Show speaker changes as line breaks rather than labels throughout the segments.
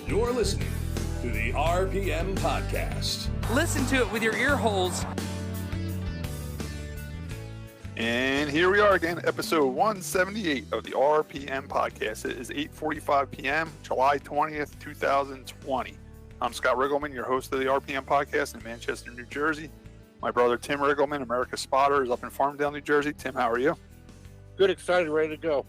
You're listening to the RPM Podcast.
Listen to it with your ear holes.
And here we are again, episode 178 of the RPM Podcast. It is 8:45 p.m., July 20th, 2020. I'm Scott Riggleman, your host of the RPM Podcast in Manchester, New Jersey. My brother Tim Riggleman, America's Spotter, is up in Farmdale, New Jersey. Tim, how are you?
Good, excited, ready to go.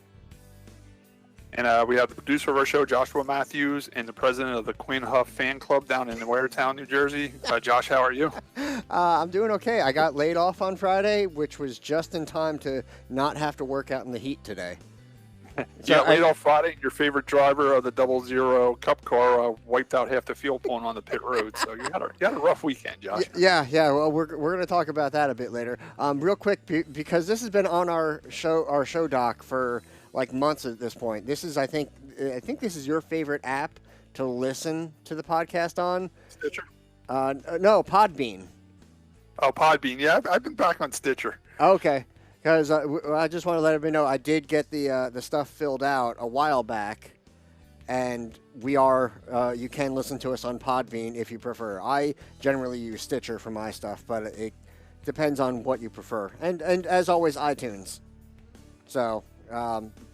And we have the producer of our show, Joshua Matthews, and the president of the Quinn Huff Fan Club down in Waretown, New Jersey. Josh, how are you?
I'm doing okay. I got laid off on Friday, which was just in time to not have to work out in the heat today.
So laid off Friday. Your favorite driver of the 00 Cup car wiped out half the field pulling on the pit road. So you had a rough weekend, Josh.
Yeah. Well, we're going to talk about that a bit later. Real quick, because this has been on our show doc for like months at this point. This is, I think this is your favorite app to listen to the podcast on.
Stitcher?
No, Podbean.
Oh, Podbean. Yeah, I've been back on Stitcher.
Okay. Because I just want to let everybody know I did get the stuff filled out a while back, and you can listen to us on Podbean if you prefer. I generally use Stitcher for my stuff, but it depends on what you prefer. And as always, iTunes. So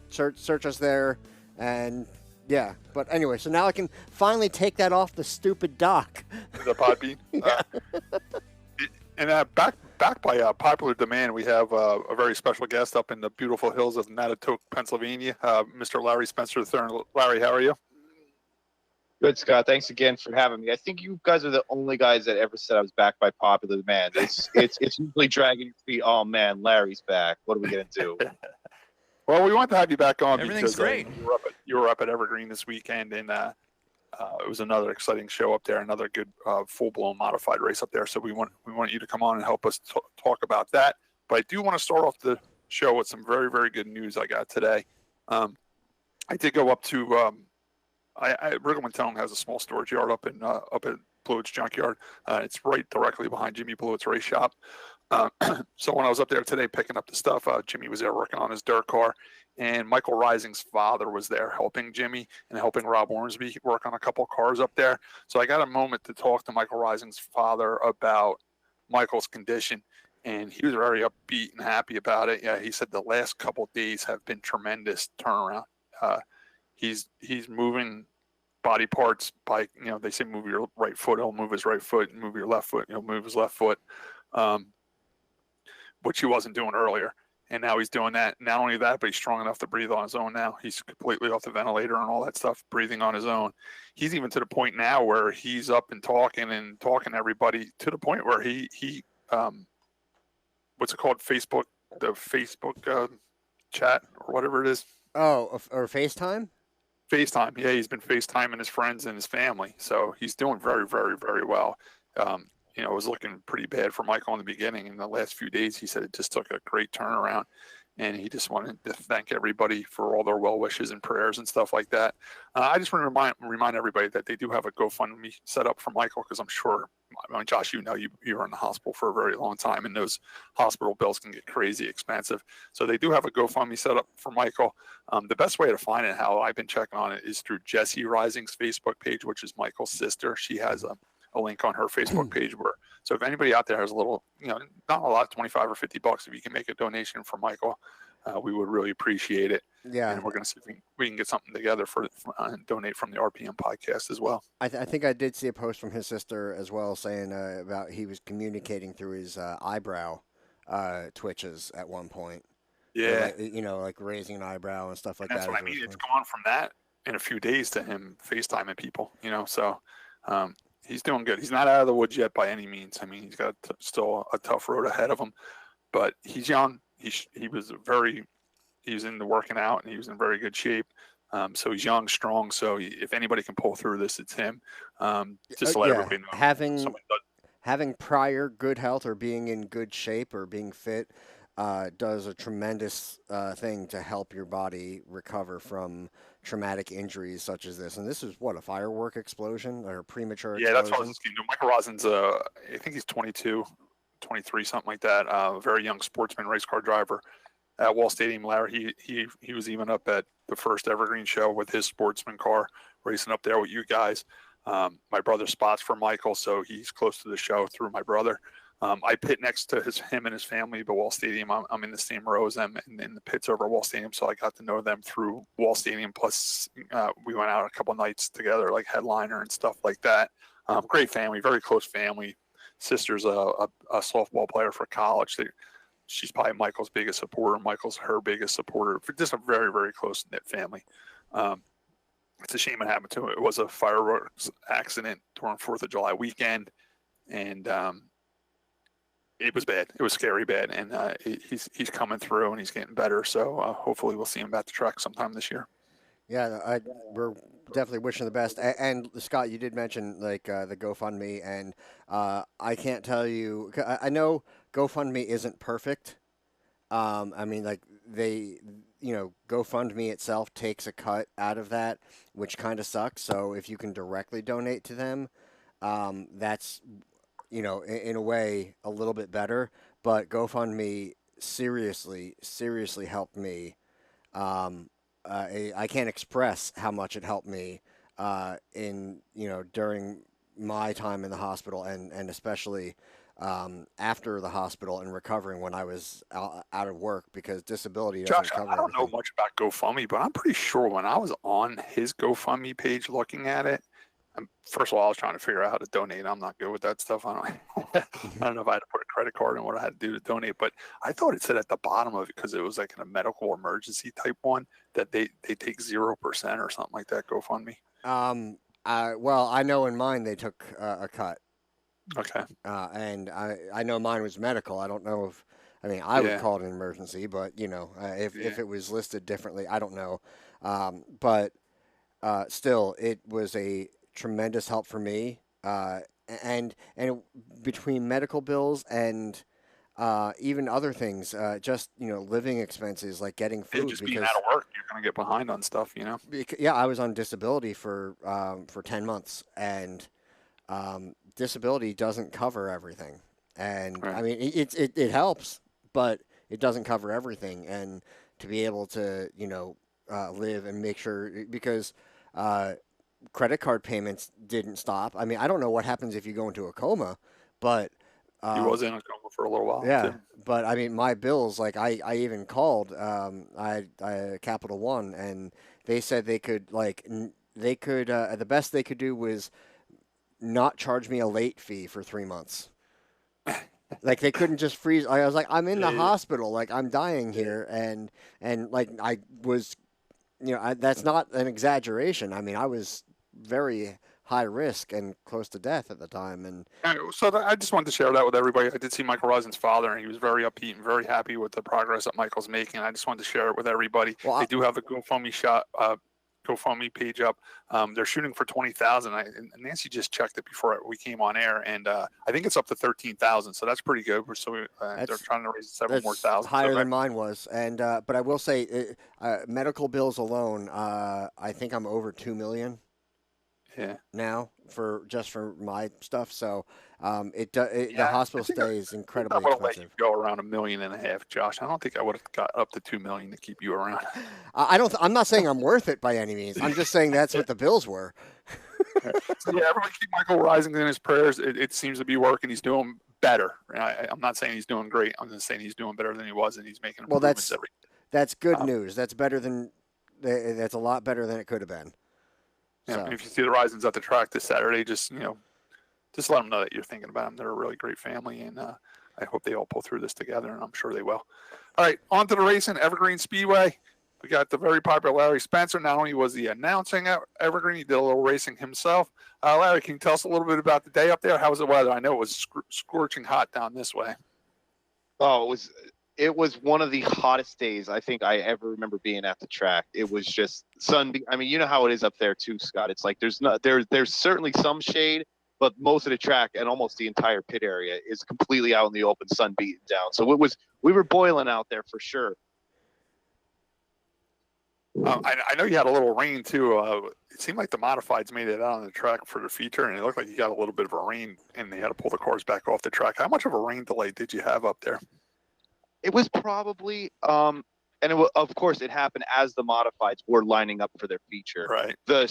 search us there, and yeah. But anyway, so now I can finally take that off the stupid dock.
The Podbean. And back by popular demand, we have a very special guest up in the beautiful hills of Natatoke, Pennsylvania, Mr. Larry Spencer III. Larry, how are you?
Good, Scott. Thanks again for having me. I think you guys are the only guys that ever said I was back by popular demand. It's usually dragging your feet. Oh man, Larry's back. What are we gonna do?
Well, we want to have you back on
Everything's
because
great.
You were up at Evergreen this weekend, and it was another exciting show up there, another good full-blown modified race up there. So we want you to come on and help us talk about that. But I do want to start off the show with some very, very good news I got today. I did go up to Riggleman Tone has a small storage yard up at Blewett's Junkyard. It's right directly behind Jimmy Blewett's race shop. So when I was up there today picking up the stuff, Jimmy was there working on his dirt car, and Michael Rising's father was there helping Jimmy and helping Rob Ormsby work on a couple cars up there. So I got a moment to talk to Michael Rising's father about Michael's condition, and he was very upbeat and happy about it. Yeah, he said the last couple days have been tremendous turnaround. He's moving body parts by, they say move your right foot, he'll move his right foot, and move your left foot, he'll move his left foot. Which he wasn't doing earlier. And now he's doing that. Not only that, but he's strong enough to breathe on his own now. He's completely off the ventilator and all that stuff, breathing on his own. He's even to the point now where he's up and talking to everybody, to the point where he what's it called? Facebook chat or whatever it is.
Oh, or FaceTime?
FaceTime. Yeah, he's been FaceTiming his friends and his family. So he's doing very, very, very well. It was looking pretty bad for Michael in the beginning. In the last few days, he said it just took a great turnaround, and he just wanted to thank everybody for all their well wishes and prayers and stuff like that. I just want to remind everybody that they do have a GoFundMe set up for Michael, because I'm sure, Josh, you were in the hospital for a very long time, and those hospital bills can get crazy expensive. So they do have a GoFundMe set up for Michael. The best way to find it, how I've been checking on it, is through Jessie Rising's Facebook page, which is Michael's sister. She has a link on her Facebook page so if anybody out there has a little, not a lot, 25 or 50 bucks, if you can make a donation for Michael, we would really appreciate it.
Yeah.
And we're going to see if we can get something together and donate from the RPM podcast as well.
I think I did see a post from his sister as well saying about he was communicating through his eyebrow twitches at one point.
Yeah.
Like raising an eyebrow and stuff like
and
that.
That's what I mean. It's gone from that in a few days to him FaceTiming people, so he's doing good. He's not out of the woods yet by any means. I mean, he's got still a tough road ahead of him, but he's young. He was into working out, and he was in very good shape. So he's young, strong. So if anybody can pull through this, it's him. Just to let everybody know.
Having prior good health or being in good shape or being fit does a tremendous thing to help your body recover from traumatic injuries such as this. And this is a firework explosion or premature explosion?
Yeah, that's what I was thinking. Michael Rosin's, I think he's 22, 23, something like that. A very young sportsman, race car driver. at Wall Stadium. Larry, he was even up at the first Evergreen show with his sportsman car, racing up there with you guys. My brother spots for Michael, so he's close to the show through my brother. I pit next to him and his family, but Wall Stadium, I'm in the same row as them and in the pits over Wall Stadium, so I got to know them through Wall Stadium. Plus, we went out a couple nights together, like headliner and stuff like that. Great family, very close family. Sister's a softball player for college. She's probably Michael's biggest supporter. Michael's her biggest supporter. Just a very, very close-knit family. It's a shame it happened to him. It was a fireworks accident during 4th of July weekend, and it was bad. It was scary bad, and he's coming through, and he's getting better. So hopefully we'll see him back to track sometime this year.
Yeah, we're definitely wishing the best. And Scott, you did mention like the GoFundMe, and I can't tell you. I know GoFundMe isn't perfect. I mean, like GoFundMe itself takes a cut out of that, which kind of sucks. So if you can directly donate to them, that's in a way a little bit better. But GoFundMe seriously helped me. I can't express how much it helped me during my time in the hospital and especially after the hospital and recovering when I was out of work because disability doesn't
Josh,
cover
I don't know
everything.
much about GoFundMe, but I'm pretty sure when I was on his GoFundMe page looking at it, first of all, I was trying to figure out how to donate. I'm not good with that stuff. I don't know if I had to put a credit card in what I had to do to donate, but I thought it said at the bottom of it, because it was like in a medical emergency type one, that they take 0% or something like that, GoFundMe.
Well, I know in mine they took a cut.
Okay.
And I know mine was medical. I don't know if, I would call it an emergency, but if it was listed differently, I don't know. But still, it was a tremendous help for me. And between medical bills and even other things, just living expenses like getting food.
Just being out of work, you're gonna get behind on stuff,
Yeah, I was on disability for 10 months, and disability doesn't cover everything. And
right.
I mean, it helps, but it doesn't cover everything. And to be able to live and make sure, because credit card payments didn't stop. I mean, I don't know what happens if you go into a coma, but
he was in a coma for a little while.
Yeah,
too.
but I mean, my bills, like I even called I Capital One, and they said they could the best they could do was not charge me a late fee for 3 months. Like they couldn't just freeze. I was like, I'm in the hospital, like I'm dying here, and like I was, that's not an exaggeration. I mean, I was very high risk and close to death at the time. And
so I just wanted to share that with everybody. I did see Michael Risen's father, and he was very upbeat and very happy with the progress that Michael's making. I just wanted to share it with everybody.
Well,
they do have the GoFundMe page up. They're shooting for 20,000. Nancy just checked it before we came on air, and I think it's up to 13,000. So that's pretty good. They're trying to raise several more thousand.
Higher than mine was, and but I will say, medical bills alone, I think I'm over $2 million.
Yeah.
Now for my stuff, so the hospital stay is incredibly expensive.
I would have let you go around $1.5 million, Josh. I don't think I would have got up to $2 million to keep you around.
I'm not saying I'm worth it by any means. I'm just saying that's what the bills were.
So yeah, everybody keep Michael Rising in his prayers. It seems to be working. He's doing better. I'm not saying he's doing great. I'm just saying he's doing better than he was, and he's making improvements every day.
That's good news. That's better than that's a lot better than it could have been.
Yeah,
So.
and if you see the Risings at the track this Saturday, just let them know that you're thinking about them. They're a really great family, and I hope they all pull through this together, and I'm sure they will. All right, on to the racing. Evergreen Speedway. We got the very popular Larry Spencer. Not only was he announcing at Evergreen, he did a little racing himself. Larry, can you tell us a little bit about the day up there? How was the weather? I know it was scorching hot down this way.
Oh, it was one of the hottest days I think I ever remember being at the track. It was just sun. I mean, you know how it is up there too, Scott. It's like there's certainly some shade, but most of the track and almost the entire pit area is completely out in the open, sun beating down. So we were boiling out there for sure.
I know you had a little rain too. It seemed like the modifieds made it out on the track for the feature, and it looked like you got a little bit of a rain, and they had to pull the cars back off the track. How much of a rain delay did you have up there?
It was probably and of course it happened as the modifieds were lining up for their feature.
Right.
The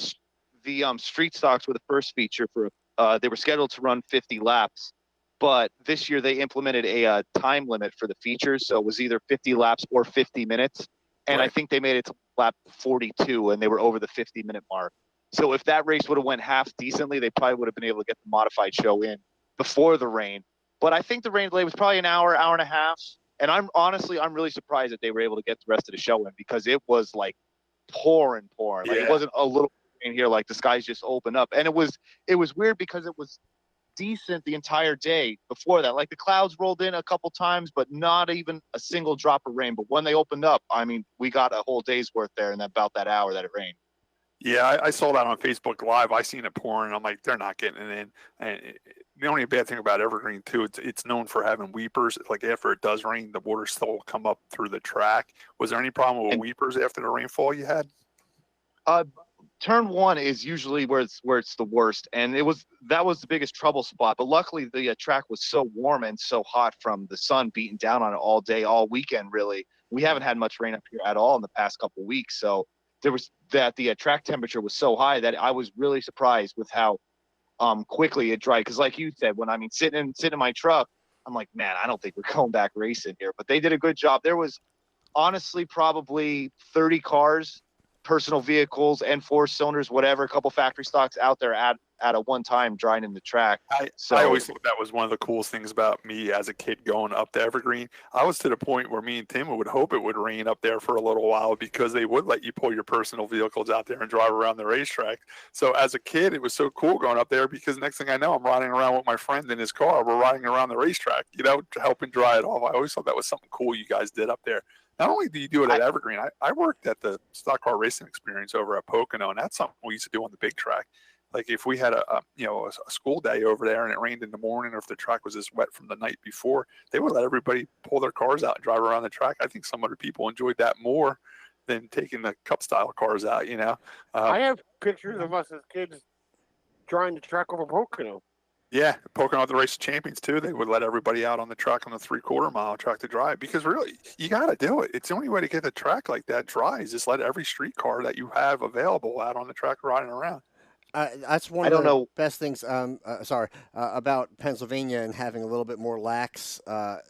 street stocks were the first feature for they were scheduled to run 50 laps, but this year they implemented a time limit for the features, so it was either 50 laps or 50 minutes, and I think they made it to lap 42 and they were over the 50-minute mark. So if that race would have went half decently, they probably would have been able to get the modified show in before the rain. But I think the rain delay was probably an hour, hour and a half. And I'm really surprised that they were able to get the rest of the show in, because it was like pouring. Like it wasn't a little rain here, like the skies just opened up. And it was weird because it was decent the entire day before that. Like the clouds rolled in a couple times, but not even a single drop of rain. But when they opened up, I mean, we got a whole day's worth there in about that hour that it rained.
Yeah, I saw that on Facebook Live. I seen it pouring. I'm like, they're not getting it in. And the only bad thing about Evergreen too, it's known for having weepers. Like after it does rain, the water still will come up through the track. Was there any problem with weepers after the rainfall you had?
Turn one is usually where it's the worst, and that was the biggest trouble spot. But luckily, the track was so warm and so hot from the sun beating down on it all day, all weekend. Really, we haven't had much rain up here at all in the past couple of weeks. So the track temperature was so high that I was really surprised with how quickly it dried. Because like you said, sitting in my truck, I'm like, man, I don't think we're going back racing here. But they did a good job. There was honestly probably 30 cars, personal vehicles, and 4-cylinders, whatever, a couple factory stocks out there at a one time drying in the track.
I always thought that was one of the coolest things about me as a kid going up to Evergreen. I was to the point where me and Tim would hope it would rain up there for a little while, because they would let you pull your personal vehicles out there and drive around the racetrack. So as a kid, it was so cool going up there, because next thing I know, I'm riding around with my friend in his car. We're riding around the racetrack, helping dry it off. I always thought that was something cool you guys did up there. Not only do you do it at Evergreen, I worked at the stock car racing experience over at Pocono, and that's something we used to do on the big track. Like if we had a school day over there and it rained in the morning, or if the track was just wet from the night before, they would let everybody pull their cars out and drive around the track. I think some other people enjoyed that more than taking the cup style cars out.
I have pictures of us as kids trying to track over Pocono.
Yeah, Pocono at the Race of Champions too. They would let everybody out on the track on the 3/4 mile track to dry, because really you got to do it. It's the only way to get the track like that dry is just let every street car that you have available out on the track riding around.
That's one of the best things. About Pennsylvania and having a little bit more lax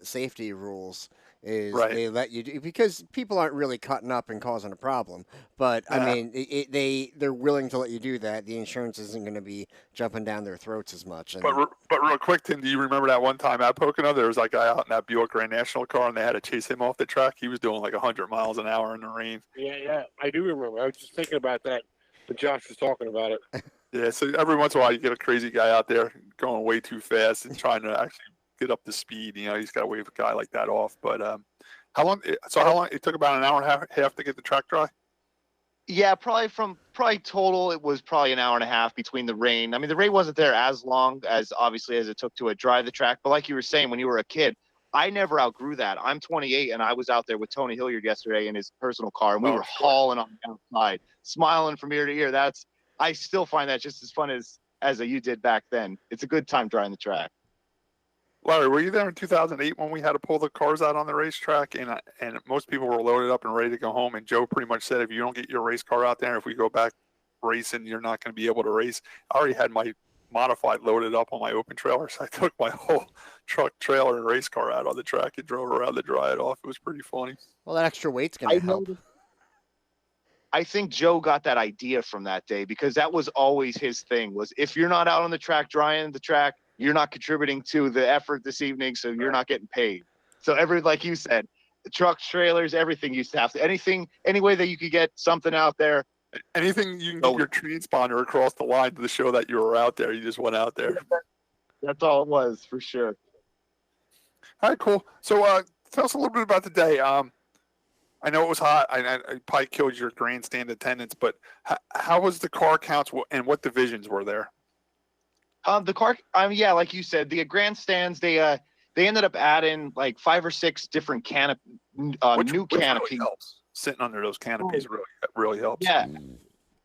safety rules. Is they let you do, because people aren't really cutting up and causing a problem. But I mean, they're willing to let you do that. The insurance isn't going to be jumping down their throats as much.
But real quick, Tim, do you remember that one time at Pocono? There was that guy out in that Buick Grand National car, and they had to chase him off the track. He was doing like 100 miles an hour in the rain.
Yeah, I do remember. I was just thinking about that, but Josh was talking about it.
Yeah, so every once in a while you get a crazy guy out there going way too fast and trying to actually get up to speed. He's got to wave a guy like that off. But how long? It took about an hour and a half to get the track dry.
Yeah, probably total. It was probably an hour and a half between the rain. I mean, the rain wasn't there as long as obviously as it took to dry the track. But like you were saying, when you were a kid, I never outgrew that. I'm 28, and I was out there with Tony Hilliard yesterday in his personal car, and we were hauling on the outside, smiling from ear to ear. I still find that just as fun as you did back then. It's a good time drying the track.
Larry, were you there in 2008 when we had to pull the cars out on the racetrack, and most people were loaded up and ready to go home, and Joe pretty much said, if you don't get your race car out there, if we go back racing, you're not going to be able to race. I already had my modified loaded up on my open trailer, so I took my whole truck, trailer, and race car out on the track and drove around to dry it off. It was pretty funny.
Well, that extra weight's going to help.
I think Joe got that idea from that day, because that was always his thing, was if you're not out on the track drying the track, you're not contributing to the effort this evening, so you're not getting paid. So like you said, the trucks, trailers, everything used to have to, any way that you could get something out there.
Anything you can get your transponder across the line to show that you were out there. You just went out there.
That's all it was, for sure.
All right, cool. So tell us a little bit about the day. I know it was hot. I probably killed your grandstand attendance, but how was the car counts, and what divisions were there?
The car, like you said, the grandstands, they ended up adding like 5 or 6 different new canopies.
Really helps. Sitting under those canopies really helps.
Yeah,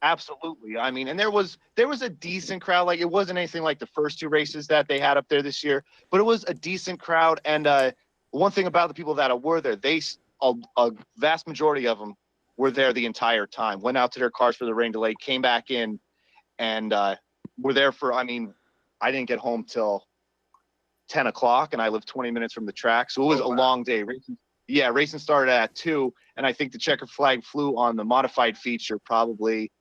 absolutely. I mean, and there was a decent crowd. Like, it wasn't anything like the first 2 races that they had up there this year, but it was a decent crowd. And one thing about the people that were there, a vast majority of them were there the entire time, went out to their cars for the rain delay, came back in, and were there for, I mean, I didn't get home till 10 o'clock, and I live 20 minutes from the track. So it was a long day. Racing started at 2, and I think the checkered flag flew on the modified feature probably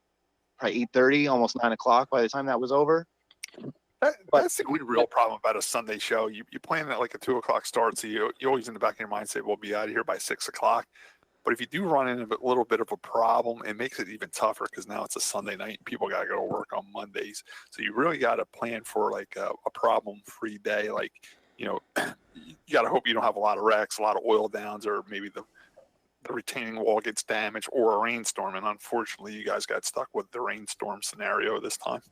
8:30, almost 9 o'clock by the time that was over.
That's the only real problem about a Sunday show. You plan at like a 2 o'clock start, so you always in the back of your mind say, we'll be out of here by 6 o'clock. But if you do run into a little bit of a problem, it makes it even tougher because now it's a Sunday night and people got to go to work on Mondays. So you really got to plan for like a problem-free day. Like, you know, you got to hope you don't have a lot of wrecks, a lot of oil downs, or maybe the retaining wall gets damaged or a rainstorm. And unfortunately, you guys got stuck with the rainstorm scenario this time.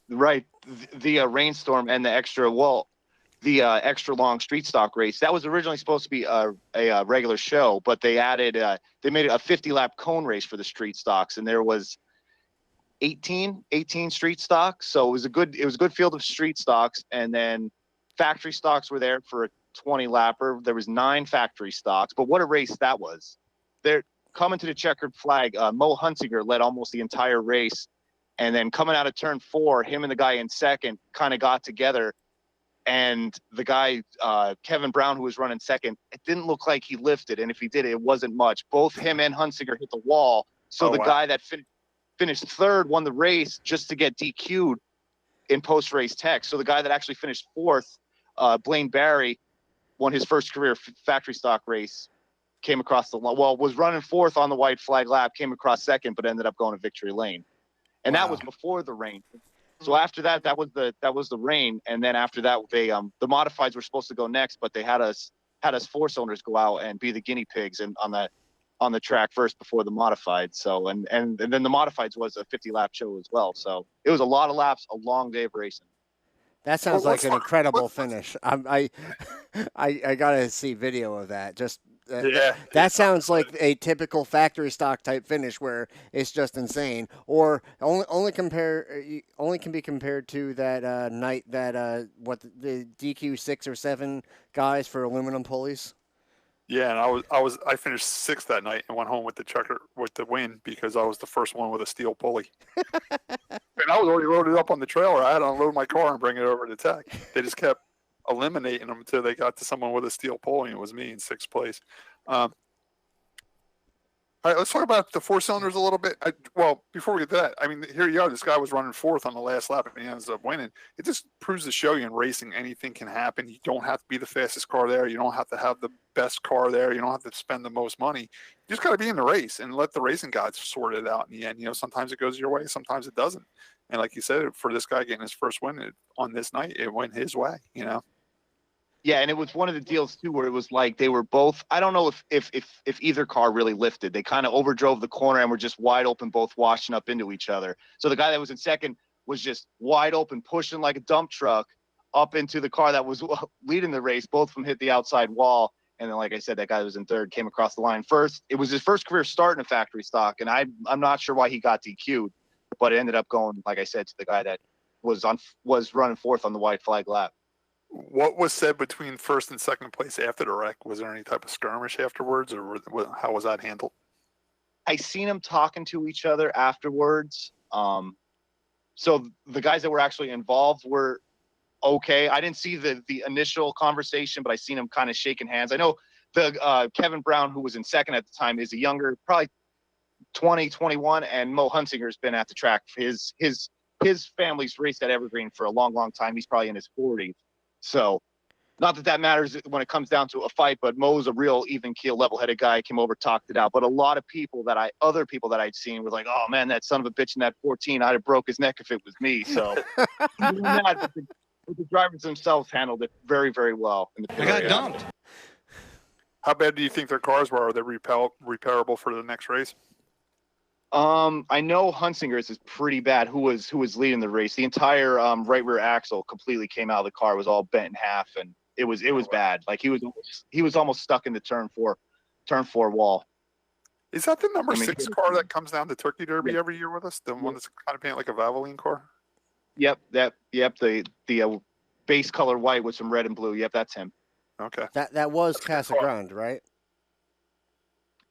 Right. The rainstorm and the extra long street stock race, that was originally supposed to be a regular show, but they added they made it a 50-lap cone race for the street stocks, and there was 18 street stocks. So it was a good field of street stocks, and then factory stocks were there for a 20-lapper. There was 9 factory stocks, but what a race that was. They're coming to the checkered flag. Mo Hunsinger led almost the entire race, and then coming out of turn 4, him and the guy in second kind of got together. And the guy, Kevin Brown, who was running second, it didn't look like he lifted. And if he did, it wasn't much. Both him and Hunsinger hit the wall. So guy that finished third won the race just to get DQ'd in post-race text. So the guy that actually finished fourth, Blaine Barry, won his first career factory stock race, came across was running fourth on the white flag lap, came across second, but ended up going to victory lane. And that was before the rain. So after that, that was the rain, and then after that, they the modifieds were supposed to go next, but they had us 4-cylinders go out and be the guinea pigs and on the track first before the modified. So and then the modifieds was a 50-lap show as well. So it was a lot of laps, a long day of racing.
That sounds like an incredible finish. I gotta see video of that. Just that sounds like a typical factory stock type finish where it's just insane. Or only can be compared to that night that the DQ 6 or 7 guys for aluminum pulleys.
Yeah, and I finished 6th that night and went home with the win because I was the first one with a steel pulley. And I was already loaded up on the trailer. I had to unload my car and bring it over to Tech. They just kept eliminating them until they got to someone with a steel pulley, and it was me in 6th place. All right, let's talk about the 4-cylinders a little bit. Before we get to that, I mean, here you are. This guy was running 4th on the last lap, and he ends up winning. It just proves to show you in racing anything can happen. You don't have to be the fastest car there. You don't have to have the best car there. You don't have to spend the most money. You just got to be in the race and let the racing gods sort it out in the end. You know, sometimes it goes your way, sometimes it doesn't. And like you said, for this guy getting his first win on this night, it went his way, you know?
Yeah, and it was one of the deals too where it was like they were both. I don't know if either car really lifted. They kind of overdrove the corner and were just wide open, both washing up into each other. So the guy that was in second was just wide open, pushing like a dump truck up into the car that was leading the race. Both of them hit the outside wall, and then, like I said, that guy that was in third came across the line first. It was his first career start in a factory stock, and I'm not sure why he got DQ'd, but it ended up going, like I said, to the guy that was running 4th on the white flag lap.
What was said between 1st and 2nd place after the wreck? Was there any type of skirmish afterwards, or how was that handled?
I seen them talking to each other afterwards. So the guys that were actually involved were okay. I didn't see the initial conversation, but I seen them kind of shaking hands. I know the Kevin Brown, who was in second at the time, is a younger, probably 20, 21, and Mo Hunsinger's been at the track. His family's raced at Evergreen for a long, long time. He's probably in his 40s. So, not that matters when it comes down to a fight, but Mo's a real even keel, level-headed guy. Came over, talked it out. But a lot of other people that I'd seen were like, "Oh man, that son of a bitch in that 14, I'd have broke his neck if it was me." So, the drivers themselves handled it very, very well.
I got dumped.
How bad do you think their cars were? Are they repairable for the next race?
I know Hunsinger's is pretty bad. Who was leading the race? The entire right rear axle completely came out of the car. It was all bent in half, and it was bad. Like he was almost stuck in the turn four wall.
Is that the number 6 car that comes down to Turkey Derby every year with us? The one that's kind of painted like a Valvoline car?
Yep. The base color white with some red and blue. Yep, that's him.
Okay.
That was Casa Grande, right?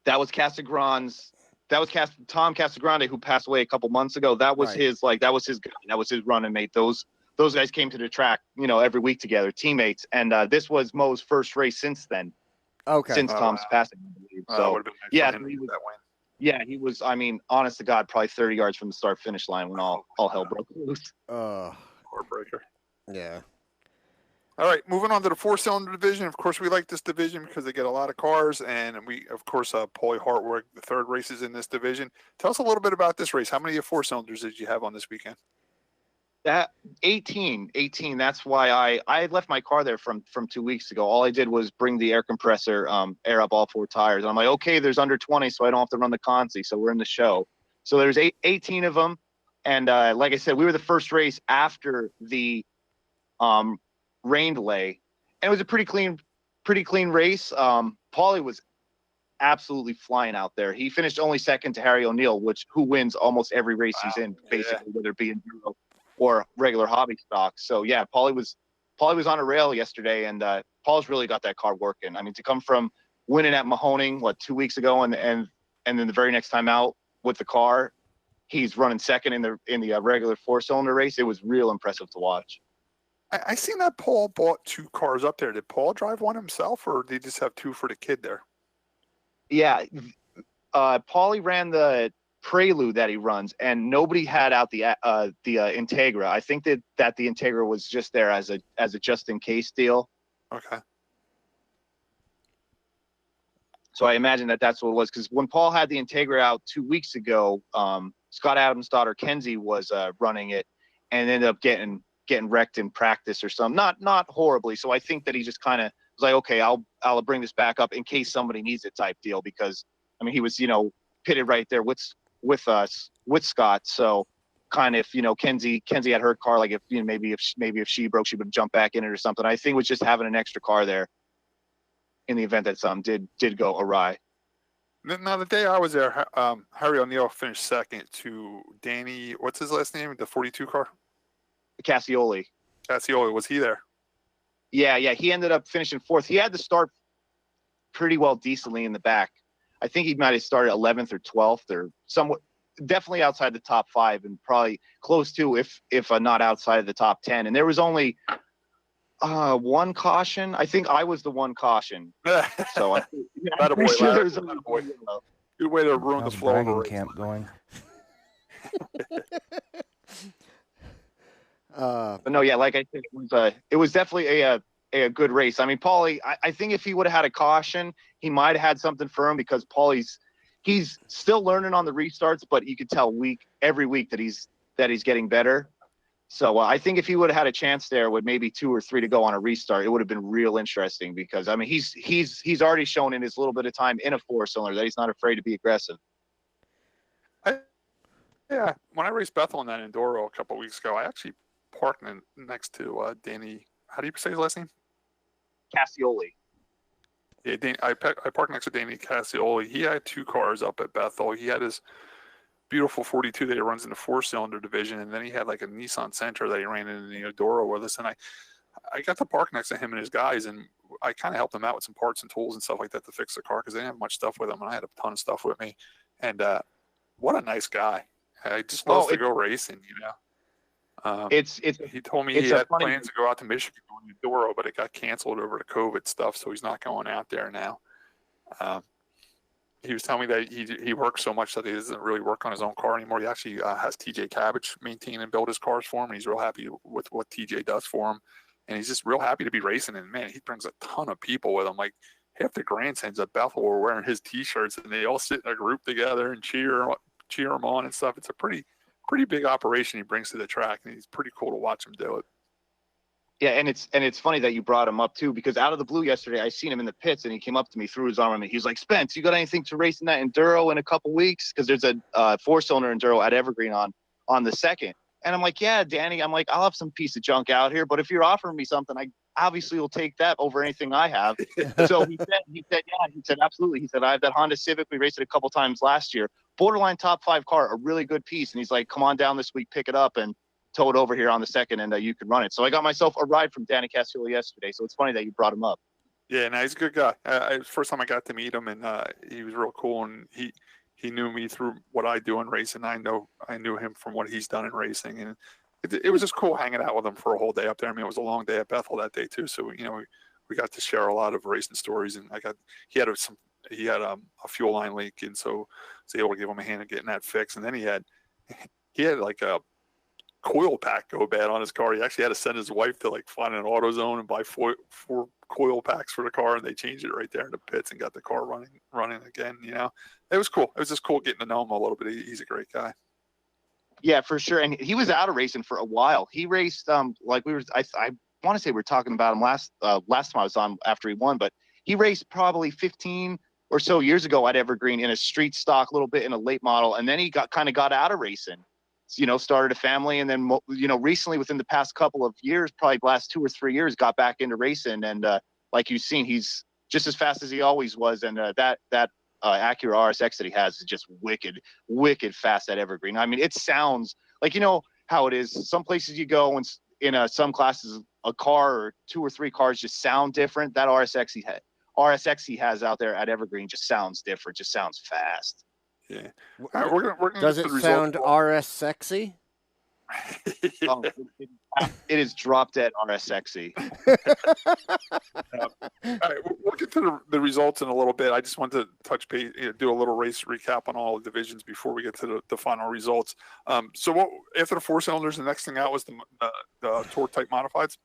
That was Casagrande's. That was Tom Casagrande, who passed away a couple months ago. That was
Right.
his that was his guy. That was his running mate. Those guys came to the track, every week together, teammates. And this was Mo's first race since then,
Okay.
since Tom's passing, I believe. So
would have been nice
yeah,
for him to get that win.
yeah, he was. I mean, honest to God, probably 30 yards from the start finish line when all hell broke loose.
Heartbreaker.
Yeah.
All right, moving on to the four-cylinder division. Of course, we like this division because they get a lot of cars, and we, of course, Paulie Hartwig, the third race is in this division. Tell us a little bit about this race. How many four-cylinders did you have on this weekend?
That 18. That's why I had left my car there from 2 weeks ago. All I did was bring the air compressor, air up all four tires. And I'm like, okay, there's under 20, so I don't have to run the consi. So we're in the show. So there's 18 of them. And like I said, we were the first race after the rain delay, and it was a pretty clean race. Paulie was absolutely flying out there. He finished only second to Harry O'Neill, who wins almost every race he's in, basically, whether it be enduro or regular hobby stock. So yeah, Paulie was on a rail yesterday, and Paul's really got that car working. I mean, to come from winning at Mahoning 2 weeks ago, and then the very next time out with the car, he's running second in the regular four-cylinder race. It was real impressive to watch.
I seen that Paul bought two cars up there. Did Paul drive one himself, or did he just have two for the kid there?
Yeah, Paulie ran the Prelude that he runs, and nobody had out the Integra. I think that the Integra was just there as a just in case deal.
Okay.
So I imagine that's what it was, because when Paul had the Integra out 2 weeks ago, Scott Adams' daughter Kenzie was running it, and ended up getting wrecked in practice or something. Not horribly. So I think that he just kind of was like, okay, I'll bring this back up in case somebody needs it type deal, because I mean, he was, pitted right there with us, with Scott. So kind of, Kenzie had her car, like if maybe if she broke, she would jump back in it or something. I think it was just having an extra car there in the event that something did go awry.
Now, the day I was there, Harry O'Neill finished second to Danny, what's his last name? The 42 car?
Cassioli.
Was he there?
Yeah. He ended up finishing fourth. He had to start pretty well decently in the back. I think he might have started 11th or 12th or somewhat, definitely outside the top 5, and probably close to, if not outside of the top 10. And there was only one caution. I think I was the one caution. So I think,
good way to ruin the flow of the race.
Camp going.
But no, yeah, like I said, it was definitely a good race. I mean, Paulie, I think if he would have had a caution, he might have had something for him, because he's still learning on the restarts, but you could tell every week that he's getting better. So I think if he would have had a chance there with maybe 2 or 3 to go on a restart, it would have been real interesting, because I mean, he's already shown in his little bit of time in a four-cylinder that he's not afraid to be aggressive.
Yeah, when I raced Bethel in that Enduro a couple of weeks ago, I actually parked next to Danny. How do you say his last name?
Cassioli.
Yeah, I parked next to Danny Cassioli. He had 2 cars up at Bethel. He had his beautiful 42 that he runs in the four-cylinder division, and then he had like a Nissan Sentra that he ran in the Enduro with us. And I got to park next to him and his guys, and I kind of helped them out with some parts and tools and stuff like that to fix the car, because they didn't have much stuff with them, and I had a ton of stuff with me. And what a nice guy! I just loves to go racing, He told me he had plans to go out to Michigan on Enduro, but it got canceled over the COVID stuff, so he's not going out there now. He was telling me that he works so much that he doesn't really work on his own car anymore. He actually has TJ Cabbage maintain and build his cars for him, and he's real happy with what TJ does for him. And he's just real happy to be racing. And, man, he brings a ton of people with him. Like, half the grandsons at Bethel were wearing his T-shirts, and they all sit in a group together and cheer him on and stuff. It's a pretty big operation he brings to the track, and he's pretty cool to watch him do it.
Yeah, and it's funny that you brought him up too, because out of the blue yesterday, I seen him in the pits, and he came up to me, threw his arm on me. He was like, "Spence, you got anything to race in that Enduro in a couple weeks? Because there's a four-cylinder Enduro at Evergreen on the 2nd." And I'm like, "Yeah, Danny." I'm like, "I'll have some piece of junk out here, but if you're offering me something, I obviously will take that over anything I have." So he said, "Yeah." He said, "Absolutely." He said, "I have that Honda Civic. We raced it a couple times last year. Borderline top 5 car, a really good piece." And he's like, "Come on down this week, pick it up, and tow it over here on the 2nd, and you can run it." So I got myself a ride from Danny Cassioli yesterday. So it's funny that you brought him up.
Yeah, no, he's a good guy. First time I got to meet him, and he was real cool, and he knew me through what I do in racing. I knew him from what he's done in racing, and it was just cool hanging out with him for a whole day up there. I mean, it was a long day at Bethel that day too, so we got to share a lot of racing stories, and he had a fuel line leak, and so I was able to give him a hand in getting that fixed, and then he had like a coil pack go bad on his car. He actually had to send his wife to like find an AutoZone and buy four coil packs for the car, and they changed it right there in the pits and got the car running again. It was cool. It was just cool getting to know him a little bit. He's a great guy.
Yeah, for sure. And he was out of racing for a while. He raced I want to say we were talking about him last time I was on after he won, but he raced probably 15 or so years ago at Evergreen in a street stock, a little bit in a late model, and then he got out of racing. Started a family, and then recently within the past couple of years, probably the last 2 or 3 years, got back into racing. And like you've seen, he's just as fast as he always was. And that Acura RSX that he has is just wicked fast at Evergreen. I mean, it sounds like how it is. Some places you go and in some classes, a car or 2 or 3 cars just sound different. That RSX he has out there at Evergreen just sounds different. Just sounds fast.
Yeah. All right, we're gonna
Does it sound RS sexy?
Oh, it is drop dead RS sexy.
All right, we'll get to the results in a little bit. I just wanted to touch base, do a little race recap on all the divisions before we get to the final results. So after the 4 cylinders, the next thing out was the Tour type modifieds.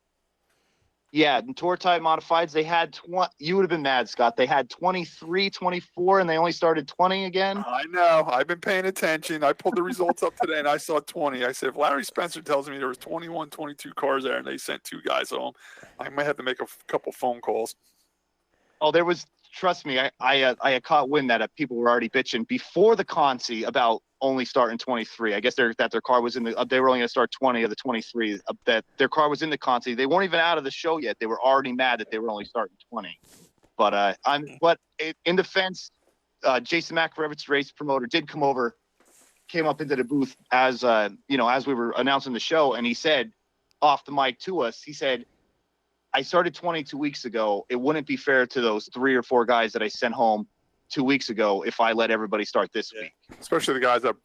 Yeah, and Tour type modifieds, they had you would have been mad, Scott. They had 23, 24, and they only started 20 again.
I know. I've been paying attention. I pulled the results up today, and I saw 20. I said, if Larry Spencer tells me there was 21, 22 cars there, and they sent 2 guys home, I might have to make a couple phone calls.
Oh, there was. Trust me, I had caught wind that people were already bitching before the Consi about only starting 23. I guess their car was in the. They were only going to start 20 of the 23. That their car was in the Consi. They weren't even out of the show yet. They were already mad that they were only starting 20. But in defense, Jason McRevitt's race promoter did came up into the booth as as we were announcing the show, and he said off the mic to us, he said, I started 22 weeks ago. It wouldn't be fair to those 3 or 4 guys that I sent home 2 weeks ago if I let everybody start this week.
Especially the guys that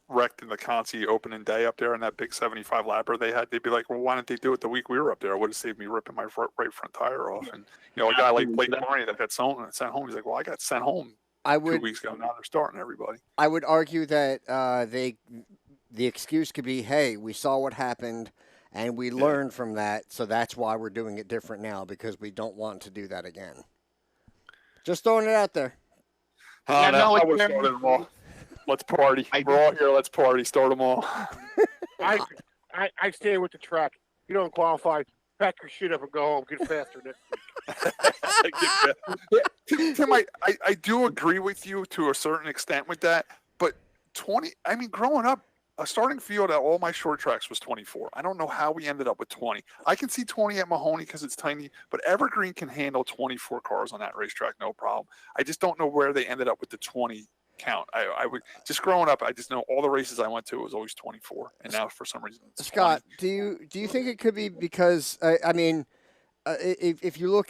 wrecked in the Consi opening day up there in that big 75 lapper they had. They'd be like, well, why didn't they do it the week we were up there? It would have saved me ripping my right front tire off. And, a guy like Blake Murray that got sent home, he's like, well, I got sent home 2 weeks ago. Now they're starting everybody.
I would argue that the excuse could be, hey, we saw what happened, and we learned from that, so that's why we're doing it different now, because we don't want to do that again. Just throwing it out there.
I would have started them all. Let's party. We're all here. Let's party. Start them all.
I stay with the track. You don't qualify. Pack your shit up and go home. Get faster next week.
Tim, I do agree with you to a certain extent with that, but 20, I mean, growing up, a starting field at all my short tracks was 24. I don't know how we ended up with 20. I can see 20 at Mahoney because it's tiny, but Evergreen can handle 24 cars on that racetrack, no problem. I just don't know where they ended up with the 20 count. I would just growing up, I just know all the races I went to, it was always 24, and now for some reason it's
Scott,
20.
do you think it could be because if you look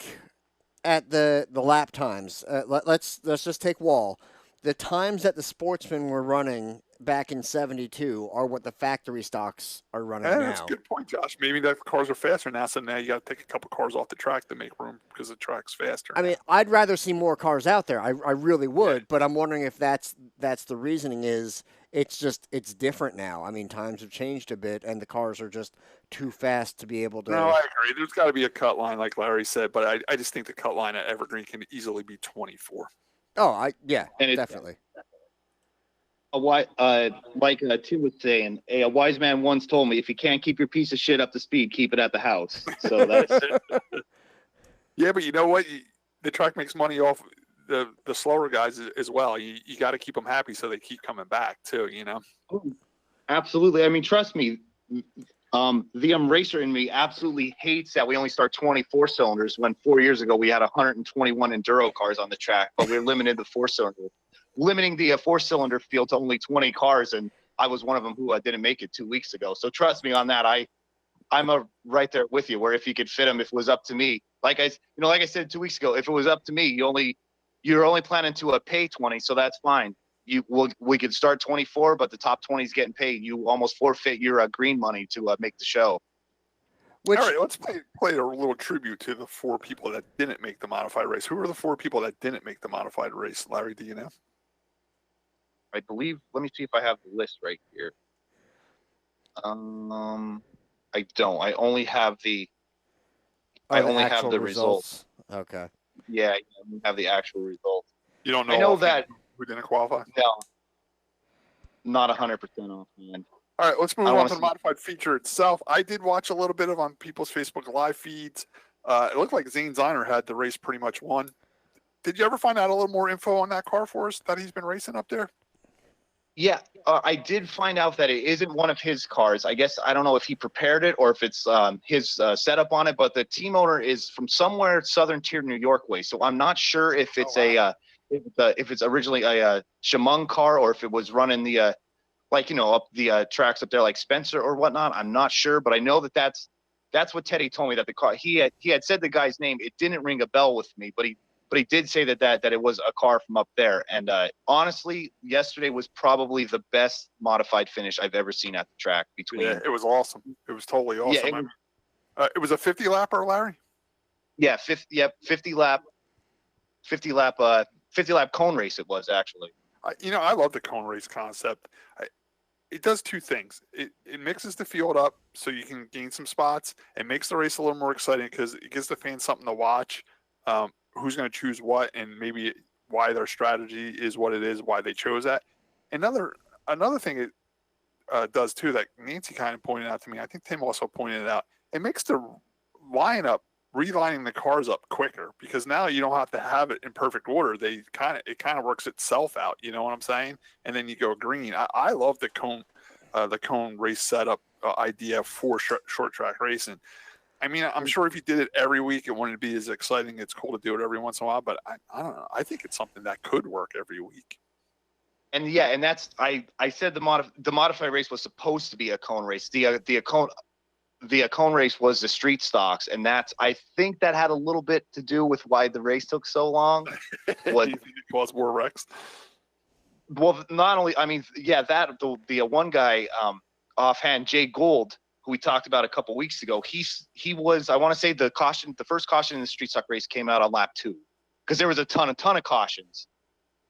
at the lap times, let's just take Wall. The times that the Sportsmen were running back in 72 are what the factory stocks are running now.
That's a good point, Josh. Maybe the cars are faster now, so now you got to take a couple cars off the track to make room because the track's faster.
I mean, I'd rather see more cars out there. I really would, but I'm wondering if that's the reasoning is it's different now. I mean, times have changed a bit, and the cars are just too fast to be able to.
No, I agree. There's got to be a cut line, like Larry said, but I just think the cut line at Evergreen can easily be 24.
Oh, definitely.
Like Tim was saying, a wise man once told me, if you can't keep your piece of shit up to speed, keep it at the house. So that's
yeah, but you know what? The track makes money off the slower guys as well. You got to keep them happy so they keep coming back too.
Absolutely. I mean, trust me, the racer in me absolutely hates that we only start 24 cylinders when 4 years ago we had 121 enduro cars on the track, but we're limiting the 4-cylinder field to only 20 cars, and I was one of them who didn't make it 2 weeks ago. So trust me on that. right there with you. Where if you could fit them, if it was up to me, like I said 2 weeks ago, if it was up to me, you're only planning to pay 20, so that's fine. We could start 24, but the top 20 is getting paid. You almost forfeit your green money to make the show.
All right, let's play a little tribute to the 4 people that didn't make the modified race. Who were the 4 people that didn't make the modified race? Larry, do you know?
I believe. Let me see if I have the list right here. I don't. I only have the. I only have the results.
Okay.
Yeah, I have the actual results.
You don't know?
I know that
who didn't qualify.
No, not 100% offhand.
All right, let's move on to the modified feature itself. I did watch a little bit of on people's Facebook live feeds. It looked like Zane Ziner had the race pretty much won. Did you ever find out a little more info on that car for us that he's been racing up there?
Yeah, I did find out that it isn't one of his cars. I guess I don't know if he prepared it or if it's his setup on it, but the team owner is from somewhere southern tier New York way. So I'm not sure if it's if it's originally a Chemung car or if it was running the up the tracks up there like Spencer or whatnot. I'm not sure, but I know that's what Teddy told me, that the car he had said the guy's name. It didn't ring a bell with me, but he did say that it was a car from up there. And honestly, yesterday was probably the best modified finish I've ever seen at the track.
Yeah, it was awesome. It was totally awesome. Yeah, it was a 50 lapper, Larry.
Yeah, 50 lap cone race. It was actually.
I love the cone race concept. It does 2 things. It mixes the field up so you can gain some spots. It makes the race a little more exciting because it gives the fans something to watch. Who's going to choose what, and maybe why their strategy is what it is, why they chose that. Another thing it does too that Nancy kind of pointed out to me, I think Tim also pointed it out, it makes the relining the cars up quicker, because now you don't have to have it in perfect order. It kind of works itself out. You know what I'm saying? And then you go green. I love the cone race setup idea for short track racing. I mean, I'm sure if you did it every week, it wouldn't be as exciting. It's cool to do it every once in a while, but I don't know. I think it's something that could work every week.
And yeah, and that's I said the modified race was supposed to be a cone race. The cone race was the street stocks, and I think that had a little bit to do with why the race took so long.
What, do you think it caused more wrecks?
Well, not only, I mean, yeah, the one guy offhand, Jay Gould, who we talked about a couple weeks ago, he was, I want to say the first caution in the street stock race came out on lap 2, because there was a ton of cautions,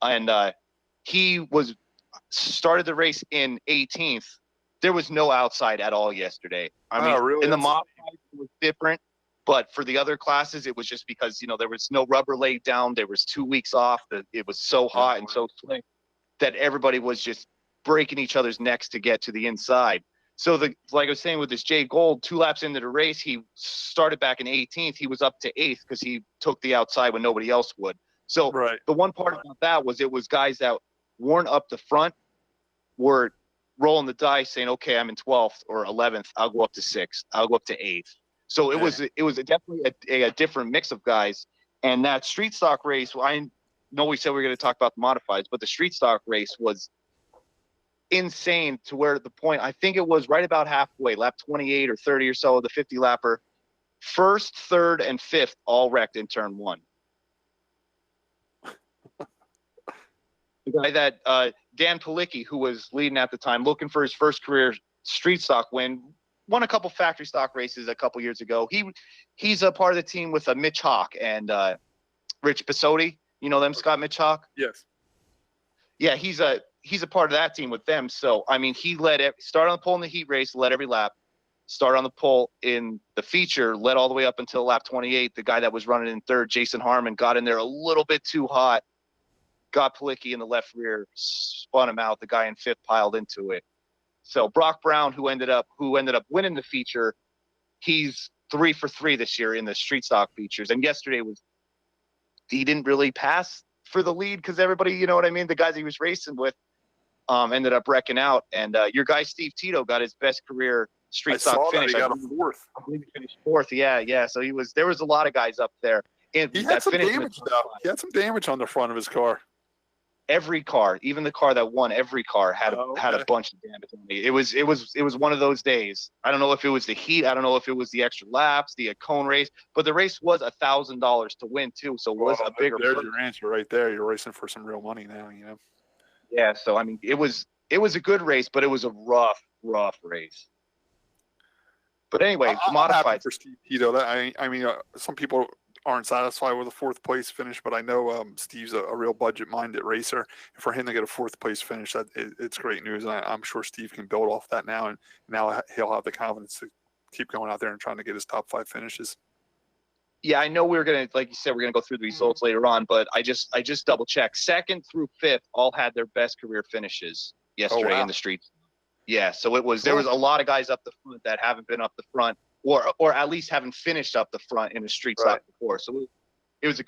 and he started the race in 18th. There was no outside at all yesterday. I mean,
really?
In the modified it was different, but for the other classes, it was just because there was no rubber laid down. There was 2 weeks off. It was so hot and so slick that everybody was just breaking each other's necks to get to the inside. So like I was saying with this Jay Gould, 2 laps into the race, he started back in 18th. He was up to 8th because he took the outside when nobody else would. So The one part about that was it was guys that weren't up the front were rolling the dice saying, okay, I'm in 12th or 11th. I'll go up to 6th. I'll go up to 8th. So it was definitely a different mix of guys. And that street stock race, I know we said we were going to talk about the modifieds, but the street stock race was insane to where the point, I think it was right about halfway, lap 28 or 30 or so of the 50 lapper. 1st, 3rd, and 5th all wrecked in turn 1. The guy that Dan Palicki, who was leading at the time, looking for his first career street stock win, won a couple factory stock races a couple years ago. He's a part of the team with Mitch Hawk and Rich Pisotti. You know them, Scott Mitch Hawk?
Yes.
Yeah, he's a part of that team with them. So, I mean, he start on the pole in the heat race, led every lap. Start on the pole in the feature, led all the way up until lap 28. The guy that was running in 3rd, Jason Harmon, got in there a little bit too hot, got Palicki in the left rear, spun him out. The guy in 5th piled into it. So Brock Brown, who ended up winning the feature, he's 3 for 3 this year in the street stock features. And yesterday he didn't really pass for the lead because everybody, you know what I mean, the guys he was racing with ended up wrecking out. And your guy Steve Tito got his best career street stock finish.
He got a 4th.
I believe he finished 4th. Yeah. So there was a lot of guys up there.
He had some damage though. He had some damage on the front of his car.
every car, even the car that won, every car had a bunch of damage on me. It was one of those days. I don't know if it was the heat. I don't know if it was the extra laps, the cone race, but the race was $1,000 to win too. So it was a bigger.
There's your answer right there. You're racing for some real money now.
Yeah. So I mean, it was a good race, but it was a rough race. But anyway,
I'm
modified
happy for Steve Tito. I mean, some people aren't satisfied with a fourth place finish, but I know Steve's a real budget-minded racer. And for him to get a fourth place finish, it's great news. And I'm sure Steve can build off that now, and now he'll have the confidence to keep going out there and trying to get his top 5 finishes.
Yeah, I know we're gonna, like you said, we're gonna go through the results later on, but I just double checked. 2nd through 5th all had their best career finishes yesterday in the streets. Yeah, so there was a lot of guys up the front that haven't been up the front, or at least haven't finished up the front in a street stock before. So it was a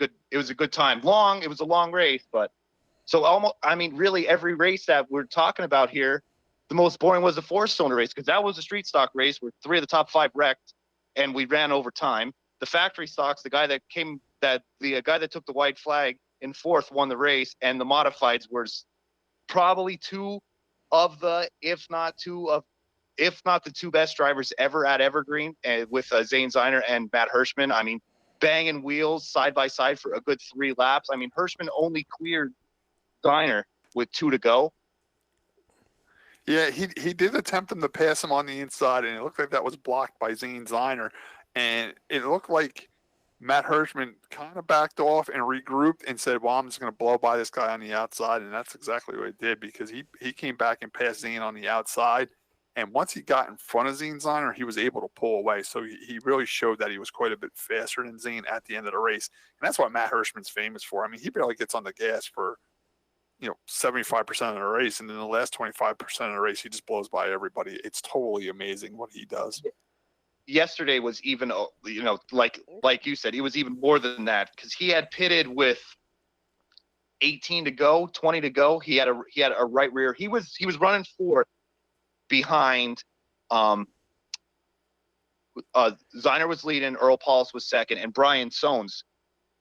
good time. It was a long race, but so almost, I mean, really every race that we're talking about here, the most boring was the 4-cylinder race, because that was a street stock race where 3 of the top 5 wrecked, and we ran over time. The factory stocks, the guy that took the white flag in 4th won the race, and the modifieds was probably 2 of the, if not the 2 best drivers ever at Evergreen, with Zane Ziner and Matt Hirschman. I mean, banging wheels side by side for a good 3 laps. I mean, Hirschman only cleared Ziner with 2 to go.
Yeah, he did attempt him to pass him on the inside, and it looked like that was blocked by Zane Ziner. And it looked like Matt Hirschman kind of backed off and regrouped and said, well, I'm just going to blow by this guy on the outside. And that's exactly what he did, because he came back and passed Zane on the outside. And once he got in front of Zane Ziner, he was able to pull away. So he really showed that he was quite a bit faster than Zane at the end of the race. And that's what Matt Hirschman's famous for. I mean, he barely gets on the gas for 75% of the race. And then the last 25% of the race, he just blows by everybody. It's totally amazing what he does.
Yesterday was even, like you said, it was even more than that, because he had pitted with 18 to go, 20 to go. He had a right rear. He was running 4th behind. Ziner was leading, Earl Paulus was 2nd, and Brian Sones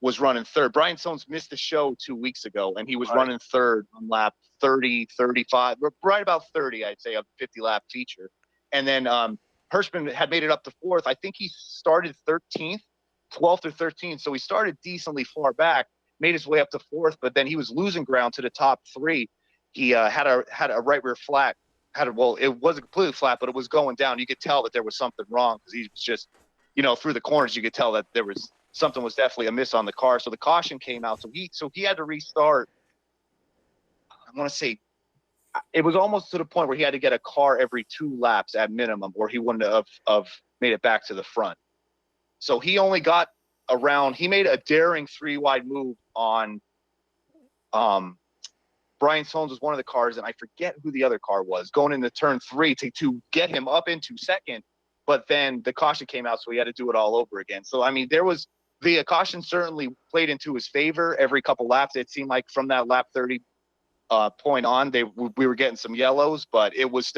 was running 3rd. Brian Sones missed the show 2 weeks ago, and he was running 3rd on lap 30, 35, right about 30, I'd say, of the 50-lap feature. And then Hirschman had made it up to 4th. I think he started 13th, 12th or 13th. So he started decently far back, made his way up to 4th, but then he was losing ground to the top 3. He had a right rear flat. It wasn't completely flat, but it was going down. You could tell that there was something wrong, because he was just, through the corners, you could tell that there was something was definitely amiss on the car. So the caution came out. So he had to restart. I want to say, it was almost to the point where he had to get a car every 2 laps at minimum, or he wouldn't have made it back to the front. So he only got around. He made a daring 3-wide move on. Brian Sones was one of the cars, and I forget who the other car was, going into turn 3 to get him up into 2nd. But then the caution came out, so he had to do it all over again. So I mean, the caution certainly played into his favor every couple laps. It seemed like from that lap 30. Point on, we were getting some yellows, but it was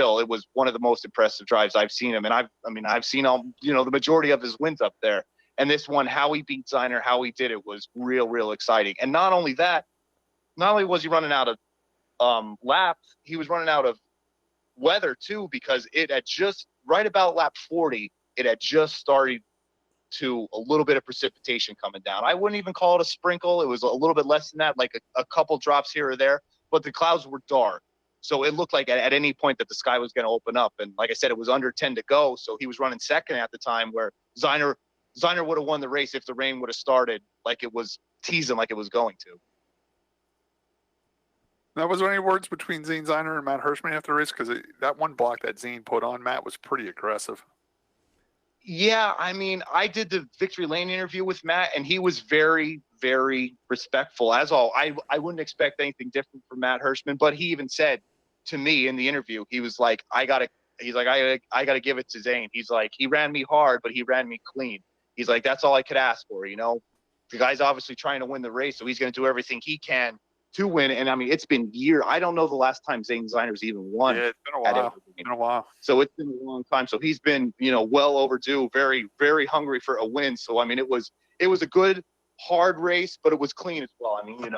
one of the most impressive drives I've seen him, and I've seen the majority of his wins up there. And this one, how he beat Ziner, how he did it, was real exciting. And not only was he running out of laps, he was running out of weather too, because it had just right about lap 40, it had just started to a little bit of precipitation coming down. I wouldn't even call it a sprinkle. It was a little bit less than that, like a couple drops here or there. But the clouds were dark, so it looked like at any point that the sky was going to open up. And like I said, it was under 10 to go, so he was running 2nd at the time, where Ziner would have won the race if the rain would have started like it was teasing like it was going to.
Now, was there any words between Zane Ziner and Matt Hirschman after the race? Because that one block that Zane put on Matt was pretty aggressive.
Yeah, I mean, I did the Victory Lane interview with Matt, and he was very, very respectful. As all, I wouldn't expect anything different from Matt Hirschman, but he even said to me in the interview, he was like, I gotta give it to Zane. He's like, he ran me hard, but he ran me clean. He's like, that's all I could ask for. The guy's obviously trying to win the race, so he's going to do everything he can to win. And I mean, it's been years. I don't know the last time Zane Ziner's even won.
Yeah, it's been a while.
So it's been a long time. So he's been, well overdue, very, very hungry for a win. So I mean, it was a good, hard race, but it was clean as well. I mean,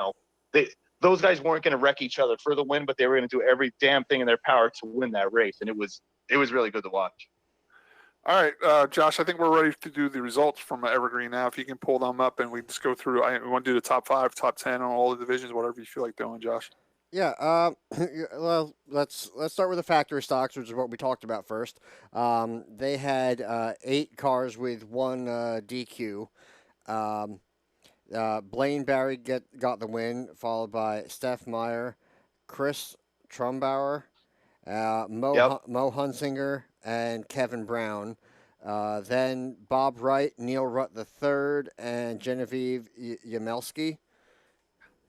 those guys weren't going to wreck each other for the win, but they were going to do every damn thing in their power to win that race, and it was really good to watch.
All right, Josh, I think we're ready to do the results from Evergreen now. If you can pull them up and we just go through, we want to do the top 5, top 10 on all the divisions, whatever you feel like doing, Josh.
Yeah. Well, let's start with the factory stocks, which is what we talked about first. They had 8 cars with 1 DQ. Blaine Barry got the win, followed by Steph Meyer, Chris Trumbauer, Mo Hunsinger, and Kevin Brown. Then Bob Wright, Neil Rutt III, and Genevieve Yamelski.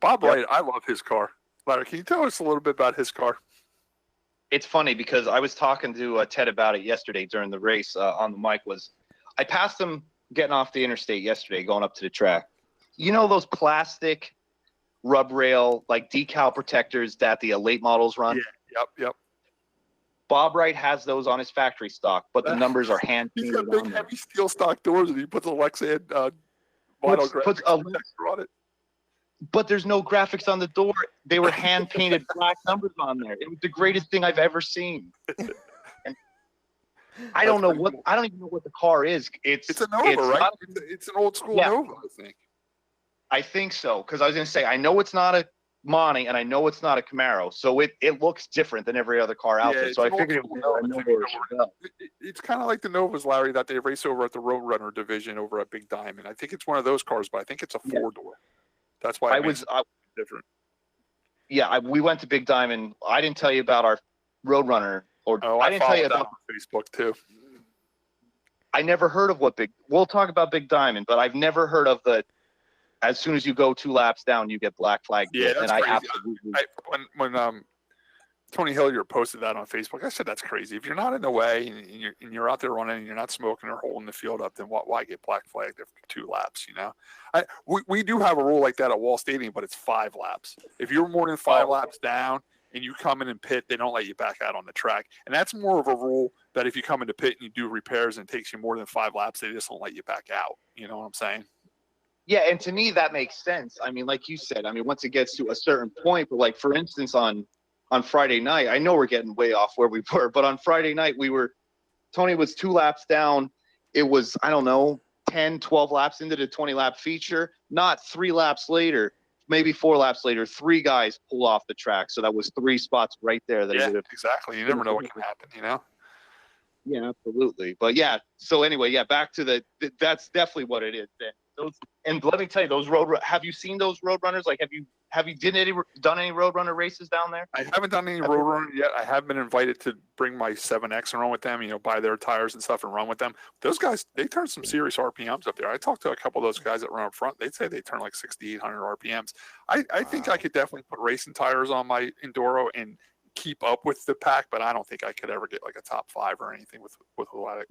Bob Wright, I love his car. Larry, can you tell us a little bit about his car?
It's funny because I was talking to Ted about it yesterday during the race on the mic. I passed him getting off the interstate yesterday, going up to the track. You know those plastic rub rail, like decal protectors that the late models run?
Yeah, yep.
Bob Wright has those on his factory stock, but the numbers are hand
He's
painted.
got big, heavy steel stock doors, and he puts a Lexan vinyl graphics protector on it.
But there's no graphics on the door. They were hand painted black numbers on there. It was the greatest thing I've ever seen. And I don't even know what the car is. It's a Nova, right?
It's an old school Nova, I think.
I think so, because I was going to say, I know it's not a Monty, and I know it's not a Camaro, so it looks different than every other car out there. So I figured it was a Nova.
It's kind of like the Novas, Larry, that they race over at the Roadrunner division over at Big Diamond. I think it's one of those cars, but I think it's a 4-door. That's why I was different. Yeah, we went to Big Diamond. I didn't tell you about our Roadrunner, I didn't tell you about on Facebook too.
I never heard of we'll talk about Big Diamond, but I've never heard of as soon as you go 2 laps down, you get black flag.
Yeah, that's crazy.
I absolutely.
When Tony Hilliard posted that on Facebook, I said that's crazy. If you're not in the way and you're out there running and you're not smoking or holding the field up, then why get black flagged after 2 laps? You know, we do have a rule like that at Wall Stadium, but it's 5 laps. If you're more than 5 laps down and you come in and pit, they don't let you back out on the track. And that's more of a rule that if you come into pit and you do repairs and it takes you more than 5 laps, they just don't let you back out. You know what I'm saying?
Yeah, and to me that makes sense. I mean, like you said, once it gets to a certain point, but like for instance on Friday night, I know we're getting way off where we were, but on Friday night Tony was 2 laps down. It was, 10, 12 laps into the 20-lap feature. Not 3 laps later, maybe 4 laps later, 3 guys pull off the track. So that was 3 spots right there.
Exactly. You never know what can happen, you know?
Yeah, absolutely. But yeah, so anyway, that's definitely what it is. And let me tell you, have you seen those Roadrunners? Like, have you done any Roadrunner races down there?
I haven't done any Roadrunner yet. I have been invited to bring my 7X and run with them, buy their tires and stuff and run with them. Those guys, they turn some serious RPMs up there. I talked to a couple of those guys that run up front. They'd say they turn like 6,800 RPMs. I think I could definitely put racing tires on my Enduro and keep up with the pack, but I don't think I could ever get like a top 5 or anything with a lot of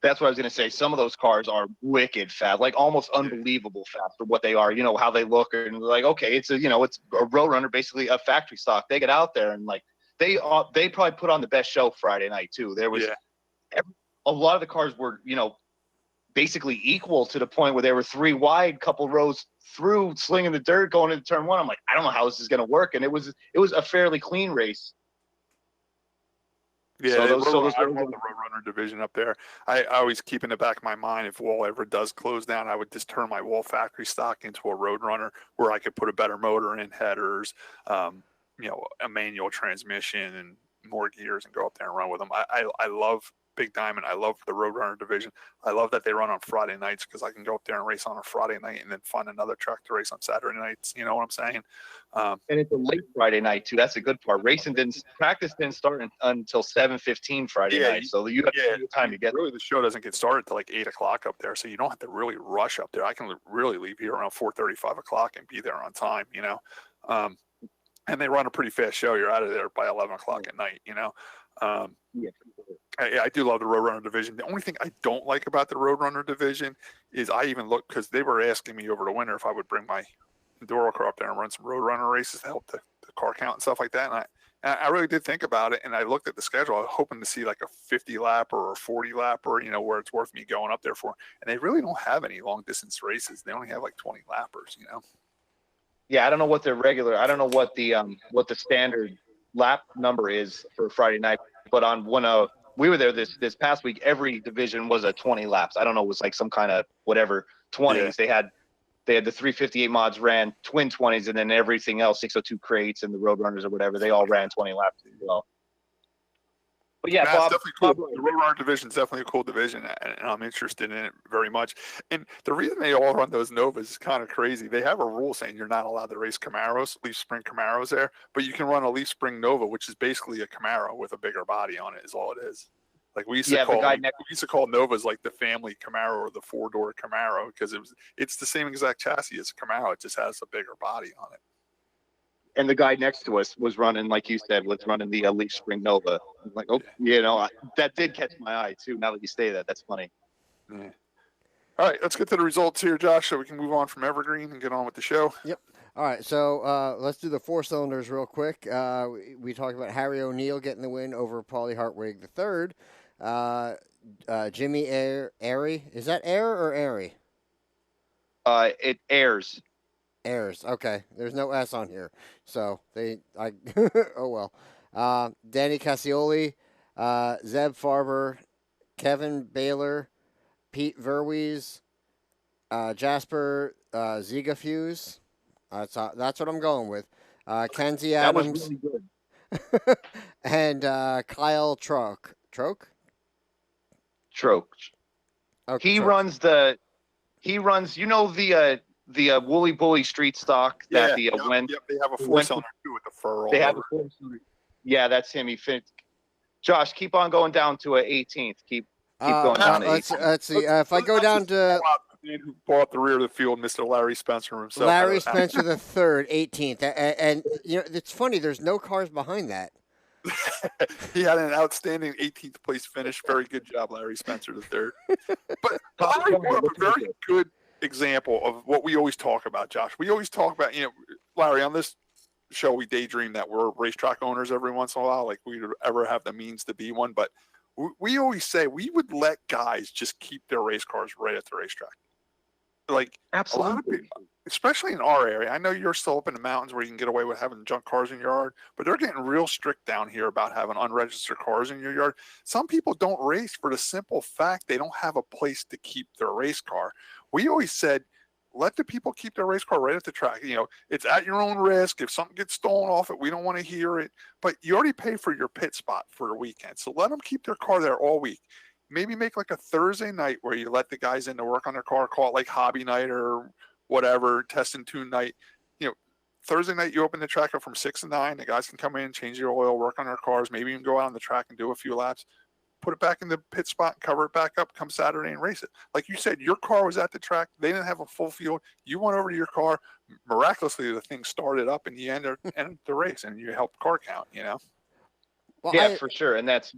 That's what I was going to say. Some of those cars are wicked fast, like almost unbelievable fast for what they are. You know how they look, and like, okay, it's a Roadrunner, basically a factory stock. They get out there and like they probably put on the best show Friday night too. There was a lot of the cars were basically equal to the point where they were 3 wide, couple rows through, slinging the dirt, going into turn 1. I'm like, I don't know how this is going to work, and it was a fairly clean race.
Yeah, I love the Roadrunner division up there. I always keep in the back of my mind, if Wall ever does close down, I would just turn my Wall factory stock into a Roadrunner where I could put a better motor in, headers, a manual transmission and more gears and go up there and run with them. I love Big Diamond. I love the Roadrunner division. I love that they run on Friday nights because I can go up there and race on a Friday night and then find another track to race on Saturday nights. You know what I'm saying?
And it's a late Friday night too. That's a good part. Practice didn't start until 7:15 Friday night, so you have time to get.
Really, the show doesn't get started till like 8 o'clock up there, so you don't have to really rush up there. I can really leave here around 4:30, 5 o'clock and be there on time. And they run a pretty fast show. You're out of there by 11 o'clock at night. I do love the Roadrunner division. The only thing I don't like about the Roadrunner division is I even look, because they were asking me over the winter if I would bring my Enduro car up there and run some Roadrunner races to help the car count and stuff like that. And I really did think about it, and I looked at the schedule. I was hoping to see like a 50 lap or a 40 lap or, where it's worth me going up there for. And they really don't have any long distance races. They only have like 20 lappers,
Yeah, I don't know what I don't know what the standard lap number is for Friday night, but on when we were there this past week, every division was a 20 laps. I don't know, it was like some kind of whatever 20s.
Yeah.
They had the 358 mods ran twin 20s, and then everything else, 602 crates and the Roadrunners or whatever, they all ran 20 laps as well. But yeah,
That's
Bob,
definitely cool. The Roadrunner division is definitely a cool division, and I'm interested in it very much. And the reason they all run those Novas is kind of crazy. They have a rule saying you're not allowed to race Camaros, Leaf Spring Camaros there, but you can run a Leaf Spring Nova, which is basically a Camaro with a bigger body on it, is all it is. Like we used to call Novas like the family Camaro or the 4-door Camaro because it's the same exact chassis as a Camaro. It just has a bigger body on it.
and the guy next to us was running, like you said, was running the Leaf Spring Nova. I'm like, oh, that did catch my eye too. Now that you say that, that's funny.
Yeah. All right, let's get to the results here, Josh, so we can move on from Evergreen and get on with the show.
Yep. All right, so let's do the 4 cylinders real quick. We talked about Harry O'Neill getting the win over Paulie Hartwig III. Jimmy Airy. Is that Air or Airy?
It airs.
Airs. Okay. There's no S on here. So oh well. Danny Cassioli, Zeb Farber, Kevin Baylor, Pete Verwees, Jasper Zigafuse. That's what I'm going with. Kenzie Adams.
That was really good.
And Kyle Troke.
Troke.
Okay,
He
Troke.
runs the Woolly Bully street stock that
Yep, they have a 4-cylinder too with the fur all
they have
over.
a 4-cylinder. Yeah, that's him. Josh, keep on going down to a 18th. Keep going down to 18th.
Let's see. If I go down to
Who bought the rear of the field, Mr. Larry Spencer himself.
Larry Spencer the third, 18th, and it's funny. There's no cars behind that.
He had an outstanding 18th place finish. Very good job, Larry Spencer the third. But Larry brought up a very good example of what we always talk about, Josh. We always talk about, Larry, on this show, we daydream that we're racetrack owners every once in a while, like we would ever have the means to be one. But we always say we would let guys just keep their race cars right at the racetrack. Like
Absolutely.
a lot of people, especially in our area. I know you're still up in the mountains where you can get away with having junk cars in your yard, but they're getting real strict down here about having unregistered cars in your yard. Some people don't race for the simple fact they don't have a place to keep their race car. We always said, let the people keep their race car right at the track. It's at your own risk. If something gets stolen off it, we don't want to hear it. But you already pay for your pit spot for the weekend. So let them keep their car there all week. Maybe make like a Thursday night where you let the guys in to work on their car, call it like hobby night or whatever, test and tune night. Thursday night, you open the track up from 6 to 9. The guys can come in, change the oil, work on their cars, maybe even go out on the track and do a few laps, put it back in the pit spot, and cover it back up, come Saturday and race it. Like you said, your car was at the track. They didn't have a full field. You went over to your car. Miraculously, the thing started up in the end of the race, and you helped car count,
Well,
Yeah, for sure. And that's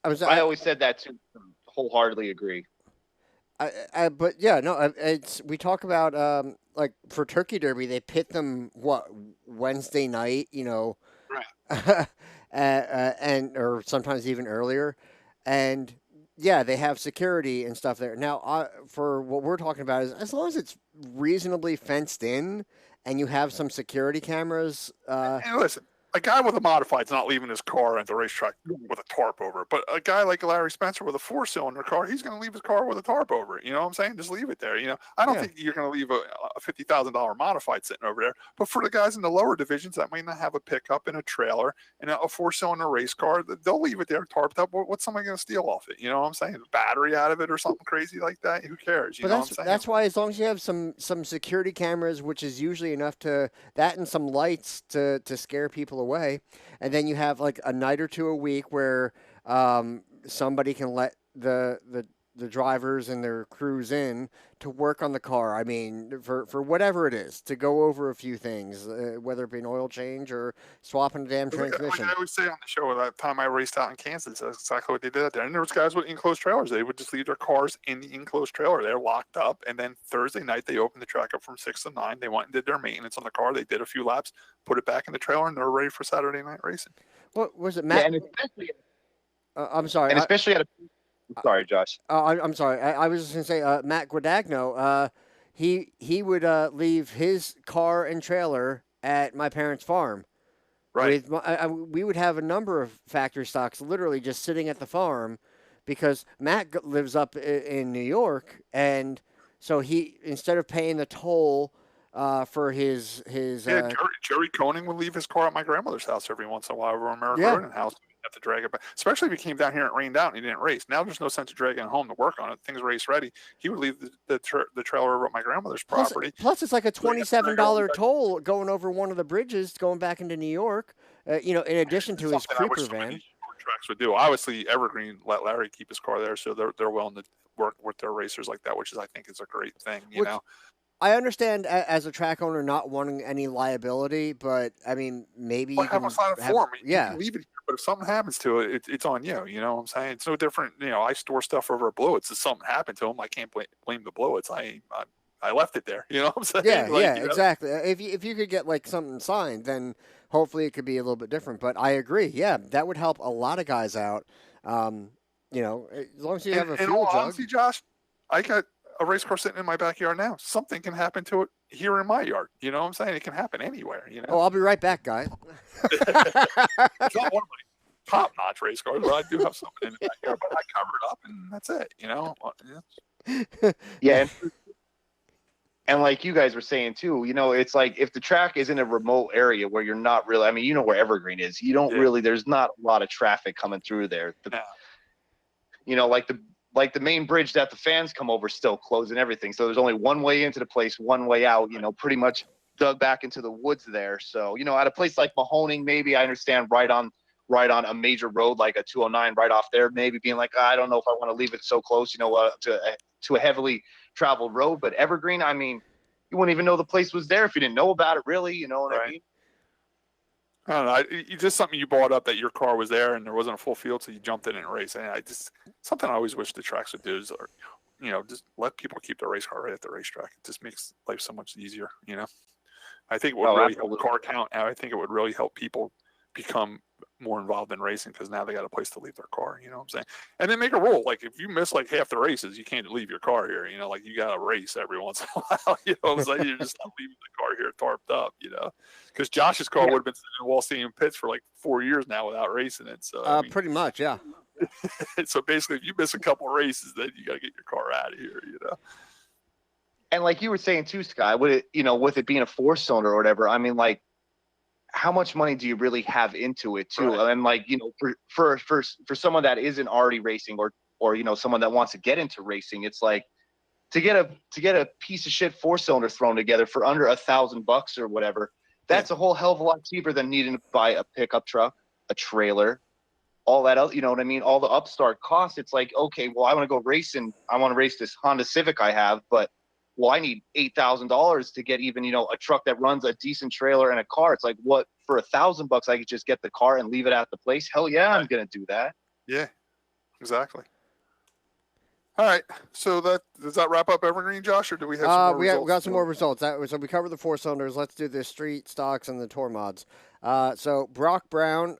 I always said that too. Wholeheartedly agree.
But yeah, no, we talk about like for Turkey Derby, they pit them Wednesday night,
Right.
and or sometimes even earlier, and yeah, they have security and stuff there. Now, for what we're talking about is as long as it's reasonably fenced in and you have some security cameras.
And listen, a guy with a modified's not leaving his car at the racetrack with a tarp over it. But a guy like Larry Spencer with a 4-cylinder car, he's going to leave his car with a tarp over it. You know what I'm saying? Just leave it there. I don't think you're going to leave a $50,000 modified sitting over there. But for the guys in the lower divisions that might not have a pickup and a trailer and a 4-cylinder race car, they'll leave it there tarped up. What's somebody going to steal off it? You know what I'm saying? A battery out of it or something crazy like that? Who cares? You know what I'm saying?
That's why as long as you have some security cameras, which is usually enough that and some lights to scare people away. And then you have like a night or two a week where somebody can let the drivers and their crews in to work on the car. I mean, for whatever it is, to go over a few things, whether it be an oil change or swapping a damn transmission.
Like I always say on the show, that time I raced out in Kansas, that's exactly what they did out there. And there was guys with enclosed trailers. They would just leave their cars in the enclosed trailer. They're locked up. And then Thursday night, they opened the track up from 6 to 9. They went and did their maintenance on the car. They did a few laps, put it back in the trailer, and they're ready for Saturday night racing.
What was it, Matt?
Yeah, and especially,
I'm sorry.
and especially at a. Sorry, Josh.
I'm sorry. I was just going to say, Matt Guadagno, he would leave his car and trailer at my parents' farm.
Right.
We would have a number of factory stocks literally just sitting at the farm because Matt lives up in New York, and so he, instead of paying the toll for his
Jerry Koenig would leave his car at my grandmother's house every once in a while over America
Yeah.
Road in house. Have to drag it back, especially if he came down here and it rained out and he didn't race. Now there's no sense of dragging it home to work on it. Things race ready. He would leave the trailer over at my grandmother's property.
Plus, it's like a $27 toll going over one of the bridges going back into New York. In addition to his creeper van.
Tracks would do. Obviously, Evergreen let Larry keep his car there, so they're willing to work with their racers like that, which is, I think, is a great thing. You know.
I understand as a track owner not wanting any liability, but I mean, maybe you
have
can
a sign of form.
Yeah.
You can leave it here, but if something happens to it, it's on you. You know what I'm saying? It's no different. I store stuff over at Blewitts. If something happened to them, I can't blame the Blewitts. I left it there. You know what I'm saying?
Yeah, exactly. If you could get like something signed, then hopefully it could be a little bit different. But I agree. Yeah, that would help a lot of guys out. As long as you have a fuel jug.
Honestly, Josh, I got a race car sitting in my backyard now. Something can happen to it here in my yard. You know what I'm saying? It can happen anywhere.
Oh, I'll be right back, guys.
It's not one of my top-notch race cars, but I do have something in the backyard. But I cover it up, and that's it.
Yeah. And like you guys were saying too, it's like if the track is in a remote area where you're not really, I mean, you know where Evergreen is. You don't really, there's not a lot of traffic coming through there. Like the main bridge that the fans come over still closed and everything. So there's only one way into the place, one way out, pretty much dug back into the woods there. So, at a place like Mahoning, maybe I understand right on a major road, like a 209 right off there, maybe being like, I don't know if I want to leave it so close, to a heavily traveled road. But Evergreen, I mean, you wouldn't even know the place was there if you didn't know about it, really. You know what I mean?
I don't know. It's just something you brought up that your car was there and there wasn't a full field, so you jumped in and raced. And something I always wish the tracks would do is, just let people keep their race car right at the racetrack. It just makes life so much easier. I think it would really help car count. And I think it would really help people become more involved in racing because now they got a place to leave their car. You know what I'm saying? And then make a rule. Like if you miss like half the races, you can't leave your car here. Like you got to race every once in a while. You know what I'm saying? You're just not leaving the car here tarped up, because Josh's car would have been sitting in Wall Stadium pits for like 4 years now without racing it. So
pretty much, yeah.
So basically, if you miss a couple races, then you got to get your car out of here.
And like you were saying too, Sky, with it being a 4-cylinder or whatever, I mean, like, how much money do you really have into it too? Right. And like, for someone that isn't already racing or someone that wants to get into racing, it's like to get a piece of shit 4-cylinder thrown together for under $1,000 or whatever. That's a whole hell of a lot cheaper than needing to buy a pickup truck, a trailer, all that else, you know what I mean? All the upstart costs. It's like, okay, well, I want to go racing. I want to race this Honda Civic I have, but I need $8,000 to get even, a truck that runs a decent trailer and a car. It's like, what, for $1,000 I could just get the car and leave it at the place? Hell yeah, I'm going to do that.
Yeah, exactly. All right. So does that wrap up Evergreen, Josh, or do we have some more results?
We got some more results. So we covered the 4-cylinders. Let's do the street stocks and the tour mods. So Brock Brown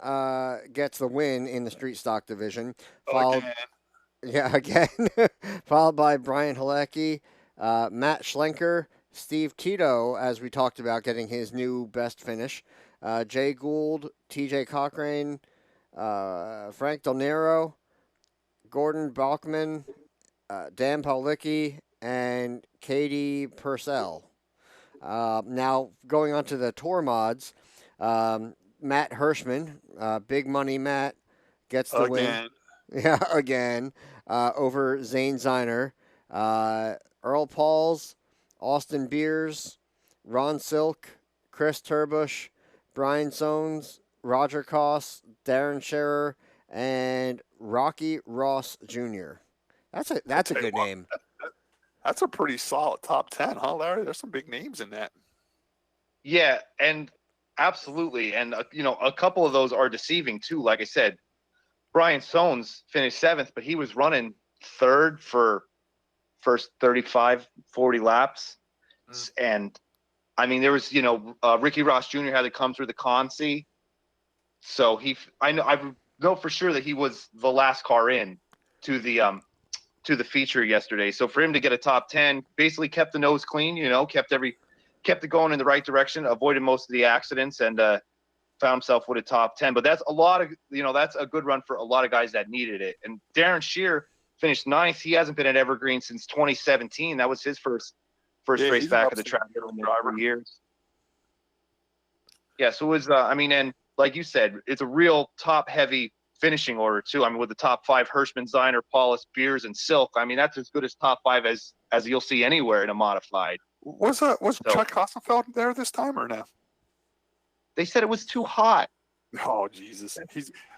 gets the win in the street stock division. Again. Followed by Brian Halecki. Matt Schlenker, Steve Tito, as we talked about, getting his new best finish. Jay Gould, TJ Cochrane, Frank Del Nero, Gordon Bachman, Dan Paulicki, and Katie Purcell. Now, going on to the tour mods, Matt Hirschman, Big Money Matt, gets the win. Yeah, again, over Zane Ziner. Earl Pauls, Austin Beers, Ron Silk, Chris Turbush, Brian Sones, Roger Koss, Darren Scherer, and Rocky Ross Jr. That's a good name.
That's a pretty solid top 10, huh, Larry? There's some big names in that.
Yeah, and absolutely. And, a couple of those are deceiving, too. Like I said, Brian Sones finished 7th, but he was running 3rd for first 35, 40 laps. And I mean, there was, Ricky Ross Jr. had to come through the Consi. So I know for sure that he was the last car in to the to the feature yesterday. So for him to get a top 10, basically kept the nose clean, kept it going in the right direction, avoided most of the accidents, and found himself with a top 10. But that's a lot of, that's a good run for a lot of guys that needed it. And Darren Shear finished 9th. He hasn't been at Evergreen since 2017. That was his first race back at the track in 3 years. Yeah, so it was, and like you said, it's a real top-heavy finishing order, too. With the top 5, Hirschman, Ziner, Paulus, Beers, and Silk, that's as good as top 5 as you'll see anywhere in a modified.
Was Chuck Kossenfeld there this time or no?
They said it was too hot.
Oh, Jesus.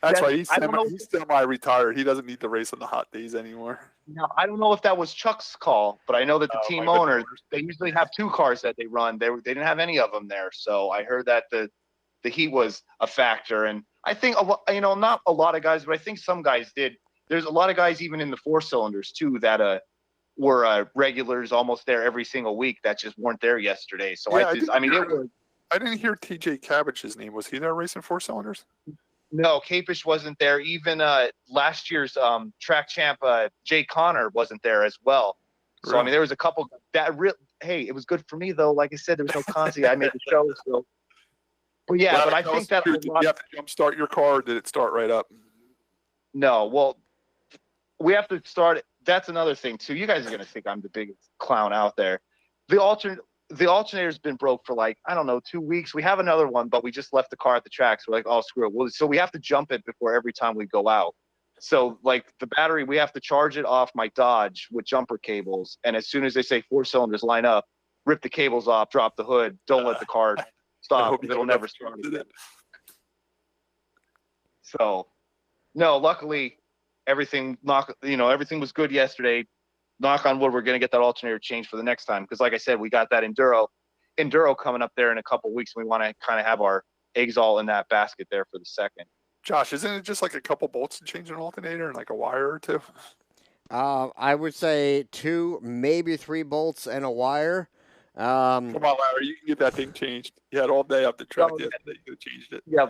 That's why he's semi-retired. He doesn't need to race on the hot days anymore.
Now, I don't know if that was Chuck's call, but I know that the team owner, they usually have 2 cars that they run. They didn't have any of them there. So I heard that the heat was a factor. And I think, not a lot of guys, but I think some guys did. There's a lot of guys even in the 4-cylinders, too, that were regulars almost there every single week that just weren't there yesterday. So
yeah, I didn't hear TJ Cabbage's name. Was he there racing 4-cylinders?
No, Capish wasn't there. Even last year's track champ Jay Connor wasn't there as well. So
Really?
there was a couple that hey, it was good for me though. Like I said, there was no Conzi. I made the show. So, but yeah, but I think that
did you have to jump start your car? Or did it start right up?
No, well, we have to start it. That's another thing too. You guys are gonna think I'm the biggest clown out there. The alternator's been broke for 2 weeks. We have another one, but we just left the car at the track. So we're like, oh, screw it. Well, so we have to jump it before every time we go out. So the battery, we have to charge it off my Dodge with jumper cables. And as soon as they say 4 cylinders line up, rip the cables off, drop the hood. Don't let the car stop. It'll never start again. So, no, luckily everything was good yesterday. Knock on wood, we're going to get that alternator changed for the next time. Because like I said, we got that Enduro coming up there in a couple of weeks. And we want to kind of have our eggs all in that basket there for the second.
Josh, isn't it just like a couple bolts to change an alternator and like a wire or 2?
I would say 2, maybe 3 bolts and a wire.
Come on, Larry, you can get that thing changed. You had all day up the track yesterday. You could have changed it.
Yeah,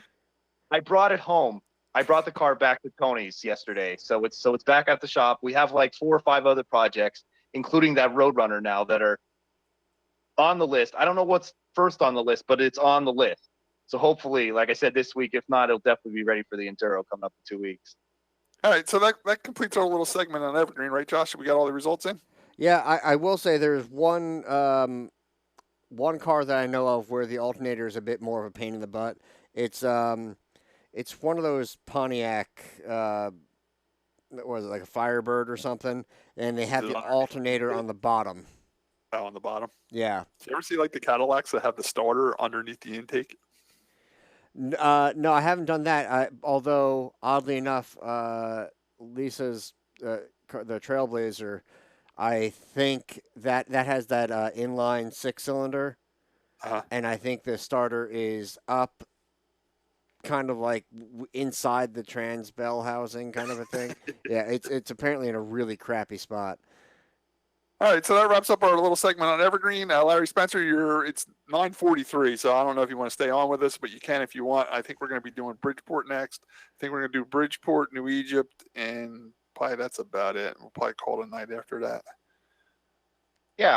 I brought it home. I brought the car back to Tony's yesterday, so it's back at the shop. We have 4 or 5 other projects, including that Roadrunner now, that are on the list. I don't know what's first on the list, but it's on the list. So hopefully, like I said, this week, if not, it'll definitely be ready for the Enduro coming up in 2 weeks.
All right, so that completes our little segment on Evergreen, right, Josh? We got all the results in?
Yeah, I will say there's one car that I know of where the alternator is a bit more of a pain in the butt. It's one of those Pontiac, what was it, like a Firebird or something, and they have the alternator on the bottom.
Oh, on the bottom?
Yeah.
Do you ever see the Cadillacs that have the starter underneath the intake?
No, I haven't done that. Although, oddly enough, Lisa's the Trailblazer, I think that has that inline 6-cylinder, and I think the starter is up, kind of like inside the trans bell housing, kind of a thing. Yeah, it's apparently in a really crappy spot.
All right, so that wraps up our little segment on Evergreen. Larry Spencer, it's 9:43, so I don't know if you want to stay on with us, but you can if you want. I think we're going to be doing Bridgeport next. I think we're going to do Bridgeport, New Egypt, and probably that's about it. We'll probably call it a night after that.
Yeah,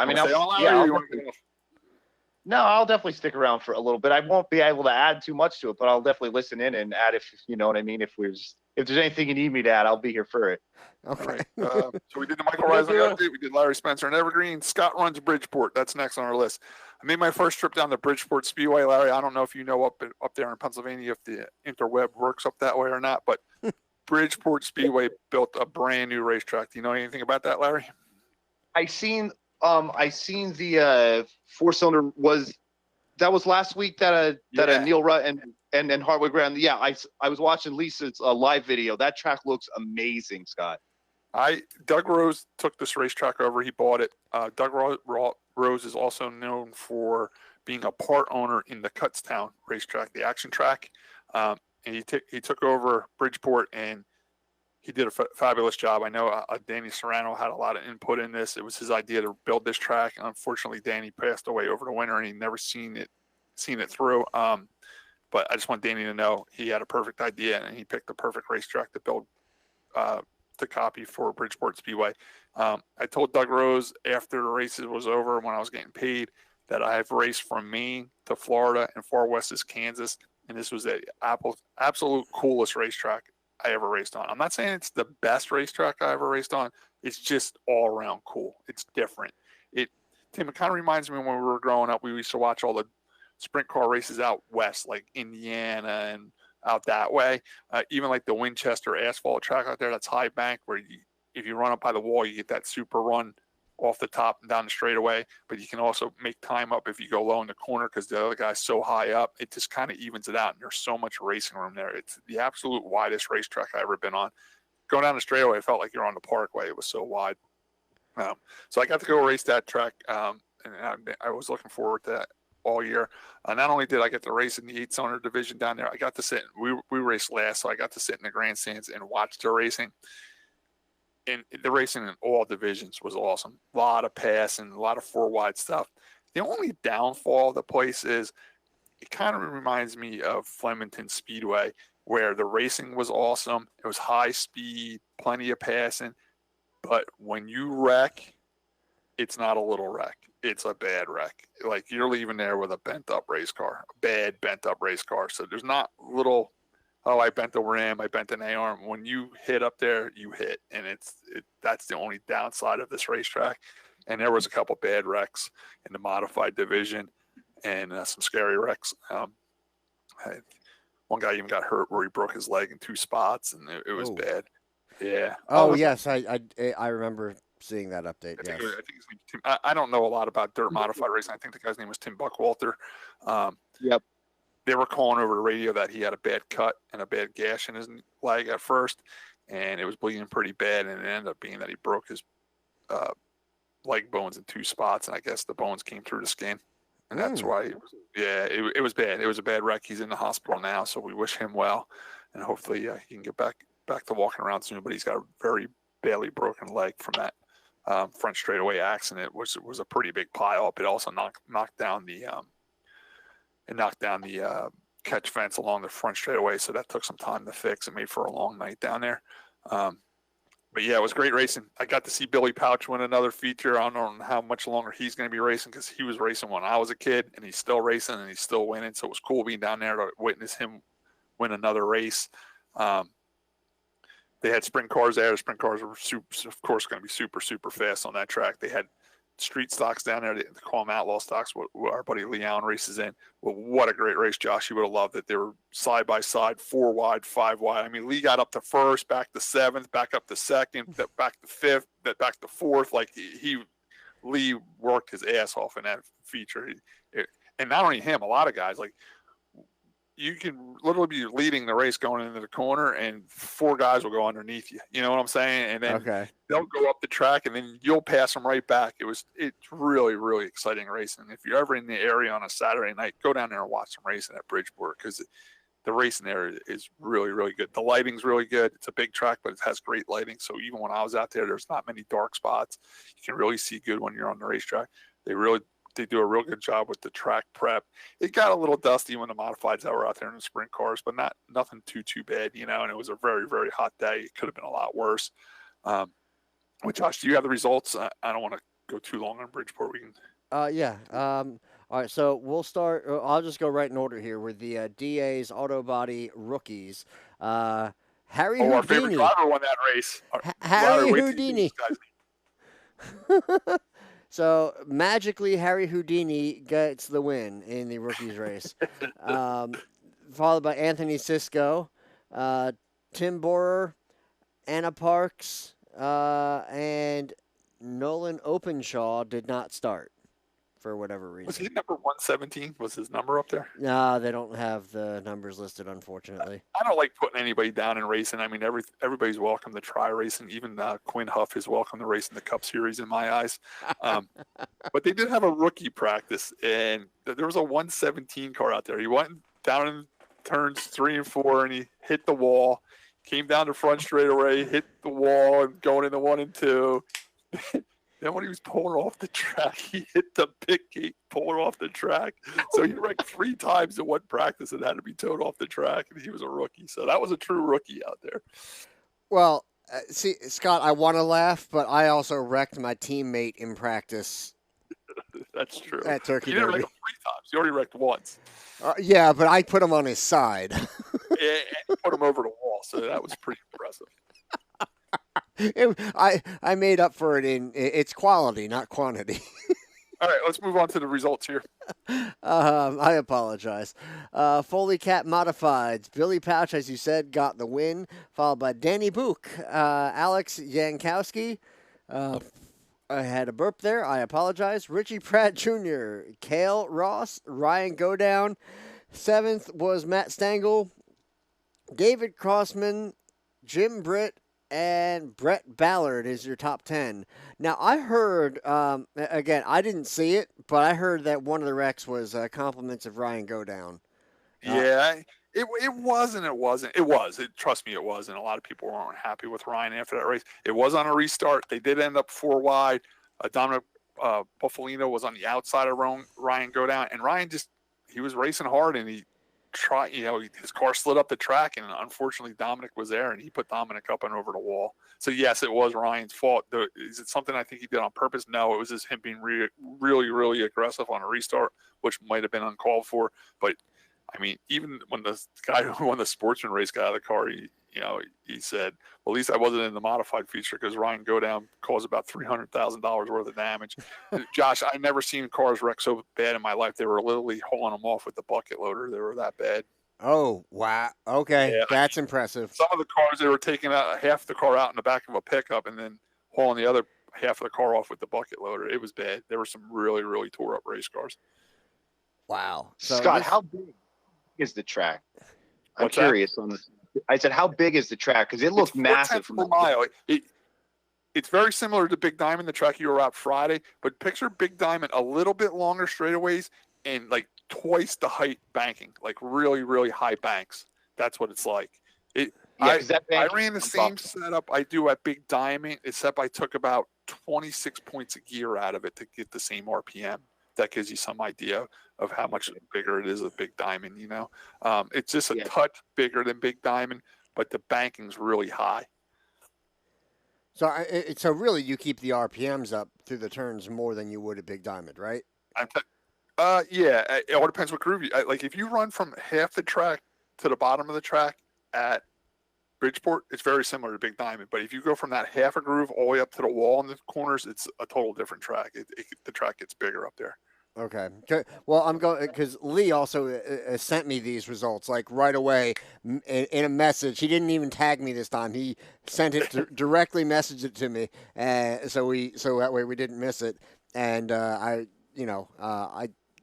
I'll definitely stick around for a little bit. I won't be able to add too much to it, but I'll definitely listen in and add if you know what I mean. If there's anything you need me to add, I'll be here for it.
Okay.
So we did the Michael Reisner update. We did Larry Spencer and Evergreen. Scott runs Bridgeport. That's next on our list. I made my first trip down to Bridgeport Speedway, Larry. I don't know if you know up there in Pennsylvania if the interweb works up that way or not, but Bridgeport Speedway built a brand new racetrack. Do you know anything about that, Larry?
I seen the 4-cylinder was last week that Neil Rutt and Hardwood Ground. Yeah, I was watching Lisa's live video. That track looks amazing, Scott.
Doug Rose took this racetrack over. He bought it. Doug Rose is also known for being a part owner in the Kutztown racetrack, the action track. And he took over Bridgeport, and he did a fabulous job. I know Danny Serrano had a lot of input in this. It was his idea to build this track. Unfortunately, Danny passed away over the winter, and he never seen it through. But I just want Danny to know he had a perfect idea, and he picked the perfect racetrack to build to copy for Bridgeport Speedway. I told Doug Rose after the races was over when I was getting paid that I have raced from Maine to Florida and far west is Kansas, and this was the absolute coolest racetrack I ever raced on. I'm not saying it's the best racetrack I ever raced on. It's just all around cool. It's different. Tim, it kind of reminds me when we were growing up, we used to watch all the sprint car races out west, like Indiana and out that way. Even like the Winchester asphalt track out there, that's high bank, where if you run up by the wall, you get that super run off the top and down the straightaway. But you can also make time up if you go low in the corner because the other guy's so high up. It just kind of evens it out, and there's so much racing room there. It's the absolute widest racetrack I've ever been on. Going down the straightaway, it felt like you're on the parkway. It was so wide. So I got to go race that track, and I was looking forward to that all year. Not only did I get to race in the 8-cylinder division down there, I got to sit. We raced last, so I got to sit in the grandstands and watch the racing. And the racing in all divisions was awesome. A lot of passing, a lot of 4-wide stuff. The only downfall of the place is it kind of reminds me of Flemington Speedway, where the racing was awesome. It was high speed, plenty of passing. But when you wreck, it's not a little wreck. It's a bad wreck. Like you're leaving there with a bent up race car, a bad bent up race car. So there's not little, oh, I bent the rim, I bent an A-arm. When you hit up there, you hit. And that's the only downside of this racetrack. And there was a couple bad wrecks in the modified division and some scary wrecks. One guy even got hurt where he broke his leg in 2 spots, and it was bad. Yeah.
Oh, yes, I remember seeing that update.
I think his name was Tim. I don't know a lot about dirt modified racing. I think the guy's name was Tim Buckwalter.
Yep.
They were calling over the radio that he had a bad cut and a bad gash in his leg at first, and it was bleeding pretty bad, and it ended up being that he broke his leg bones in 2 spots, and I guess the bones came through the skin. And that's why, it was bad. It was a bad wreck. He's in the hospital now, so we wish him well, and hopefully he can get back to walking around soon. But he's got a very badly broken leg from that front straightaway accident, which was a pretty big pile up. It also knocked down the catch fence along the front straightaway, so that took some time to fix. It made for a long night down there. But yeah, it was great racing. I got to see Billy Pouch win another feature. I don't know how much longer he's going to be racing because he was racing when I was a kid, and he's still racing and he's still winning. So it was cool being down there to witness him win another race. They had sprint cars there. The sprint cars were, of course, going to be super, super fast on that track. They had street stocks down there. They call them outlaw stocks, what our buddy Leon races in. Well, what a great race, Josh. You would have loved it. They were side by side, 4 wide, 5 wide. I mean, Lee got up to first, back to 7th, back up to 2nd, back to 5th, back to 4th. Like Lee worked his ass off in that feature. And not only him, a lot of guys, like, you can literally be leading the race going into the corner and 4 guys will go underneath you. You know what I'm saying? And then they'll go up the track and then you'll pass them right back. It's really, really exciting racing. If you're ever in the area on a Saturday night, go down there and watch some racing at Bridgeport because the racing there is really, really good. The lighting's really good. It's a big track, but it has great lighting. So even when I was out there, there's not many dark spots. You can really see good when you're on the racetrack. They do a real good job with the track prep. It got a little dusty when the modifieds that were out there in the sprint cars, but nothing too bad, and it was a very, very hot day. It could have been a lot worse. Well, Josh, do you have the results? I don't want to go too long on Bridgeport. We can.
Yeah. All right, so we'll start. I'll just go right in order here with the DA's Auto Body rookies. Harry Houdini.
Our favorite driver won that race.
Harry Houdini. So magically, Harry Houdini gets the win in the rookies race, followed by Anthony Sisko, Tim Borer, Anna Parks, and Nolan Openshaw did not start for whatever reason.
Was he number 117? Was his number up there?
No, they don't have the numbers listed, unfortunately.
I don't like putting anybody down in racing. I mean, everybody's welcome to try racing. Even Quinn Huff is welcome to race in the Cup Series in my eyes. But they did have a rookie practice, and there was a 117 car out there. He went down in turns 3 and 4, and he hit the wall, came down the front straightaway, hit the wall, and going into 1 and 2. Then when he was pulling off the track, he hit the pit gate, pulling off the track. So he wrecked 3 times in one practice and had to be towed off the track, and he was a rookie. So that was a true rookie out there.
Well, See, Scott, I want to laugh, but I also wrecked my teammate in practice
That's true.
at Turkey
You didn't
Derby.
wreck him 3 times. You already wrecked once.
Yeah, but I put him on his side.
And you put him over the wall, so that was pretty impressive.
I made up for it in it's quality, not quantity.
All right, let's move on to the results here.
I apologize. Foley Cat Modifieds. Billy Pouch, as you said, got the win, followed by Danny Book. Alex Yankowski. I had a burp there. I apologize. Richie Pratt Jr., Cale Ross, Ryan Godown. 7th was Matt Stengel, David Crossman, Jim Britt, and Brett Ballard is your top 10. Now, I heard, again, I didn't see it, but I heard that one of the wrecks was compliments of Ryan Godown.
Yeah, it was and it wasn't. It was. Trust me, it was. And a lot of people weren't happy with Ryan after that race. It was on a restart. They did end up 4 wide. Dominic Buffalino was on the outside of Ryan Godown. And Ryan he was racing hard and he tried, his car slid up the track, and unfortunately Dominic was there and he put Dominic up and over the wall. So yes, it was Ryan's fault. Is it something I think he did on purpose? No, it was just him being really, really aggressive on a restart, which might have been uncalled for. But I mean, even when the guy who won the Sportsman race got out of the car, he said, well, at least I wasn't in the modified feature because Ryan Godown caused about $300,000 worth of damage. Josh, I've never seen cars wreck so bad in my life. They were literally hauling them off with the bucket loader. They were that bad.
Oh, wow. Okay,
Yeah,
that's impressive.
Some of the cars, they were taking out half the car out in the back of a pickup and then hauling the other half of the car off with the bucket loader. It was bad. There were some really, really tore up race cars.
Wow. So
Scott, how big is the track? I'm
What's that?
curious on this. I said, how big is the track? Because it looked massive.
From a mile. It's very similar to Big Diamond, the track you were out Friday, but picture Big Diamond a little bit longer straightaways and like twice the height banking, like really, really high banks. That's what it's like. I ran the same setup I do at Big Diamond, except I took about 26 points a gear out of it to get the same RPM. That gives you some idea of how much bigger it is at Big Diamond, It's just a touch bigger than Big Diamond, but the banking's really high.
So really you keep the RPMs up through the turns more than you would at Big Diamond, right?
Yeah, it all depends what groove you like. If you run from half the track to the bottom of the track at Bridgeport, it's very similar to Big Diamond. But if you go from that half a groove all the way up to the wall in the corners, it's a total different track. The track gets bigger up there.
Okay. Well, I'm going because Lee also sent me these results like right away in a message. He didn't even tag me this time. He sent it directly, messaged it to me, so that way we didn't miss it. And I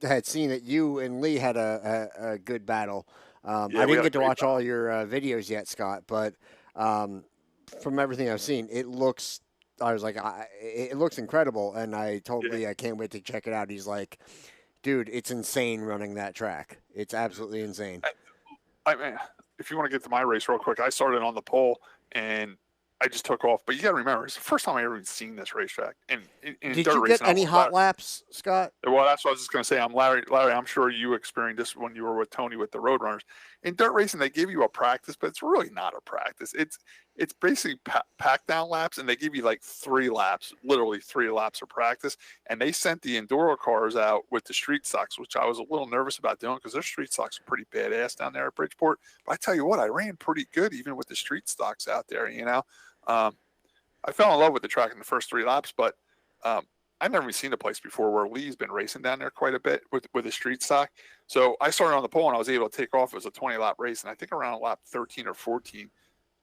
had seen that you and Lee had a good battle. I didn't get to watch all your videos yet, Scott, but from everything I've seen, it looks. I was like, it looks incredible, and I told Lee I can't wait to check it out. He's like, dude, it's insane running that track. It's absolutely insane.
I mean, if you want to get to my race real quick, I started on the pole, and I just took off. But you got to remember, it's the first time I ever seen this racetrack. And
did you get any hot laps, Scott?
Well, that's what I was just going to say. I'm Larry. I'm sure you experienced this when you were with Tony with the Roadrunners. In dirt racing, they give you a practice, but it's really not a practice. It's basically pack down laps, and they give you like 3 laps, literally 3 laps of practice. And they sent the enduro cars out with the street stocks, which I was a little nervous about doing because their street stocks are pretty badass down there at Bridgeport. But I tell you what, I ran pretty good even with the street stocks out there. I fell in love with the track in the first 3 laps, but I've never seen a place before where Lee's been racing down there quite a bit with a street stock. So I started on the pole and I was able to take off. It was a 20-lap race, and I think around lap 13 or 14,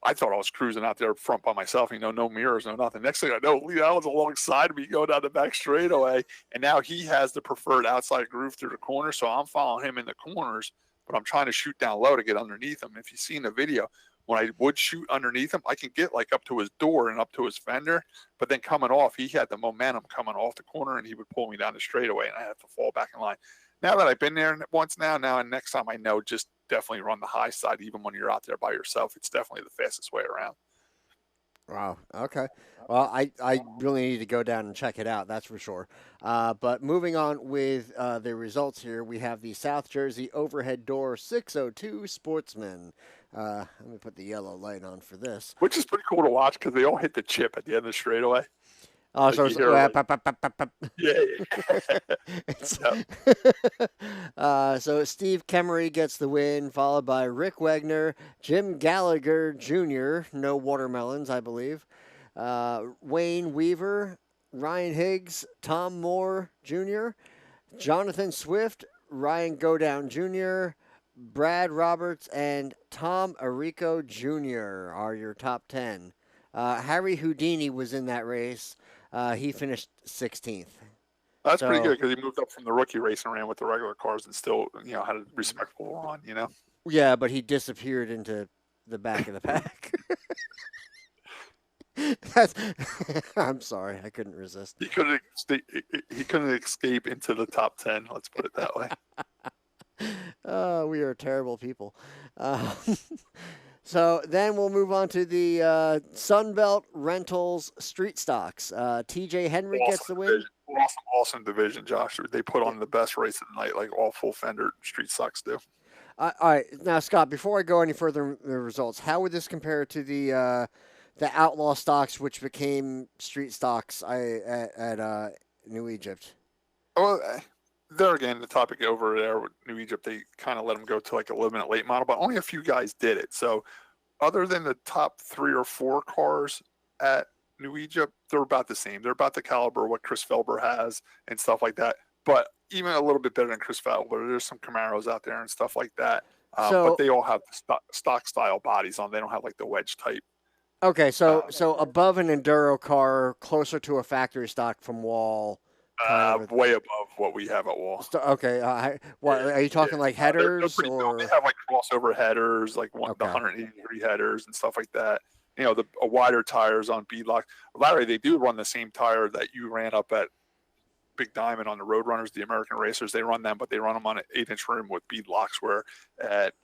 I thought I was cruising out there front by myself. No mirrors, no nothing. Next thing I know, Lee Allen's alongside me going down the back straightaway, and now he has the preferred outside groove through the corner, so I'm following him in the corners, but I'm trying to shoot down low to get underneath him. If you've seen the video, when I would shoot underneath him, I can get like up to his door and up to his fender, but then coming off, he had the momentum coming off the corner, and he would pull me down the straightaway, and I had to fall back in line. Now that I've been there once and next time I know, just definitely run the high side, even when you're out there by yourself. It's definitely the fastest way around.
Wow. Okay. Well, I really need to go down and check it out. That's for sure. But moving on with the results here, we have the South Jersey Overhead Door 602 Sportsman. Let me put the yellow light on for this.
Which is pretty cool to watch because they all hit the chip at the end of the straightaway.
Oh,
Like
so
you
it's,
hear, like-
pop, pop, pop, pop, pop.
Yeah.
So Steve Kemery gets the win, followed by Rick Wegner, Jim Gallagher Jr., no watermelons, I believe, Wayne Weaver, Ryan Higgs, Tom Moore Jr., Jonathan Swift, Ryan Godown Jr., Brad Roberts, and Tom Arico Jr. are your top 10. Harry Houdini was in that race. He finished 16th.
That's pretty good because he moved up from the rookie race and ran with the regular cars and still, had a respectable run,
Yeah, but he disappeared into the back of the pack. I'm sorry, I couldn't resist.
He couldn't escape into the top 10, let's put it that way.
We are terrible people. So then we'll move on to the Sunbelt Rentals Street Stocks. TJ Henry gets the win.
Division. Awesome division, Josh. They put on the best race of the night, like all full fender street stocks do.
All right, now Scott. Before I go any further in the results, how would this compare to the Outlaw stocks, which became street stocks at New Egypt?
Well, there again, the topic over there with New Egypt, they kind of let them go to like a limited late model, but only a few guys did it. So other than the top 3 or 4 cars at New Egypt, they're about the same. They're about the caliber of what Chris Felber has and stuff like that. But even a little bit better than Chris Felber. There's some Camaros out there and stuff like that. But they all have stock style bodies on. They don't have like the wedge type.
Okay, so above an enduro car, closer to a factory stock from Wall.
Way above what we have at Wall.
Okay, are you talking like headers
they're
or
They have like crossover headers, like the 180-degree headers and stuff like that. A wider tires on beadlock. Larry, they do run the same tire that you ran up at Big Diamond on the Road Runners, the American Racers. They run them, but they run them on an 8-inch rim with beadlocks. Where at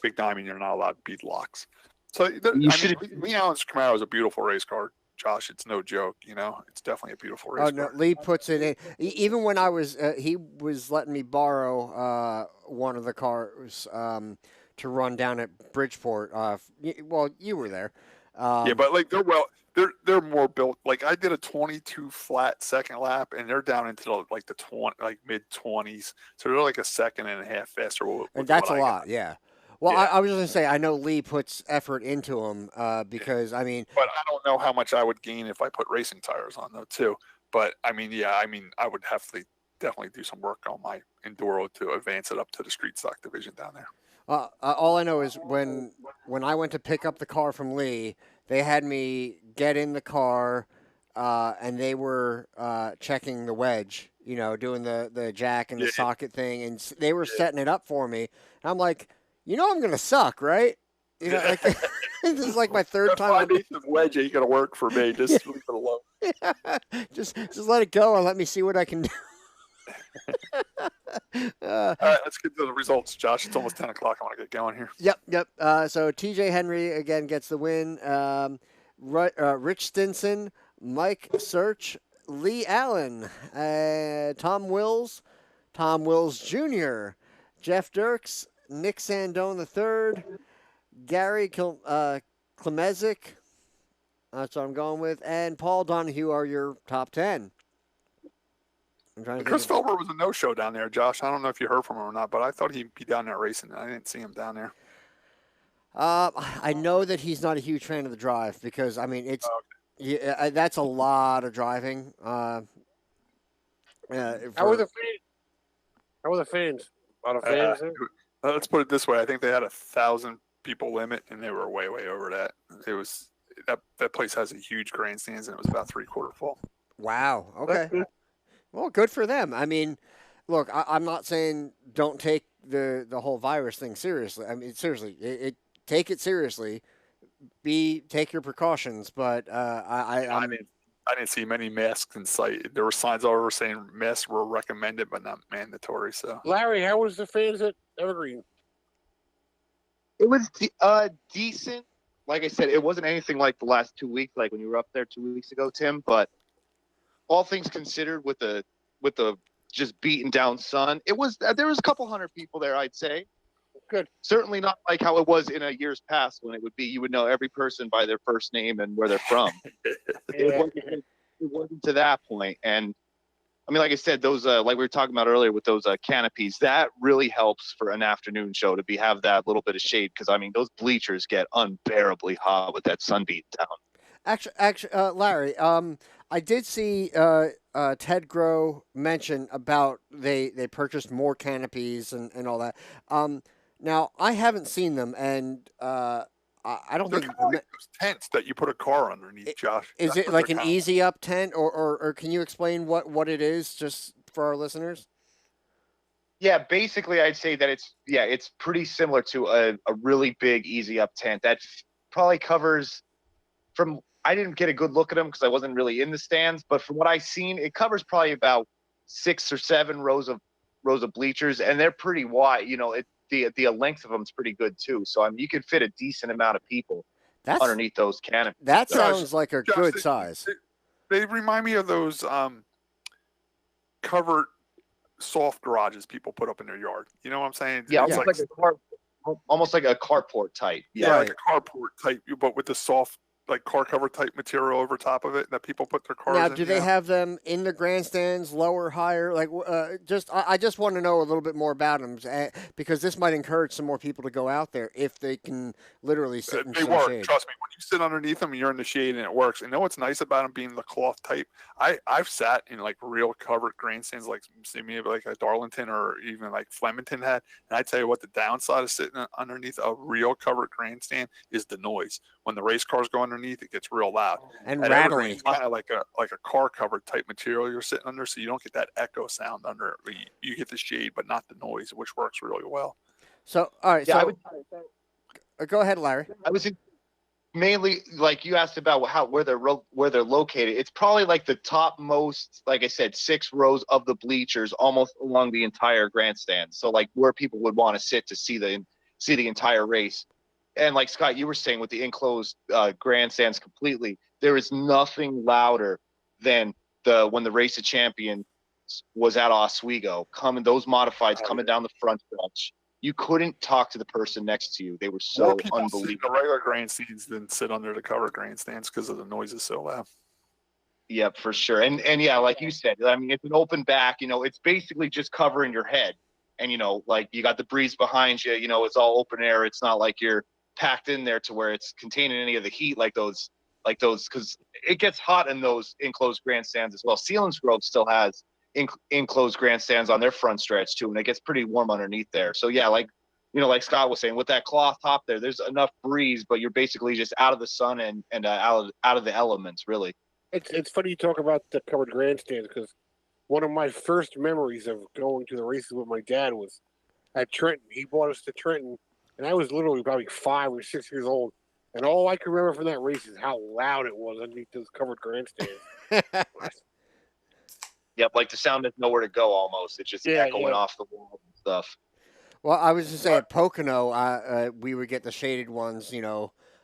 Big Diamond, you're not allowed beadlocks. So Lee Allen's Camaro is a beautiful race car. Josh, it's no joke, it's definitely a beautiful race.
Oh, no, Lee puts it in. Even when I was, he was letting me borrow one of the cars to run down at Bridgeport. Well, you were there.
Yeah, but like they're more built. Like I did a 22 flat second lap, and they're down into the mid 20s. So they're like a second and a half faster.
And that's a lot, yeah. Well, yeah. I was going to say, I know Lee puts effort into them because, I mean...
But I don't know how much I would gain if I put racing tires on, though, too. But, I would have to definitely do some work on my Enduro to advance it up to the street stock division down there.
All I know is when I went to pick up the car from Lee, they had me get in the car, and they were checking the wedge, doing the jack and the socket thing, and they were setting it up for me. And I'm like... I'm going to suck, right? This is like my third time.
5/8 wedge ain't going to work for me. Just leave it alone.
Yeah, just let it go and let me see what I can do.
All right, let's get to the results, Josh. It's almost 10 o'clock. I want to get going here.
Yep. So TJ Henry, again, gets the win. Rich Stinson, Mike Search, Lee Allen, Tom Wills Jr., Jeff Dirks, Nick Sandone III, Gary Klemezik, that's what I'm going with, and Paul Donahue are your top 10.
Chris Felber was a no-show down there, Josh. I don't know if you heard from him or not, but I thought he'd be down there racing. I didn't see him down there.
I know that he's not a huge fan of the drive because, that's a lot of driving.
How were the fans? A lot of fans there?
Let's put it this way. I think they had 1,000 people limit, and they were way over that. It was that place has a huge grandstands, and it was about 3/4 full.
Wow. Okay. Well, good for them. I mean, look, I'm not saying don't take the whole virus thing seriously. I mean, seriously, take it seriously. Take your precautions, but I
didn't see many masks in sight. There were signs all over saying masks were recommended but not mandatory. So,
Larry, how was the fans at Evergreen?
It was decent. like I said, it wasn't anything like the last 2 weeks, like when you were up there 2 weeks ago, Tim. But all things considered, with the just beaten down sun, there was a couple hundred people there, I'd say.
Good.
Certainly not like how it was in a years past when you would know every person by their first name and where they're from. It wasn't to that point. And I mean, like I said, those like we were talking about earlier with those canopies, that really helps for an afternoon show to have that little bit of shade, because I mean those bleachers get unbearably hot with that sun beating down.
Actually, Larry, I did see Ted Grow mention about they purchased more canopies and all that. Now I haven't seen them, and I don't
They're
think
kind of like those tents that you put a car underneath, Josh.
Is
That's
it
what
like
they're
an
kinda
easy up tent, or can you explain what it is just for our listeners?
Yeah, basically, I'd say that it's pretty similar to a really big easy up tent that probably covers from. I didn't get a good look at them because I wasn't really in the stands, but from what I've seen, it covers probably about 6 or 7 rows of bleachers, and they're pretty wide. You know, the length of them is pretty good too. So I mean, you could fit a decent amount of people underneath those canopies.
That
Josh,
sounds like a good size.
They remind me of those covered soft garages people put up in their yard. You know what I'm saying?
Yeah,
It's
almost like a carport type.
Yeah,
Right.
like a carport type, but with the soft, like car cover type material over top of it that people put their cars
Now,
in.
do they have them in the grandstands, lower, higher? Like, I just want to know a little bit more about them, because this might encourage some more people to go out there if they can literally sit in
They
some
work.
shade.
Trust me, when you sit underneath them, you're in the shade and it works. And know what's nice about them being the cloth type? I've sat in like real covered grandstands, like maybe like a Darlington or even like Flemington had. And I tell you what, the downside of sitting underneath a real covered grandstand is the noise. When the race cars go underneath, it gets real loud.
And
At
rattly.
Evergreen, it's kind of like a car covered type material you're sitting under, so you don't get that echo sound under it. You get the shade, but not the noise, which works really well.
So, all right.
Yeah,
So, go ahead, Larry.
I was mainly like you asked about where they're located. It's probably like the topmost, like I said, 6 rows of the bleachers, almost along the entire grandstand. So like where people would want to sit to see the entire race. And like Scott, you were saying, with the enclosed grandstands completely, there is nothing louder than when the Race of Champions was at Oswego. Those modifieds coming down the front stretch. You couldn't talk to the person next to you. They were so
More people sit in
unbelievable.
the regular grandstands than sit under the covered grandstands because of the noise is so loud.
Yep, for sure. And yeah, like you said, I mean, it's an open back. You know, it's basically just covering your head. And, you know, like you got the breeze behind you. You know, it's all open air. It's not like you're packed in there to where it's containing any of the heat like those, because it gets hot in those enclosed grandstands as well. Selinsgrove still has enclosed grandstands on their front stretch too, and it gets pretty warm underneath there. So yeah, like, you know, like Scott was saying, with that cloth top there's enough breeze, but you're basically just out of the sun and out of the elements, really.
It's funny you talk about the covered grandstands, because one of my first memories of going to the races with my dad was at Trenton. He brought us to Trenton, and I was literally probably 5 or 6 years old. And all I can remember from that race is how loud it was underneath those covered grandstands.
Yep, like the sound has nowhere to go almost. It's just echoing off the wall and stuff.
Well, I was just saying, at Pocono, we would get the shaded ones, me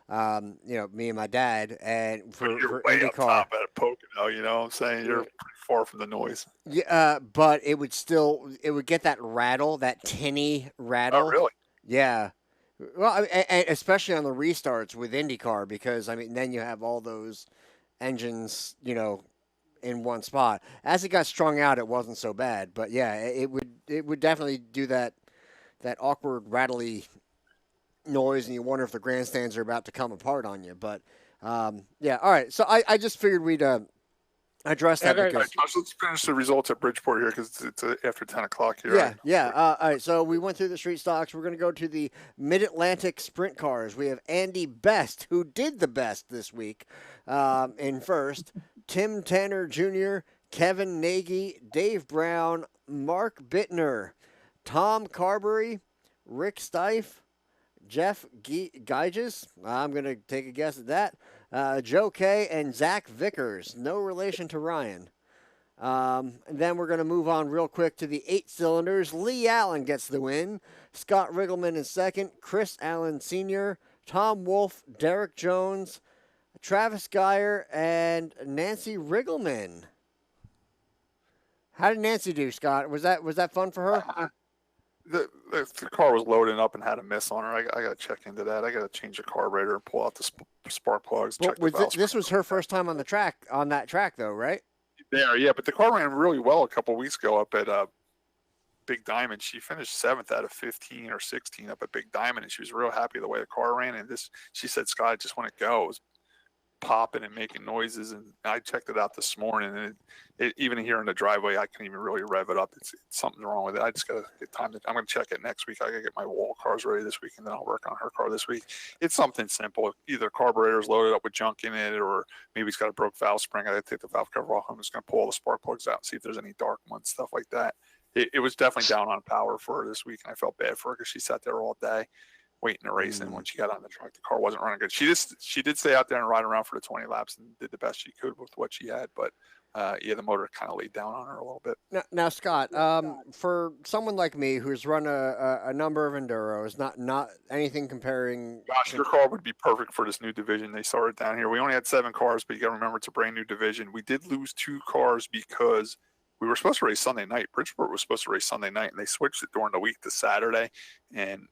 and my dad, and
You're
for
way
IndyCar.
up top at Pocono, you know what I'm saying? You're pretty far from the noise.
Yeah, but it would get that rattle, that tinny rattle.
Oh, really?
Yeah. Well, and especially on the restarts with IndyCar, because, I mean, then you have all those engines, in one spot. As it got strung out, it wasn't so bad. But, yeah, it would definitely do that awkward, rattly noise, and you wonder if the grandstands are about to come apart on you. But, yeah, all right. So I just figured we'd address that.
All right, Josh, let's finish the results at Bridgeport here, because it's after 10 o'clock here.
Yeah,
right?
yeah. All right, so we went through the street stocks. We're going to go to the Mid-Atlantic Sprint Cars. We have Andy Best, who did the best this week, in first. Tim Tanner Jr., Kevin Nagy, Dave Brown, Mark Bittner, Tom Carberry, Rick Stife, Jeff Geiges. I'm going to take a guess at that. Joe Kay and Zach Vickers. No relation to Ryan. And then we're going to move on real quick to the 8 cylinders. Lee Allen gets the win. Scott Riggleman in second. Chris Allen Sr., Tom Wolfe, Derek Jones, Travis Geyer, and Nancy Riggleman. How did Nancy do, Scott? Was that fun for her?
The car was loading up and had a miss on her. I got to check into that. I got to change the carburetor and pull out the spark plugs. Check the valve
this was her first time on that track, though, right?
There, yeah. But the car ran really well a couple weeks ago up at Big Diamond. She finished 7th out of 15 or 16 up at Big Diamond, and she was real happy the way the car ran. And she said, Scott, I just want to go. It was popping and making noises, and I checked it out this morning, and it even here in the driveway, I can't even really rev it up. It's something wrong with it. I just got to get time I'm going to check it next week. I got to get my wall cars ready this week, and then I'll work on her car this week. It's something simple. Either carburetor's loaded up with junk in it, or maybe it's got a broke valve spring. I got to take the valve cover off. I'm just going to pull all the spark plugs out and see if there's any dark ones, stuff like that. It was definitely down on power for her this week, and I felt bad for her because she sat there all day waiting to race, and when she got on the track, the car wasn't running good. She did stay out there and ride around for the 20 laps and did the best she could with what she had, but the motor kind of laid down on her a little bit.
Now Scott, for someone like me who's run a number of enduros, not anything comparing.
Gosh, your car would be perfect for this new division they started down here. We only had 7 cars, but you got to remember it's a brand new division. We did lose 2 cars because we were supposed to race Sunday night. Bridgeport was supposed to race Sunday night, and they switched it during the week to Saturday, and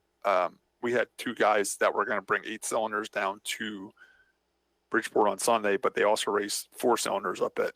we had 2 guys that were going to bring 8 cylinders down to Bridgeport on Sunday, but they also raced 4 cylinders up at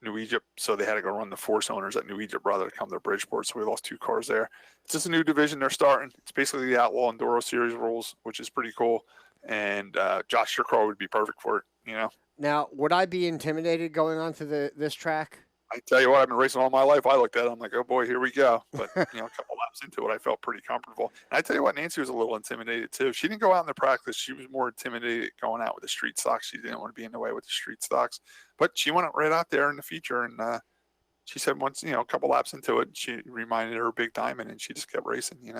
New Egypt, so they had to go run the 4 cylinders at New Egypt rather than come to Bridgeport, so we lost 2 cars there. It's just a new division they're starting. It's basically the Outlaw Enduro Series rules, which is pretty cool, and Josh, your car would be perfect for it, you know.
Now, would I be intimidated going onto this track?
I tell you what, I've been racing all my life. I looked at it, I'm like, oh boy, here we go. But a couple laps into it, I felt pretty comfortable. And I tell you what, Nancy was a little intimidated too. She didn't go out in the practice. She was more intimidated going out with the street stocks. She didn't want to be in the way with the street stocks. But she went right out there in the feature, and she said once, a couple laps into it, she reminded her Big Diamond, and she just kept racing.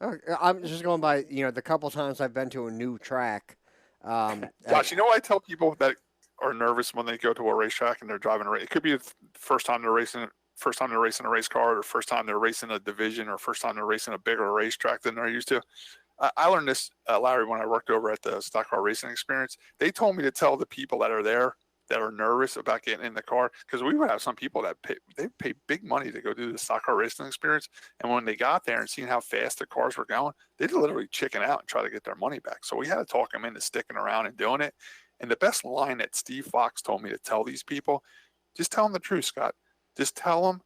I'm just going by the couple times I've been to a new track.
Gosh, what I tell people that are nervous when they go to a racetrack and they're driving a race. It could be the first time they're racing a race car, or first time they're racing a division, or first time they're racing a bigger racetrack than they're used to. I learned this, Larry, when I worked over at the Stock Car Racing Experience. They told me to tell the people that are there that are nervous about getting in the car, because we would have some people that pay big money to go do the Stock Car Racing Experience, and when they got there and seen how fast the cars were going, they'd literally chicken out and try to get their money back. So we had to talk them into sticking around and doing it. And the best line that Steve Fox told me to tell these people, just tell them the truth, Scott. Just tell them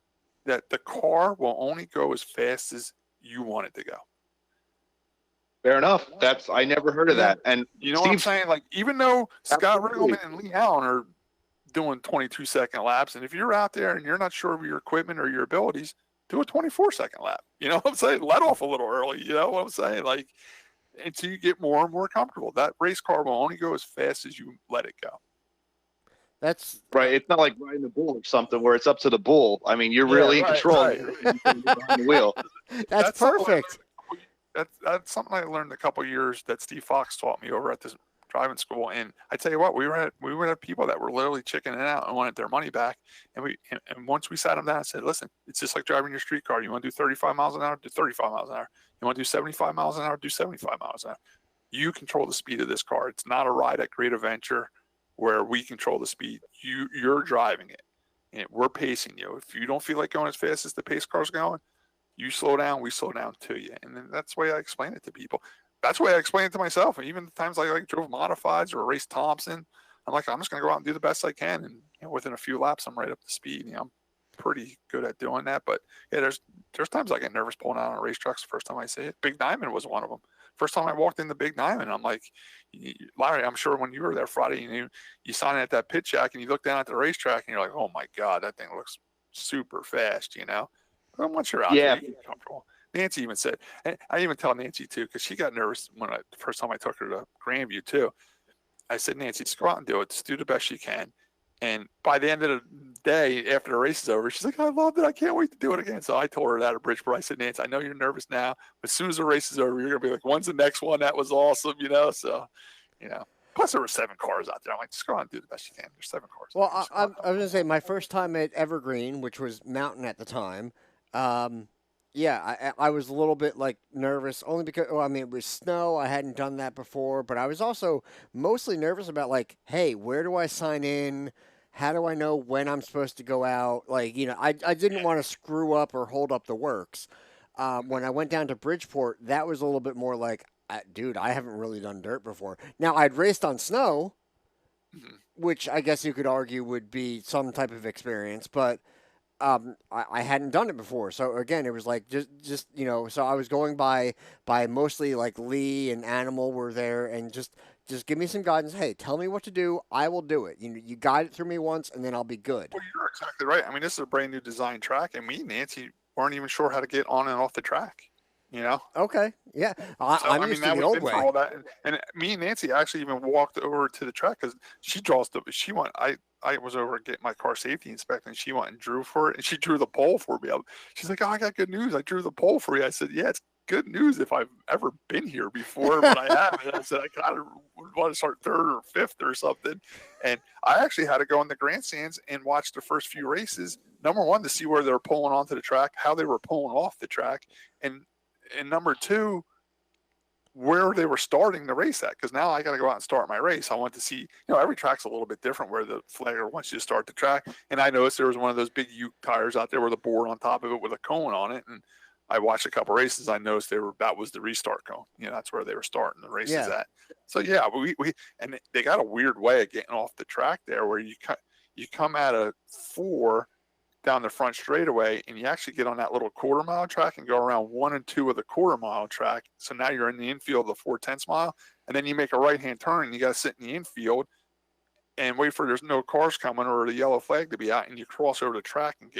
that the car will only go as fast as you want it to go.
Fair enough. I never heard of that. And
you know what I'm saying? Like, even though Scott Riggleman and Lee Allen are doing 22-second laps, and if you're out there and you're not sure of your equipment or your abilities, do a 24-second lap. You know what I'm saying? Let off a little early. You know what I'm saying? Like, until you get more and more comfortable. That race car will only go as fast as you let it go.
That's
right. It's not like riding the bull or something where it's up to the bull. I mean, you're really in control. Right. Behind the wheel.
That's perfect.
That's something I learned a couple of years that Steve Fox taught me over at this driving school. And I tell you what, we would have people that were literally chickening out and wanted their money back. And once we sat them down and said, listen, it's just like driving your street car. You want to do 35 miles an hour, do 35 miles an hour. You want to do 75 miles an hour, do 75 miles an hour. You control the speed of this car. It's not a ride at Great Adventure where we control the speed. You're driving it, and we're pacing you. If you don't feel like going as fast as the pace car's going, you slow down, we slow down to you. And then that's the way I explain it to people. That's the way I explain it to myself. And even the times I drove modifieds or raced Thompson, I'm like, I'm just going to go out and do the best I can. And within a few laps, I'm right up to speed. I'm pretty good at doing that. But yeah, there's times I get nervous pulling out on racetracks the first time I see it. Big Diamond was one of them. First time I walked into Big Diamond, I'm like, Larry, I'm sure when you were there Friday, you signed at that pit shack and you look down at the racetrack and you're like, oh my God, that thing looks super fast, But once you're out there, you get comfortable. Nancy even said, and I even tell Nancy too, because she got nervous the first time I took her to Grandview too. I said, Nancy, just go out and do it. Just do the best you can. And by the end of the day, after the race is over, she's like, I loved it. I can't wait to do it again. So I told her that at Bridgeport. I said, Nancy, I know you're nervous now, but as soon as the race is over, you're going to be like, when's the next one? That was awesome, So, Plus, there were 7 cars out there. I'm like, just go out and do the best you can. There's 7 cars.
Well, I was going to say, my first time at Evergreen, which was Mountain at the time, Yeah, I was a little bit like nervous only because well, I mean it was snow. I hadn't done that before, but I was also mostly nervous about like, hey, where do I sign in? How do I know when I'm supposed to go out? Like, I didn't want to screw up or hold up the works. When I went down to Bridgeport, that was a little bit more like, dude, I haven't really done dirt before. Now I'd raced on snow, which I guess you could argue would be some type of experience, but I hadn't done it before. So again, it was like just so I was going by mostly like Lee and Animal were there, and just give me some guidance. Hey, tell me what to do. I will do it. You guide it through me once, and then I'll be good.
Well, you're exactly right. I mean, this is a brand new design track, and me and Nancy weren't even sure how to get on and off the track.
Okay, yeah,
So,
I'm used to the old way.
for all that. And me and Nancy actually even walked over to the track because she went. I was over to get my car safety inspected, and she went and drew for it, and she drew the pole for me. She's like, "Oh, I got good news. I drew the pole for you." I said, "Yeah, it's good news if I've ever been here before, but I haven't." I said, "I kind of want to start third or fifth or something." And I actually had to go in the grandstands and watch the first few races. Number one, to see where they were pulling onto the track, how they were pulling off the track, and number two, where they were starting the race at. Because now I got to go out and start my race. I want to see, every track's a little bit different where the flagger wants you to start the track. And I noticed there was one of those big Uke tires out there with a board on top of it with a cone on it. And I watched a couple races. I noticed that was the restart cone. That's where they were starting the races at. So yeah, we and they got a weird way of getting off the track there where you come at a 4 down the front straightaway, and you actually get on that little quarter-mile track and go around 1 and 2 of the quarter-mile track. So now you're in the infield of the 4/10 mile, and then you make a right-hand turn, and you got to sit in the infield and wait for there's no cars coming or the yellow flag to be out, and you cross over the track and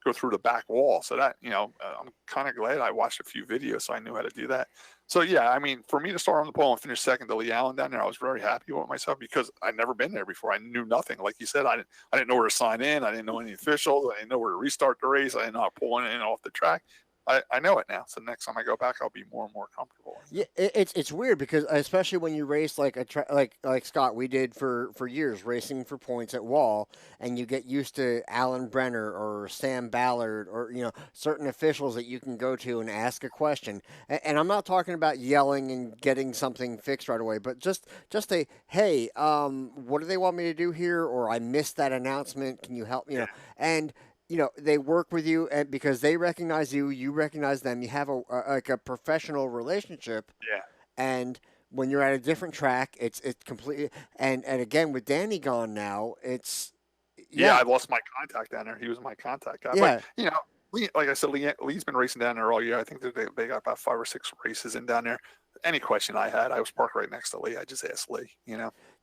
go through the back wall. So that, I'm kind of glad I watched a few videos so I knew how to do that. So, yeah, I mean, for me to start on the pole and finish second to Lee Allen down there, I was very happy with myself because I'd never been there before. I knew nothing. Like you said, I didn't know where to sign in. I didn't know any officials. I didn't know where to restart the race. I didn't know how to pull in and off the track. I know it now. So next time I go back, I'll be more and more comfortable.
Yeah, it's weird because especially when you race like like Scott, we did for years racing for points at Wall, and you get used to Alan Brenner or Sam Ballard or certain officials that you can go to and ask a question. And I'm not talking about yelling and getting something fixed right away, but just a hey, what do they want me to do here? Or I missed that announcement. Can you help? And they work with you, and because they recognize you, you recognize them. You have a professional relationship.
Yeah.
And when you're at a different track, it's completely. And again, with Danny gone now, it's.
Yeah, I lost my contact down there. He was my contact guy.
Yeah.
But, Lee, like I said, Lee's been racing down there all year. I think that they got about 5 or 6 races in down there. Any question I had, I was parked right next to Lee. I just asked Lee,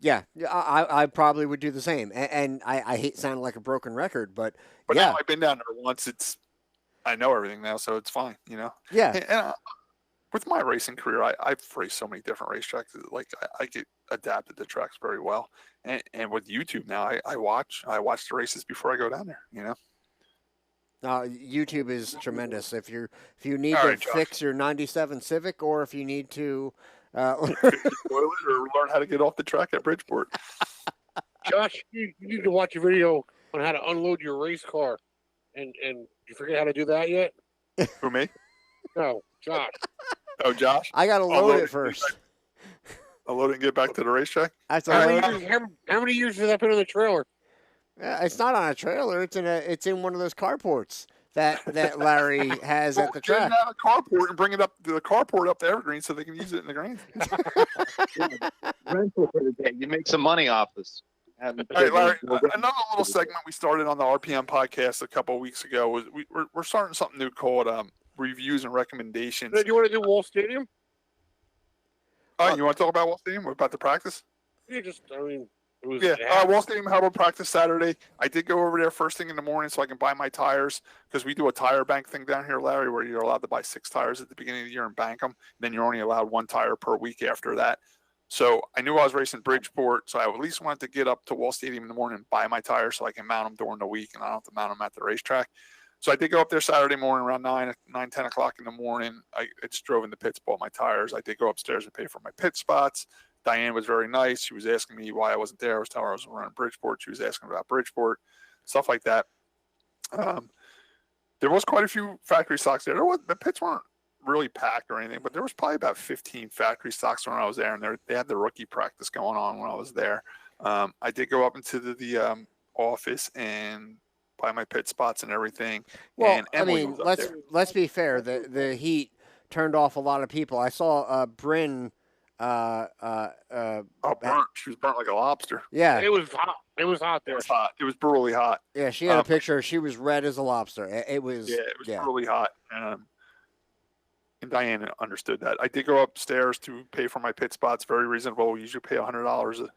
Yeah, I probably would do the same. And I hate sounding like a broken record, but yeah.
Now I've been down there once. I know everything now, so it's fine,
Yeah.
And with my racing career, I've raced so many different racetracks. Like I get adapted to tracks very well. And with YouTube now, I watch the races before I go down there,
YouTube is tremendous. If you need
All
to
right, Josh.
fix your '97 Civic, or if you need to
Fix the toilet or learn how to get off the track at Bridgeport.
Josh, you need to watch a video on how to unload your race car. And you forget how to do that yet?
Who, me?
No, Josh.
Oh, Josh?
I got to load it first.
I'll load it and get back to the racetrack?
That's
How many years has that been in the trailer?
It's not on a trailer. It's in one of those carports that Larry has at the track.
Get it out of the carport and bring it up to the carport up to Evergreen so they can use it in the grandstand.
Rental for the day. You make some money off this.
All right, Larry, another little segment we started on the RPM podcast a couple of weeks ago was we're starting something new called reviews and recommendations.
Do you want to do Wall Stadium?
You want to talk about Wall Stadium? We're about to practice?
Yeah, it was
Wall Stadium held a practice Saturday. I did go over there first thing in the morning so I can buy my tires because we do a tire bank thing down here, Larry, where you're allowed to buy 6 tires at the beginning of the year and bank them. Then you're only allowed 1 tire per week after that. So I knew I was racing Bridgeport, so I at least wanted to get up to Wall Stadium in the morning and buy my tires so I can mount them during the week and I don't have to mount them at the racetrack. So I did go up there Saturday morning around 10 o'clock in the morning. I just drove in the pits, bought my tires. I did go upstairs and pay for my pit spots. Diane was very nice. She was asking me why I wasn't there. I was telling her I was running Bridgeport. She was asking about Bridgeport, stuff like that. There was quite a few factory stocks there. The pits weren't really packed or anything, but there was probably about 15 factory stocks when I was there, and they had the rookie practice going on when I was there. I did go up into the office and buy my pit spots and everything.
Well,
And
I
Emily
mean,
was up there.
let's be fair. The heat turned off a lot of people. I saw Bryn.
Burnt. She was burnt like a lobster.
Yeah,
It was hot. It was hot
It
there.
was hot. It was brutally hot.
yeah. She had a picture. She was red as a lobster. It was.
Yeah, it was brutally hot. And Diane understood that. I did go upstairs to pay for my pit spots. Very reasonable. We usually pay $100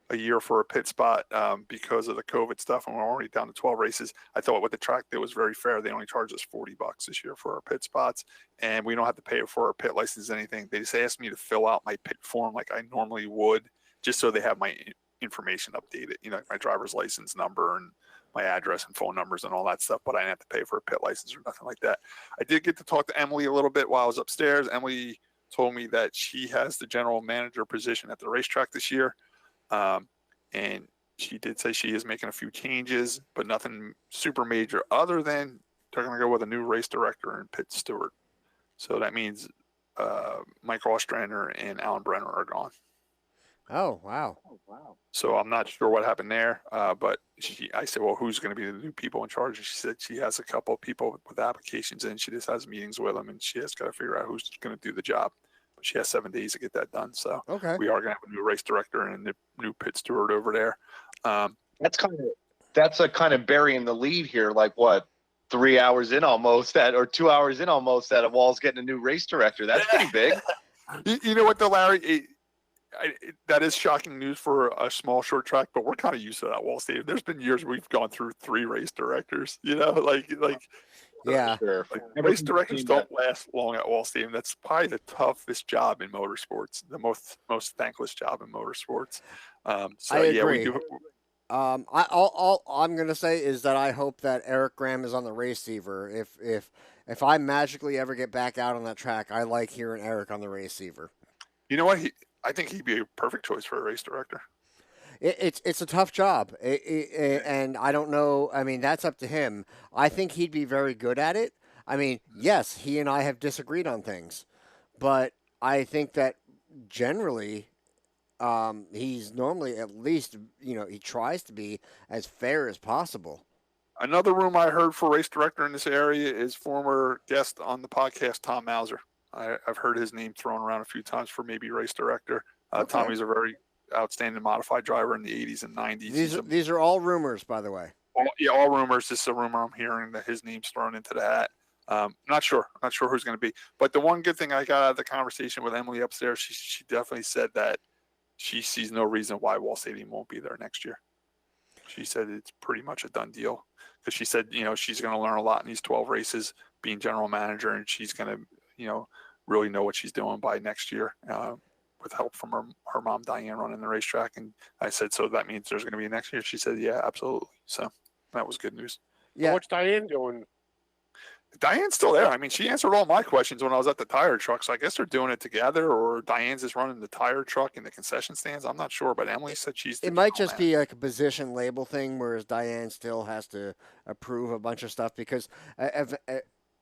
a year for a pit spot because of the COVID stuff, and we're already down to 12 races. I thought what the track did was very fair. They only charged us $40 this year for our pit spots, and we don't have to pay for our pit license or anything. They just asked me to fill out my pit form like I normally would, just so they have my information updated, my driver's license number and my address and phone numbers and all that stuff, but I didn't have to pay for a pit license or nothing like that. I did get to talk to Emily a little bit while I was upstairs. Emily told me that she has the general manager position at the racetrack this year. And she did say she is making a few changes, but nothing super major other than they're going to go with a new race director and pit steward. So that means Mike Ostrander and Alan Brenner are gone.
Oh wow!
So I'm not sure what happened there, but I said, well, who's going to be the new people in charge? And she said she has a couple of people with applications in. She just has meetings with them, and she has got to figure out who's going to do the job. But she has 7 days to get that done. So we are going to have a new race director and a new pit steward over there.
That's a kind of burying the lead here. Like what? 3 hours in almost or 2 hours in almost that Wall's getting a new race director. That's pretty big.
You know what, though, Larry? That is shocking news for a small short track, but we're kind of used to that Wall Stadium. There's been years we've gone through 3 race directors,
Yeah.
Sure.
Race directors don't last long at Wall Stadium. That's probably the toughest job in motorsports, the most thankless job in motorsports.
I agree.
We do.
All I'm gonna say is that I hope that Eric Graham is on the receiver. If I magically ever get back out on that track, I like hearing Eric on the receiver.
You know what? I think he'd be a perfect choice for a race director.
It's a tough job, and I don't know. I mean, that's up to him. I think he'd be very good at it. I mean, yes, he and I have disagreed on things, but I think that generally, he's normally at least he tries to be as fair as possible.
Another rumor I heard for race director in this area is former guest on the podcast Tom Mauser. I've heard his name thrown around a few times for maybe race director.
Okay.
Tommy's a very outstanding modified driver in the 80s and 90s.
These are all rumors, by the way.
All rumors. This is a rumor I'm hearing that his name's thrown into the hat. Not sure who's going to be. But the one good thing I got out of the conversation with Emily upstairs, she definitely said that she sees no reason why Wall Stadium won't be there next year. She said it's pretty much a done deal because she said she's going to learn a lot in these 12 races being general manager, and she's going to really know what she's doing by next year with help from her mom, Diane, running the racetrack. And I said, so that means there's going to be next year? She said, yeah, absolutely. So that was good news.
Yeah.
What's Diane doing?
Diane's still there. I mean, she answered all my questions when I was at the tire truck. So I guess they're doing it together, or Diane's just running the tire truck in the concession stands. I'm not sure, but Emily said she's.
It might just be like a position label thing, whereas Diane still has to approve a bunch of stuff because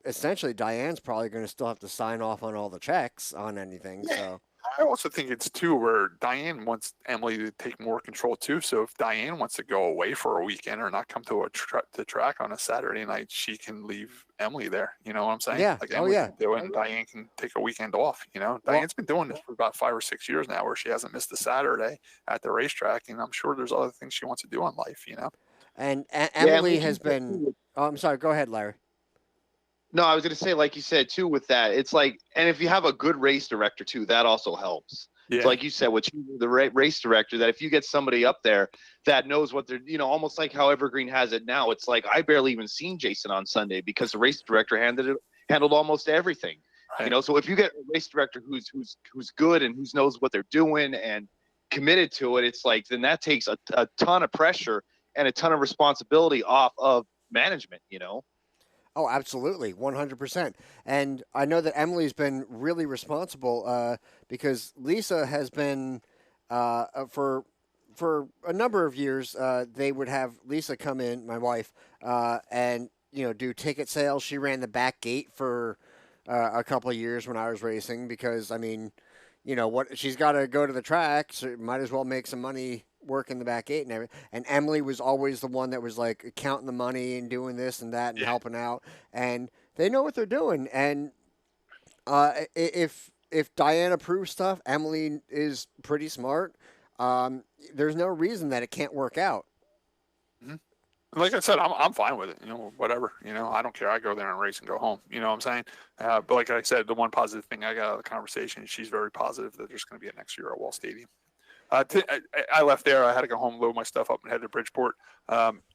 essentially Diane's probably going to still have to sign off on all the checks on anything.
Yeah.
So
I also think it's too where Diane wants Emily to take more control too. So if Diane wants to go away for a weekend or not come to the track on a Saturday night, she can leave Emily there. You know what I'm saying?
Yeah.
Like Emily can do it, and Diane can take a weekend off. Diane's been doing this for about 5 or 6 years now, where she hasn't missed a Saturday at the racetrack, and I'm sure there's other things she wants to do in life.
And Emily has been. Oh, I'm sorry. Go ahead, Larry.
No, I was going to say, like you said, too, with that, it's like, and if you have a good race director, too, that also helps.
Yeah.
So like you said, with the race director, that if you get somebody up there that knows what they're, almost like how Evergreen has it now, it's like I barely even seen Jason on Sunday because the race director handled almost everything. Right. So if you get a race director who's good and who knows what they're doing and committed to it, it's like, then that takes a ton of pressure and a ton of responsibility off of management,
Oh, absolutely, 100%. And I know that Emily's been really responsible because Lisa has been for a number of years. They would have Lisa come in, my wife, and do ticket sales. She ran the back gate for a couple of years when I was racing because, I mean, what she's got to go to the track, so might as well make some money working the back gate and everything. And Emily was always the one that was like counting the money and doing this and that and helping out. And they know what they're doing. And if Diana proves stuff, Emily is pretty smart. There's no reason that it can't work out.
Like I said, I'm fine with it. Whatever. I don't care. I go there and race and go home. You know what I'm saying? But like I said, the one positive thing I got out of the conversation is she's very positive that there's going to be a next year at Wall Stadium. I left there. I had to go home, load my stuff up, and head to Bridgeport.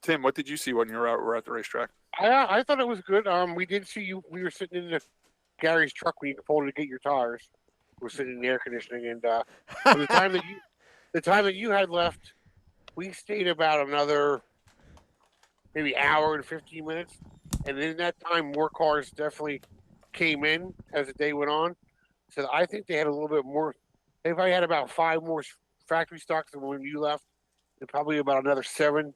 Tim, what did you see when you were at the racetrack?
I thought it was good. We did see you. We were sitting in Gary's truck when you pulled to get your tires. We were sitting in the air conditioning, and the time that you had left, we stayed about another maybe hour and 15 minutes. And in that time, more cars definitely came in as the day went on. So I think they had a little bit more. They probably had about 5 more factory stocks than when you left, and probably about another 7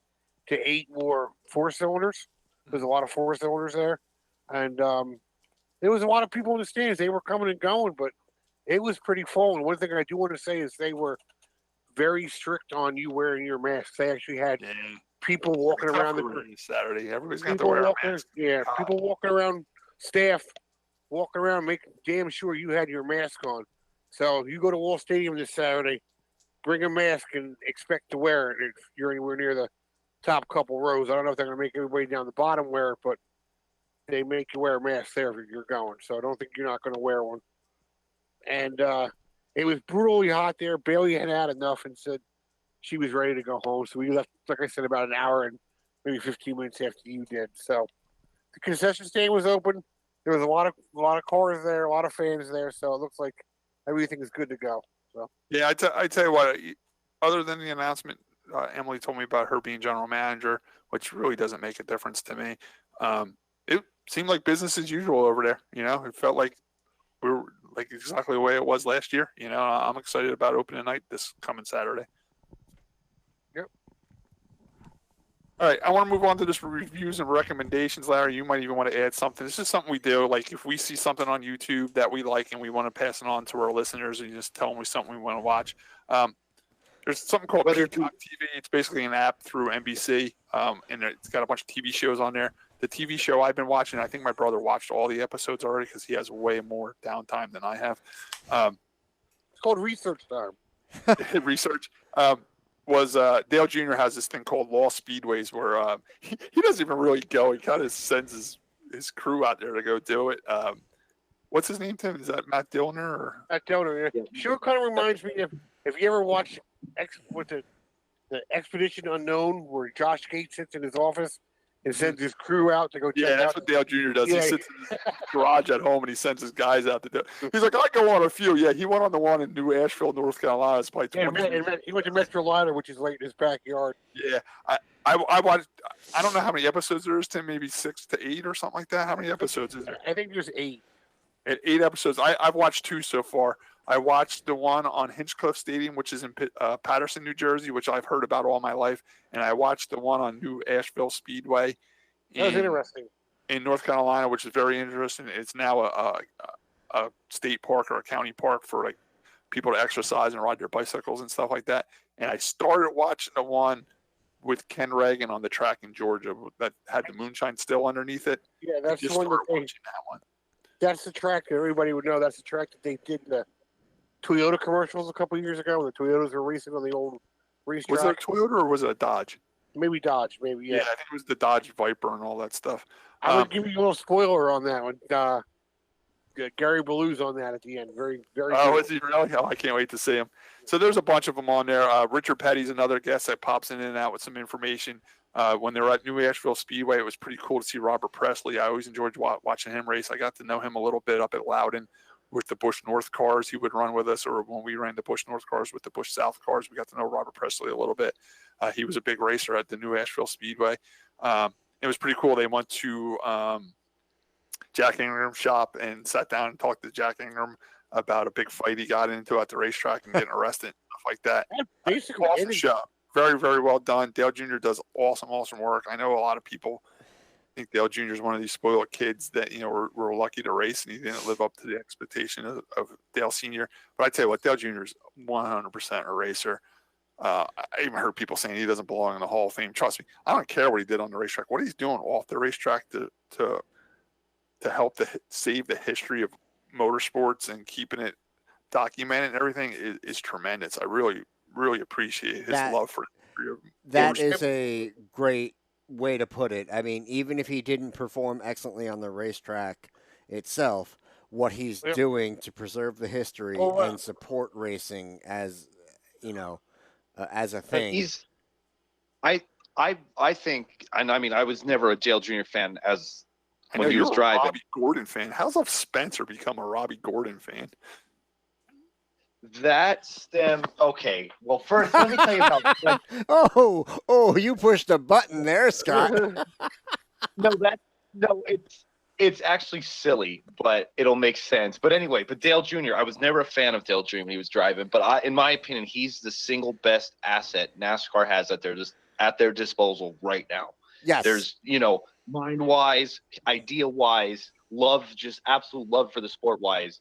to 8 more 4-cylinders. There's a lot of 4-cylinders there. And there was a lot of people in the stands. They were coming and going, but it was pretty full. And one thing I do want to say is they were very strict on you wearing your mask. They actually had people walking around
Saturday. Everybody's got to wear a mask.
Yeah, people walking around, staff walking around, making damn sure you had your mask on. So if you go to Wall Stadium this Saturday, bring a mask and expect to wear it if you're anywhere near the top couple rows. I don't know if they're going to make everybody down the bottom wear it, but they make you wear a mask there if you're going. So I don't think you're not going to wear one. And it was brutally hot there. Bailey had had enough and said she was ready to go home. So we left, like I said, about an hour and maybe 15 minutes after you did. So the concession stand was open. There was a lot of cars there, a lot of fans there. So it looks like everything is good to go. So
yeah, I tell you what. Other than the announcement, Emily told me about her being general manager, which really doesn't make a difference to me. It seemed like business as usual over there. It felt like we were like exactly the way it was last year. I'm excited about opening night this coming Saturday.
Yep.
All right, I want to move on to just reviews and recommendations. Larry, you might even want to add something. This is something we do. Like if we see something on YouTube that we like and we want to pass it on to our listeners, and you just tell them we something we want to watch. There's something called Peacock TV. It's basically an app through NBC, and it's got a bunch of TV shows on there. The TV show I've been watching, I think my brother watched all the episodes already because he has way more downtime than I have.
It's called Research Time.
Research. Was Dale Jr. has this thing called Law Speedways where he doesn't even really go. He kind of sends his crew out there to go do it. What's his name, Tim? Is that Matt Dillner? Or?
Matt Dillner, yeah. Sure kind of reminds me if you ever watch the Expedition Unknown where Josh Gates sits in his office and sends his crew out to go check out.
Yeah, that's what Dale Jr. does. Yeah. He sits in his garage at home and he sends his guys out to do it. He's like, I go on a few. Yeah, he went on the one in New Asheville, North Carolina. It's probably 20
he went to Metro Liner, which is right in his backyard.
Yeah, I watched. I don't know how many episodes there is, Tim. Maybe 6 to 8 or something like that. How many episodes is there?
I think there's 8.
At 8 episodes. I've watched 2 so far. I watched the one on Hinchcliffe Stadium, which is in Patterson, New Jersey, which I've heard about all my life, and I watched the one on New Asheville Speedway.
That was interesting.
In North Carolina, which is very interesting. It's now a state park or a county park for like people to exercise and ride their bicycles and stuff like that. And I started watching the one with Ken Reagan on the track in Georgia that had the moonshine still underneath it.
Yeah, that's the one that That's the track that everybody would know. That's the track that they did the Toyota commercials a couple of years ago when the Toyotas were racing on the old racetrack.
Was it a Toyota or was it a Dodge?
Maybe Dodge, maybe, yeah.
Yeah, I think it was the Dodge Viper and all that stuff.
I would give you a little spoiler on that one. Gary Ballou's on that at the end. Very, very
good.
Is
he really? Oh, I can't wait to see him. So there's a bunch of them on there. Richard Petty's another guest that pops in and out with some information. When they were at New Asheville Speedway, it was pretty cool to see Robert Presley. I always enjoyed watching him race. I got to know him a little bit up at Loudon with the Busch North cars. He would run with us, or when we ran the Busch North cars with the Busch South cars, we got to know Robert Presley a little bit. He was a big racer at the New Asheville Speedway. It was pretty cool. They went to Jack Ingram's shop and sat down and talked to Jack Ingram about a big fight he got into at the racetrack and getting arrested and stuff like that.
Basically,
awesome show. Very, very well done. Dale Jr. does awesome work. I know a lot of people think Dale Jr. is one of these spoiled kids that, we're lucky to race, and he didn't live up to the expectation of Dale Sr. But I tell you what, Dale Jr. is 100% a racer. I even heard people saying he doesn't belong in the Hall of Fame. Trust me, I don't care what he did on the racetrack. What he's doing off the racetrack to help save the history of motorsports and keeping it documented and everything is tremendous. I really, really appreciate his love for
that is a great way to put it. I mean, even if he didn't perform excellently on the racetrack itself, what he's doing to preserve the history and support racing as as a thing.
I think, and I mean, I was never a Dale Jr. fan when he was driving.
A Robbie Gordon fan. How's Spencer become a Robbie Gordon fan?
Okay. Well, first, let me tell you about.
Oh, you pushed a button there, Scott.
It's actually silly, but it'll make sense. But anyway, Dale Jr., I was never a fan of Dale Jr. when he was driving, but in my opinion, he's the single best asset NASCAR has at their disposal right now.
Yes.
There's, mind-wise, idea-wise, just absolute love for the sport-wise.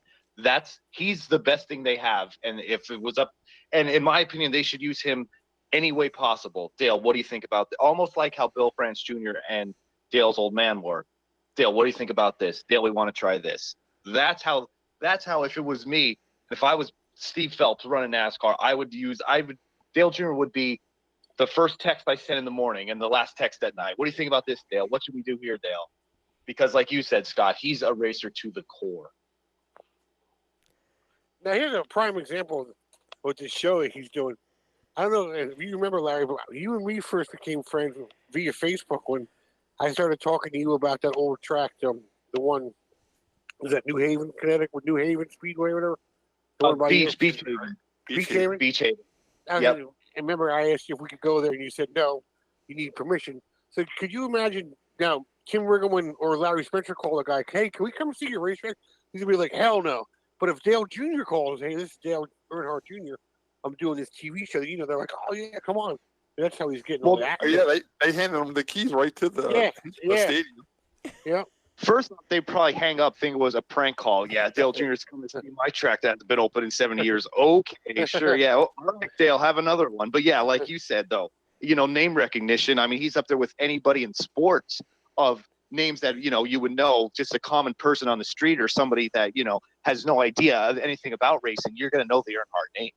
He's the best thing they have. And if it was up, and in my opinion, they should use him any way possible. Dale, what do you think about that? Almost like how Bill France Jr. and Dale's old man were. Dale, what do you think about this? Dale, we want to try this. That's how if it was me, if I was Steve Phelps running NASCAR, Dale Jr. would be the first text I sent in the morning and the last text at night. What do you think about this, Dale? What should we do here, Dale? Because like you said, Scott, he's a racer to the core.
Now, here's a prime example of what this show that he's doing. I don't know if you remember, Larry, but you and me first became friends via Facebook when I started talking to you about that old track, the one, was that New Haven, Connecticut, with New Haven Speedway or whatever?
Beach Haven. Beach Haven.
Yep. And remember, I asked you if we could go there, and you said no, you need permission. So could you imagine now, Kim Riggleman or Larry Spencer call a guy, hey, can we come see your racetrack? He's going to be like, hell no. But if Dale Jr. calls, hey, this is Dale Earnhart Jr., I'm doing this TV show, they're like, oh, yeah, come on. And that's how he's getting all the access.
Yeah, they handed him the keys right to the stadium.
Yeah.
First, they'd probably hang up, think it was a prank call. Yeah, Dale Jr.'s coming to see my track that's been open in 70 years. Okay, sure, yeah. All right, Dale, have another one. But, yeah, like you said, though, name recognition. I mean, he's up there with anybody in sports of names that, you would know, just a common person on the street or somebody that, has no idea of anything about racing. You're going to know the Earnhardt name.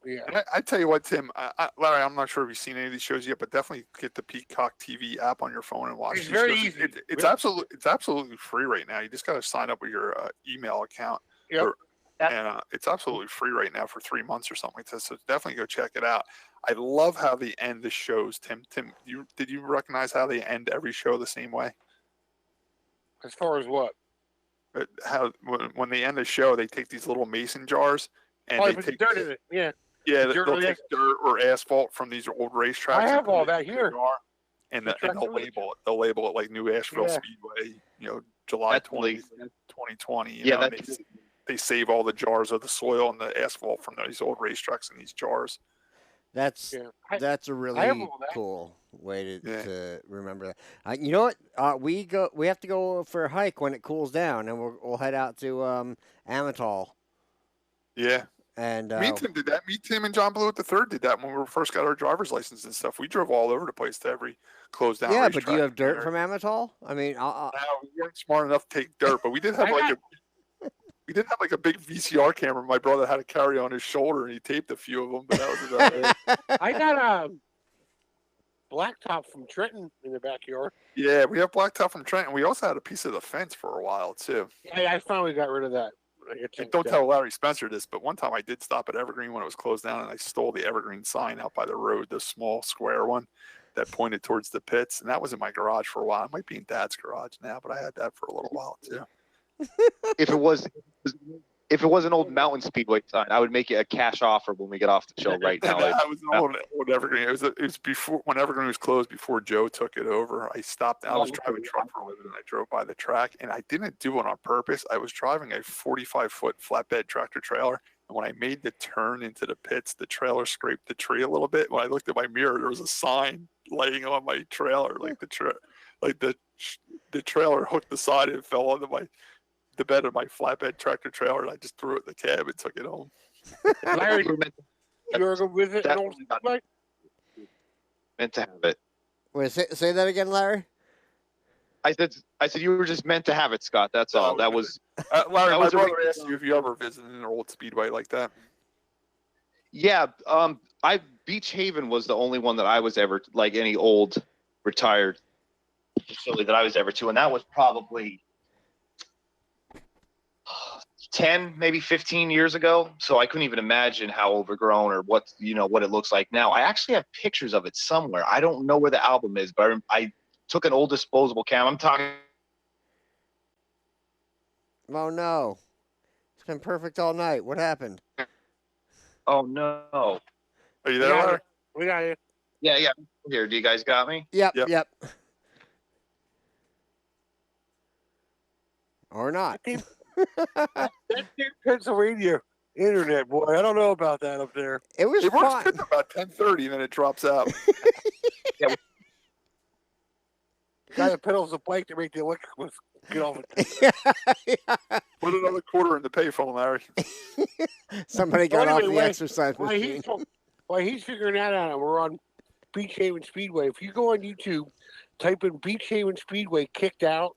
Yeah.
I tell you what, Tim, Larry, I'm not sure if you've seen any of these shows yet, but definitely get the Peacock TV app on your phone and watch.
It's very easy.
It's absolutely free right now. You just got to sign up with your email account.
Yep.
And it's absolutely free right now for 3 months or something like that. So definitely go check it out. I love how they end the shows, Tim. Tim, did you recognize how they end every show the same way?
As far as what?
How when they end the show, they take these little mason jars and
they take dirt in it. Yeah.
Yeah, they'll take dirt or asphalt from these old racetracks.
I have all that here.
And they'll label it. They'll label it like New Asheville Speedway, July 20th, 2020. They save all the jars of the soil and the asphalt from these old racetracks in these jars.
That's a really cool way to remember that. You know what? We have to go for a hike when it cools down, and we'll head out to Amatal.
Yeah.
And
me and Tim did that. Me, Tim, and John Blewett III did that when we first got our driver's license and stuff. We drove all over the place to every closed down.
Yeah, but do you have dirt from Amatal? I mean,
no, we weren't smart enough to take dirt, but we did have a big VCR camera my brother had to carry on his shoulder, and he taped a few of them. But that was about it.
I got a blacktop from Trenton in the backyard.
Yeah, we have blacktop from Trenton. We also had a piece of the fence for a while too.
Yeah, I finally got rid of that.
And don't tell Larry Spencer this, but one time I did stop at Evergreen when it was closed down, and I stole the Evergreen sign out by the road, the small square one that pointed towards the pits, and that was in my garage for a while. It might be in Dad's garage now, but I had that for a little while too.
If it was an old Mountain Speedway sign, I would make it a cash offer when we get off the show right now.
That was an old Evergreen. It was before when Evergreen was closed, before Joe took it over. I stopped. I was driving truck for a living, and I drove by the track, and I didn't do it on purpose. I was driving a 45-foot flatbed tractor trailer, and when I made the turn into the pits, the trailer scraped the tree a little bit. When I looked at my mirror, there was a sign laying on my trailer, like the the trailer hooked the side and it fell onto the bed of my flatbed tractor trailer, and I just threw it in the cab and took it home.
Larry, you're going to visit an old Speedway?
Meant to have it.
Wait, say that again, Larry.
I said you were just meant to have it, Scott. That's all. That was
Larry.
that
My
was a
brother
re-
asked you if you ever visited an old speedway like that.
Yeah. Beach Haven was the only one that I was ever like any old retired facility that I was ever to, and that was probably 10, maybe 15 years ago. So I couldn't even imagine how overgrown or what it looks like now. I actually have pictures of it somewhere. I don't know where the album is, but I took an old disposable cam. I'm talking.
Oh no, it's been perfect all night. What happened?
Oh no.
Are you there, Larry?
We got it.
Yeah. Here, do you guys got me?
Yep.
Yep.
Or not.
That's near Pennsylvania internet, boy. I don't know about that up there.
It was
It works
fun.
good till about 10:30, and then it drops out.
Guy that pedals the bike to make the electrical get off it.
Put another quarter in the payphone, Larry.
Somebody got off the
Anyway,
exercise
While
machine.
he's figuring that out, we're on Beach Haven Speedway. If you go on YouTube, type in Beach Haven Speedway kicked out,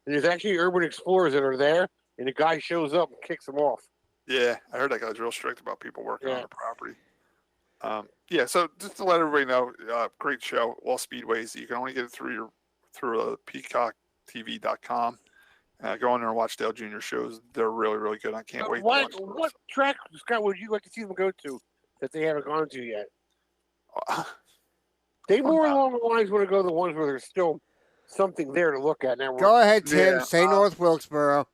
and there's actually urban explorers that are there, and the guy shows up and kicks them off.
Yeah, I heard that guy's real strict about people working on
Yeah.
the property. So just to let everybody know, great show, all speedways. You can only get it through peacocktv.com. Go in there and watch Dale Jr. shows. They're really, really good. I can't wait to watch those.
What track, Scott, would you like to see them go to that they haven't gone to yet? They more along the lines want to go to the ones where there's still something there to look at. Now,
Go ahead, Tim.
Yeah,
Say North Wilkesboro.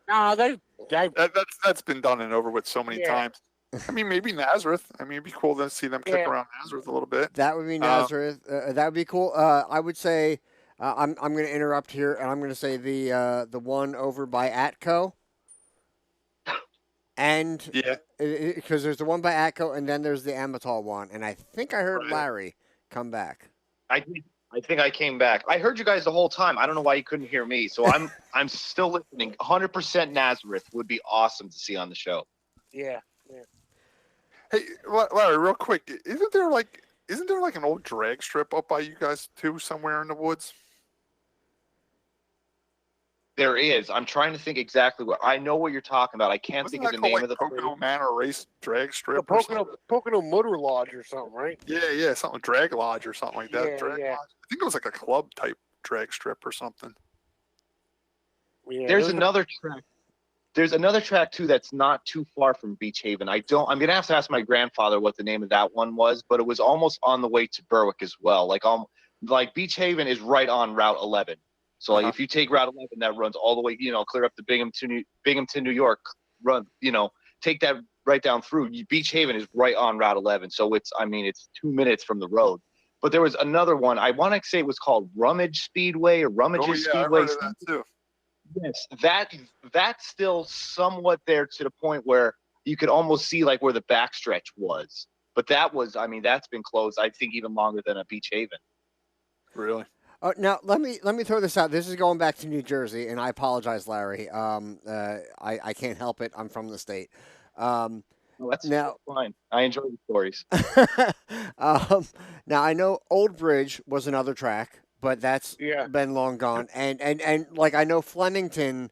That's been done and over with so many
Yeah.
times. I mean, maybe Nazareth. I mean, it'd be cool to see them kick
Yeah.
around Nazareth a little bit.
That would be Nazareth. That would be cool. I would say I'm going to interrupt here, and I'm going to say the one over by Atco. And
Yeah.
because there's the one by Atco, and then there's the Amatal one, and I think I heard
Right.
Larry come back.
I think I came back. I heard you guys the whole time. I don't know why you couldn't hear me. So I'm still listening. 100% Nazareth would be awesome to see on the show.
Yeah.
Hey, Larry, real quick, isn't there like an old drag strip up by you guys too, somewhere in the woods?
There is. I'm trying to think exactly what. I know what you're talking about. I can't
Wasn't
think of
that
the
called
name of the
Pocono
place.
Manor Race Drag
The
Strip? or something?
Pocono Motor Lodge or something, right?
Yeah, something Drag Lodge or something like that.
Yeah,
Drag
yeah.
Lodge. I think it was like a club type drag strip or something.
Yeah,
There's
those are-
another track. There's another track too that's not too far from Beach Haven. I'm gonna have to ask my grandfather what the name of that one was, but it was almost on the way to Berwick as well. Like Beach Haven is right on Route 11. So like if you take Route 11, that runs all the way, clear up to Binghamton, New York, take that right down through. Beach Haven is right on Route 11. So it's 2 minutes from the road. But there was another one. I want to say it was called Rummage Speedway or Rummages
Oh yeah, I
Speedway.
heard of that too.
Yes, that's still somewhat there to the point where you could almost see like where the backstretch was. But that's been closed, I think, even longer than a Beach Haven.
Really?
Now let me throw this out. This is going back to New Jersey, and I apologize, Larry. I can't help it. I'm from the state.
Well, that's
Now-
fine. I enjoy the stories.
Now I know Old Bridge was another track, but that's
Yeah.
been long gone. And like I know Flemington,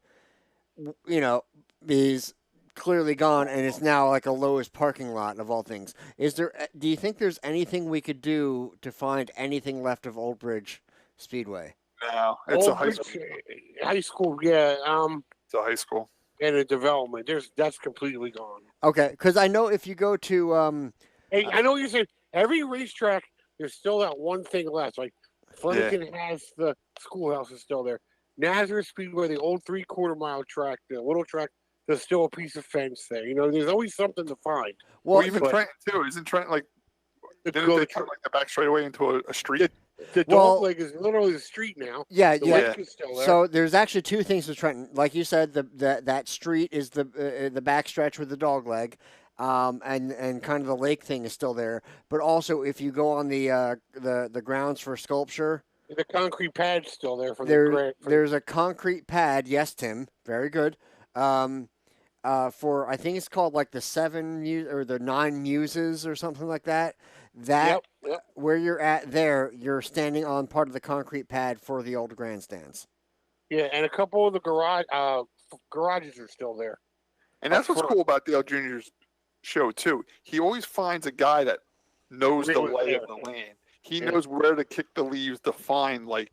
is clearly gone, and it's now like a lowest parking lot of all things. Do you think there's anything we could do to find anything left of Old Bridge Speedway?
No, it's a
Old
high
Bridge,
school.
high school, yeah.
It's a high school.
And a development. That's completely gone.
Okay, because I know if you go to
Hey, I know what you're saying. Every racetrack, there's still that one thing left. Like Flemington has the schoolhouse is still there. Nazareth Speedway, the old 3/4 mile track, the little track, there's still a piece of fence there. There's always something to find.
Well, even
but-
Trenton too. Isn't Trenton like? Didn't
go
they
to-
cut like the back straightaway into a street?
The
Well-
dog leg is literally the street now.
yeah.
The
Yeah.
lake is still there.
So there's actually two things with Trenton. Like you said, that street is the backstretch with the dog leg, and kind of the lake thing is still there. But also, if you go on the grounds for sculpture,
The concrete pad's still there for the grant.
There's a concrete pad. Yes, Tim. Very good. For I think it's called like the 7 or the 9 muses or something like that. That where you're at there, you're standing on part of the concrete pad for the old grandstands.
Yeah, and a couple of the garages are still there.
And that's what's cool about Dale Jr.'s show too. He always finds a guy that knows the lay of the land. He knows where to kick the leaves to find like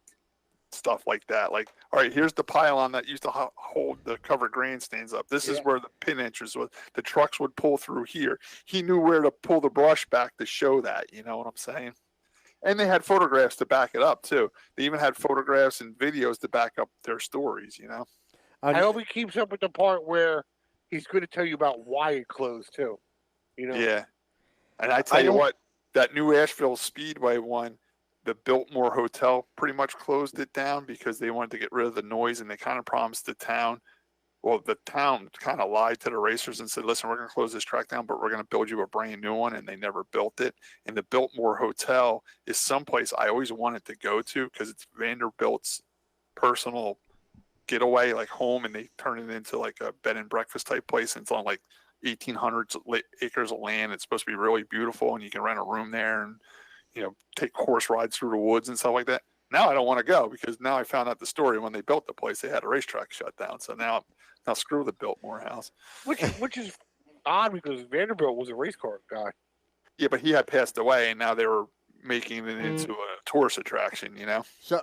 stuff like that. Like, all right, here's the pylon that used to hold the covered grandstands up. This is where the pin entrance was. The trucks would pull through here. He knew where to pull the brush back to show that. You know what I'm saying? And they had photographs to back it up too. They even had photographs and videos to back up their stories. You know.
I hope he keeps up with the part where he's going to tell you about why it closed too. You know.
Yeah. And I tell you what, that new Asheville Speedway one, the Biltmore Hotel pretty much closed it down because they wanted to get rid of the noise, and they kind of promised the town. Well, the town kind of lied to the racers and said, listen, we're going to close this track down, but we're going to build you a brand new one, and they never built it. And the Biltmore Hotel is someplace I always wanted to go to because it's Vanderbilt's personal getaway, like home, and they turn it into like a bed and breakfast type place, and it's on like 1,800 acres of land. It's supposed to be really beautiful, and you can rent a room there and, you know, take horse rides through the woods and stuff like that. Now I don't want to go because now I found out the story. When they built the place, they had a racetrack shut down. So now screw the Biltmore house.
Which is odd because Vanderbilt was a race car guy.
Yeah, but he had passed away, and now they were making it into a tourist attraction, you know?
So,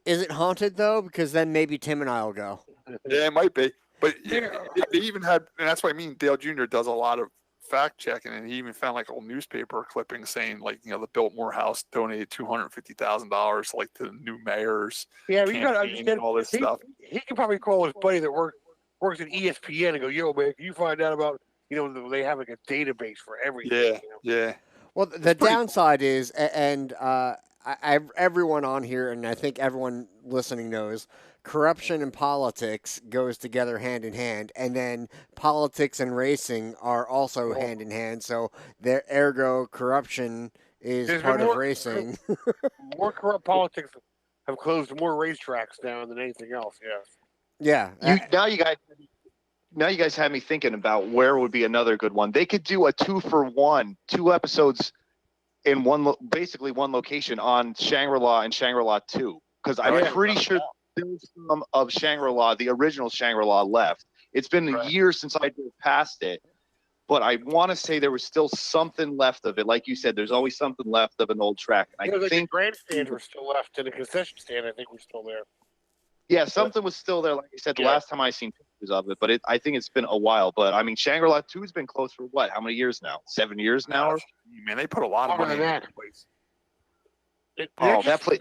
is it haunted, though? Because then maybe Tim and I will go.
Yeah, it might be. But they even had, and that's what I mean, Dale Jr. does a lot of fact checking, and he even found like old newspaper clippings saying, like, you know, the Biltmore House donated $250,000 like to the new mayor's campaign and all this stuff.
He can probably call his buddy that works at ESPN and go, yo, man, can you find out about, you know, they have like a database for everything.
Yeah,
you know?
yeah.
Well, the downside is, and everyone on here, and I think everyone listening knows, corruption and politics goes together hand in hand, and then politics and racing are also hand in hand. So, ergo, corruption is part of racing.
More corrupt politics have closed more racetracks down than anything else.
Yeah.
Now you guys have me thinking about where would be another good one. They could do a 2-for-1, 2 episodes in basically one location on Shangri-La and Shangri-La 2, because I'm pretty sure there's some of Shangri-La, the original Shangri-La, left. It's been years since I drove past it, but I want to say there was still something left of it. Like you said, there's always something left of an old track. I think
the grandstands were still left, and the concession stand I think was still there.
Yeah, something was still there. Like I said, the last time I seen pictures of it, but I think it's been a while. But I mean, Shangri-La 2 has been closed for what? How many years now? 7 years now?
Man, they put a lot of money in that place.
That place.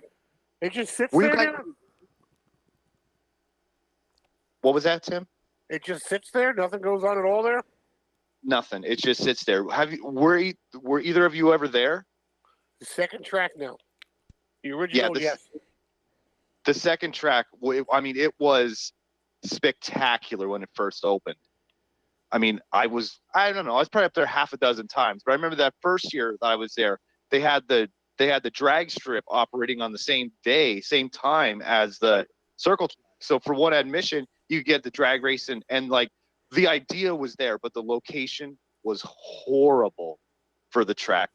It just sits there now?
What was that, Tim?
It just sits there? Nothing goes on at all there?
Nothing. It just sits there. Were either of you ever there?
The second track, no. The original, yes.
The second track, I mean, it was spectacular when it first opened. I mean, I don't know, I was probably up there half a dozen times, but I remember that first year that I was there, they had the drag strip operating on the same day, same time as the circle track. So for one admission, you get the drag race and like the idea was there, but the location was horrible for the track.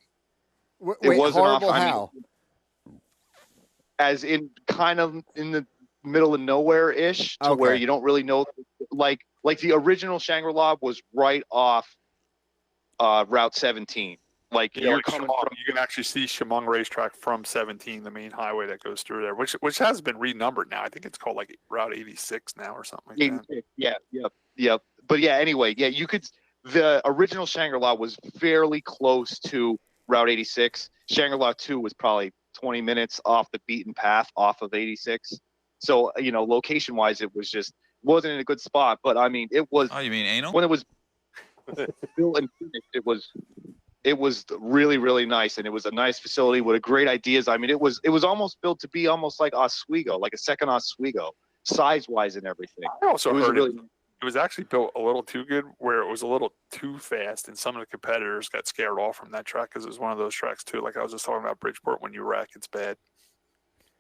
It wasn't horrible off. How?
As in kind of in the middle of nowhere-ish to where you don't really know, like the original Shangri-La was right off Route 17. Like you're coming from,
you can actually see Chemung Racetrack from 17, the main highway that goes through there, which has been renumbered now. I think it's called like Route 86 now or something like that.
Yeah. But yeah, anyway, yeah, the original Shangri-La was fairly close to Route 86. Shangri-La 2 was probably 20 minutes off the beaten path off of 86. So, you know, location-wise, it wasn't in a good spot. But, I mean, it was...
Oh, you mean anal?
When it was built and finished, it was really, really nice. And it was a nice facility with great ideas. I mean, it was almost built to be almost like Oswego, like a second Oswego, size-wise and everything.
I also heard it was actually built a little too good, where it was a little too fast, and some of the competitors got scared off from that track because it was one of those tracks too. Like I was just talking about Bridgeport, when you wreck, it's bad.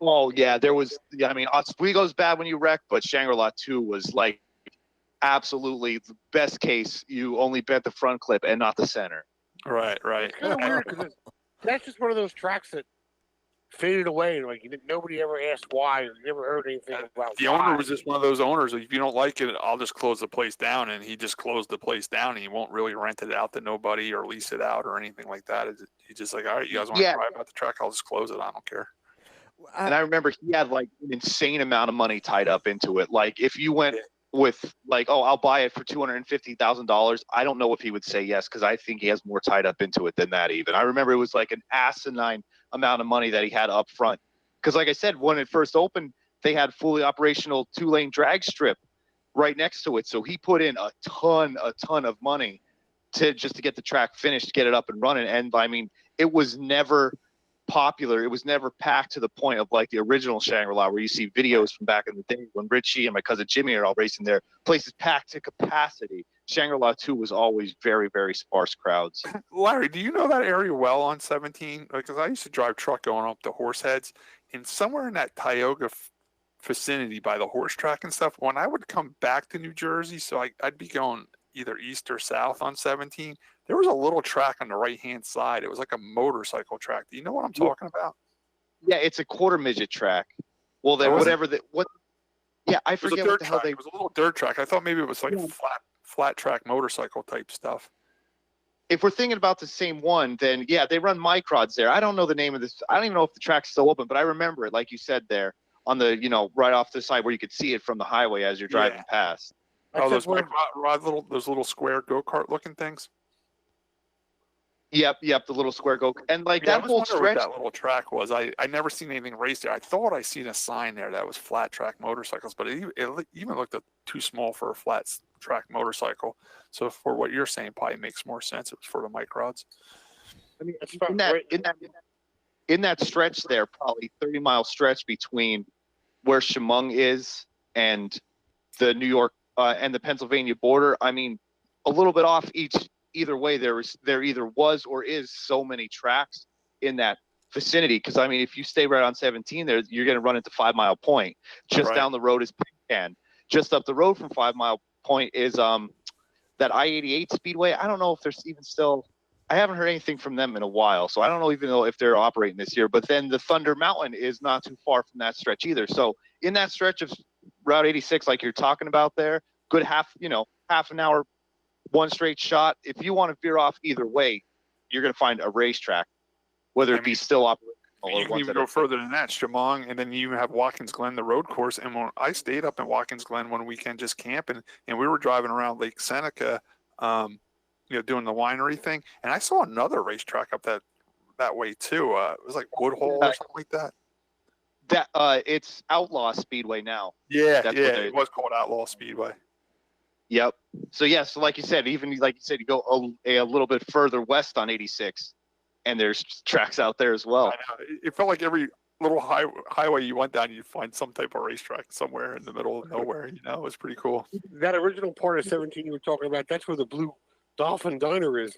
Oh yeah, there was. Yeah, I mean, Oswego's bad when you wreck, but Shangri-La 2 was like absolutely the best case. You only bent the front clip and not the center.
Right.
It's kind of weird because that's just one of those tracks that faded away. And like nobody ever asked why, or you never heard anything about.
The owner was just one of those owners. If you don't like it, I'll just close the place down. And he just closed the place down, and he won't really rent it out to nobody or lease it out or anything like that. He's just like, all right, you guys want to cry about the track? I'll just close it. I don't care.
And I remember he had like an insane amount of money tied up into it. Like if you went with like, oh, I'll buy it for $250,000. I don't know if he would say yes, because I think he has more tied up into it than that even. I remember it was like an asinine amount of money that he had up front. Because like I said, when it first opened, they had fully operational 2-lane drag strip right next to it. So he put in a ton of money to get the track finished, get it up and running. And I mean, it was never popular. It was never packed to the point of like the original Shangri-La, where you see videos from back in the day when Richie and my cousin Jimmy are all racing there. Places packed to capacity. Shangri-La 2 was always very, very sparse crowds.
Larry, do you know that area well on 17? Because I used to drive truck going up to Horseheads, and somewhere in that Tioga vicinity by the horse track and stuff, when I would come back to New Jersey, so I'd be going either east or south on 17, there was a little track on the right-hand side. It was like a motorcycle track. Do you know what I'm talking about?
Yeah, it's a quarter midget track. Well, then whatever the what? Yeah, I forget what the hell they.
It was a little dirt track. I thought maybe it was like flat track motorcycle type stuff.
If we're thinking about the same one, then yeah, they run microds there. I don't know the name of this. I don't even know if the track's still open, but I remember it, like you said there, on the right off the side where you could see it from the highway as you're driving past.
Oh, those little square go-kart looking things.
Yep, the little square go, and like that whole stretch.
What that little track was. I never seen anything raced there. I thought I seen a sign there that was flat track motorcycles, but it even looked too small for a flat track motorcycle. So for what you're saying, probably makes more sense. It was for the microds.
I mean, it's
in that stretch there, probably 30-mile stretch between where Chemung is and the New York and the Pennsylvania border. I mean, a little bit off either way, there either was or is so many tracks in that vicinity. Because I mean, if you stay right on 17, there you're going to run into 5 Mile Point. Just down the road is Penn. Just up the road from 5 Mile Point is that I-88 Speedway. I don't know if there's even still. I haven't heard anything from them in a while, so I don't know if they're operating this year. But then the Thunder Mountain is not too far from that stretch either. So in that stretch of Route 86, like you're talking about there, good half an hour, one straight shot. If you want to veer off either way, you're going to find a racetrack, whether it be still operating.
You can even go further than that, Chemung, and then you have Watkins Glen, the road course. And when I stayed up in Watkins Glen one weekend just camping, and we were driving around Lake Seneca, doing the winery thing, and I saw another racetrack up that way too. It was like Woodhull or something like that.
It's Outlaw Speedway now.
Yeah, it was called Outlaw Speedway.
Yep. So like you said, you go a little bit further west on 86, and there's tracks out there as well.
I know. It felt like every little highway you went down, you'd find some type of racetrack somewhere in the middle of nowhere. It was pretty cool.
That original part of 17 you were talking about, that's where the Blue Dolphin Diner is.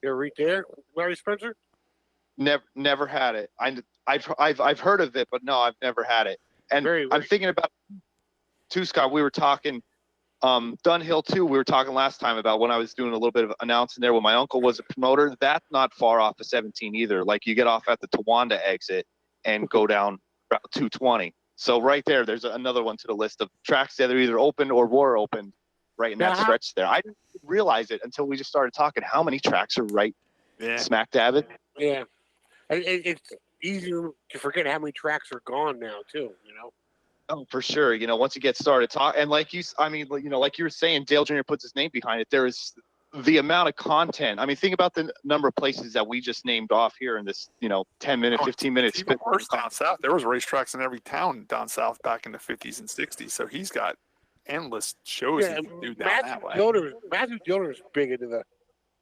You're right there, Larry Spencer.
Never had it. I've heard of it, but no, I've never had it. And I'm thinking about too, Scott. We were talking Dunhill too. We were talking last time about when I was doing a little bit of announcing there when my uncle was a promoter. That's not far off of 17 either. Like you get off at the Towanda exit and go down Route 220. So right there's another one to the list of tracks that are either open or were opened right in that stretch there. I didn't realize it until we just started talking how many tracks are right smack dab it.
Yeah. It's easier to forget how many tracks are gone now too,
Oh, for sure. Once you get started and like you were saying, Dale Jr. puts his name behind it. There is the amount of content. I mean, think about the number of places that we just named off here in this, 10-minute, 15 minutes.
Even worse down south. There was racetracks in every town down south back in the 50s and 60s. So he's got endless shows he can do down that way.
Matthew Dillner's big into the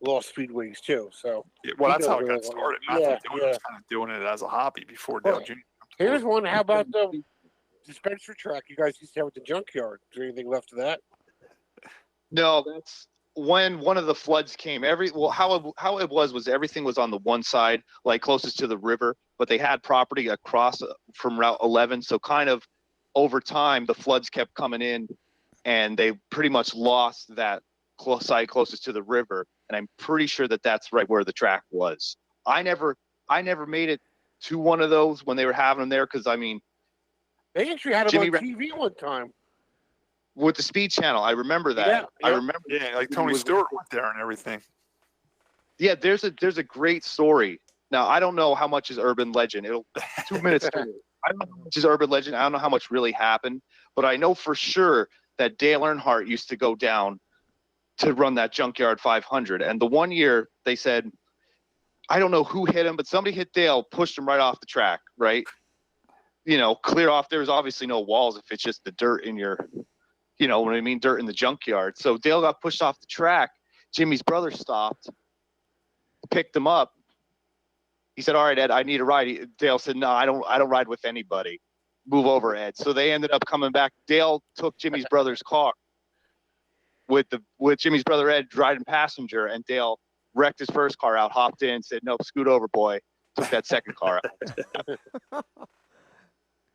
Lost Speedways too. So
that's how it got started. Matthew Dillner was kind of doing it as a hobby before Dale Jr.
Here's one. How about the Spencer track you guys used to have at the junkyard? Is there anything left of that?
No, that's when one of the floods came, how it was everything was on the one side, like closest to the river, but they had property across from Route 11. So kind of over time, the floods kept coming in, and they pretty much lost that side closest to the river. And I'm pretty sure that that's right where the track was. I never made it to one of those when they were having them there, because I mean,
they actually had them on TV one time
with the Speed Channel. I remember that.
Yeah.
I remember.
Yeah, like Tony Stewart went there and everything.
Yeah, there's a great story. Now I don't know how much is urban legend. It'll 2 minutes. I don't know how much is urban legend. I don't know how much really happened, but I know for sure that Dale Earnhardt used to go down to run that Junkyard 500. And the one year they said, I don't know who hit him, but somebody hit Dale, pushed him right off the track, right? You know, clear off. There's obviously no walls if it's just the dirt in your, you know what I mean, dirt in the junkyard. So Dale got pushed off the track. Jimmy's brother stopped, picked him up. He said, all right, Ed, I need a ride. Dale said, no, I don't ride with anybody. Move over, Ed. So they ended up coming back. Dale took Jimmy's brother's car with Jimmy's brother Ed riding passenger, and Dale wrecked his first car out, hopped in, said, nope, scoot over, boy. Took that second car out.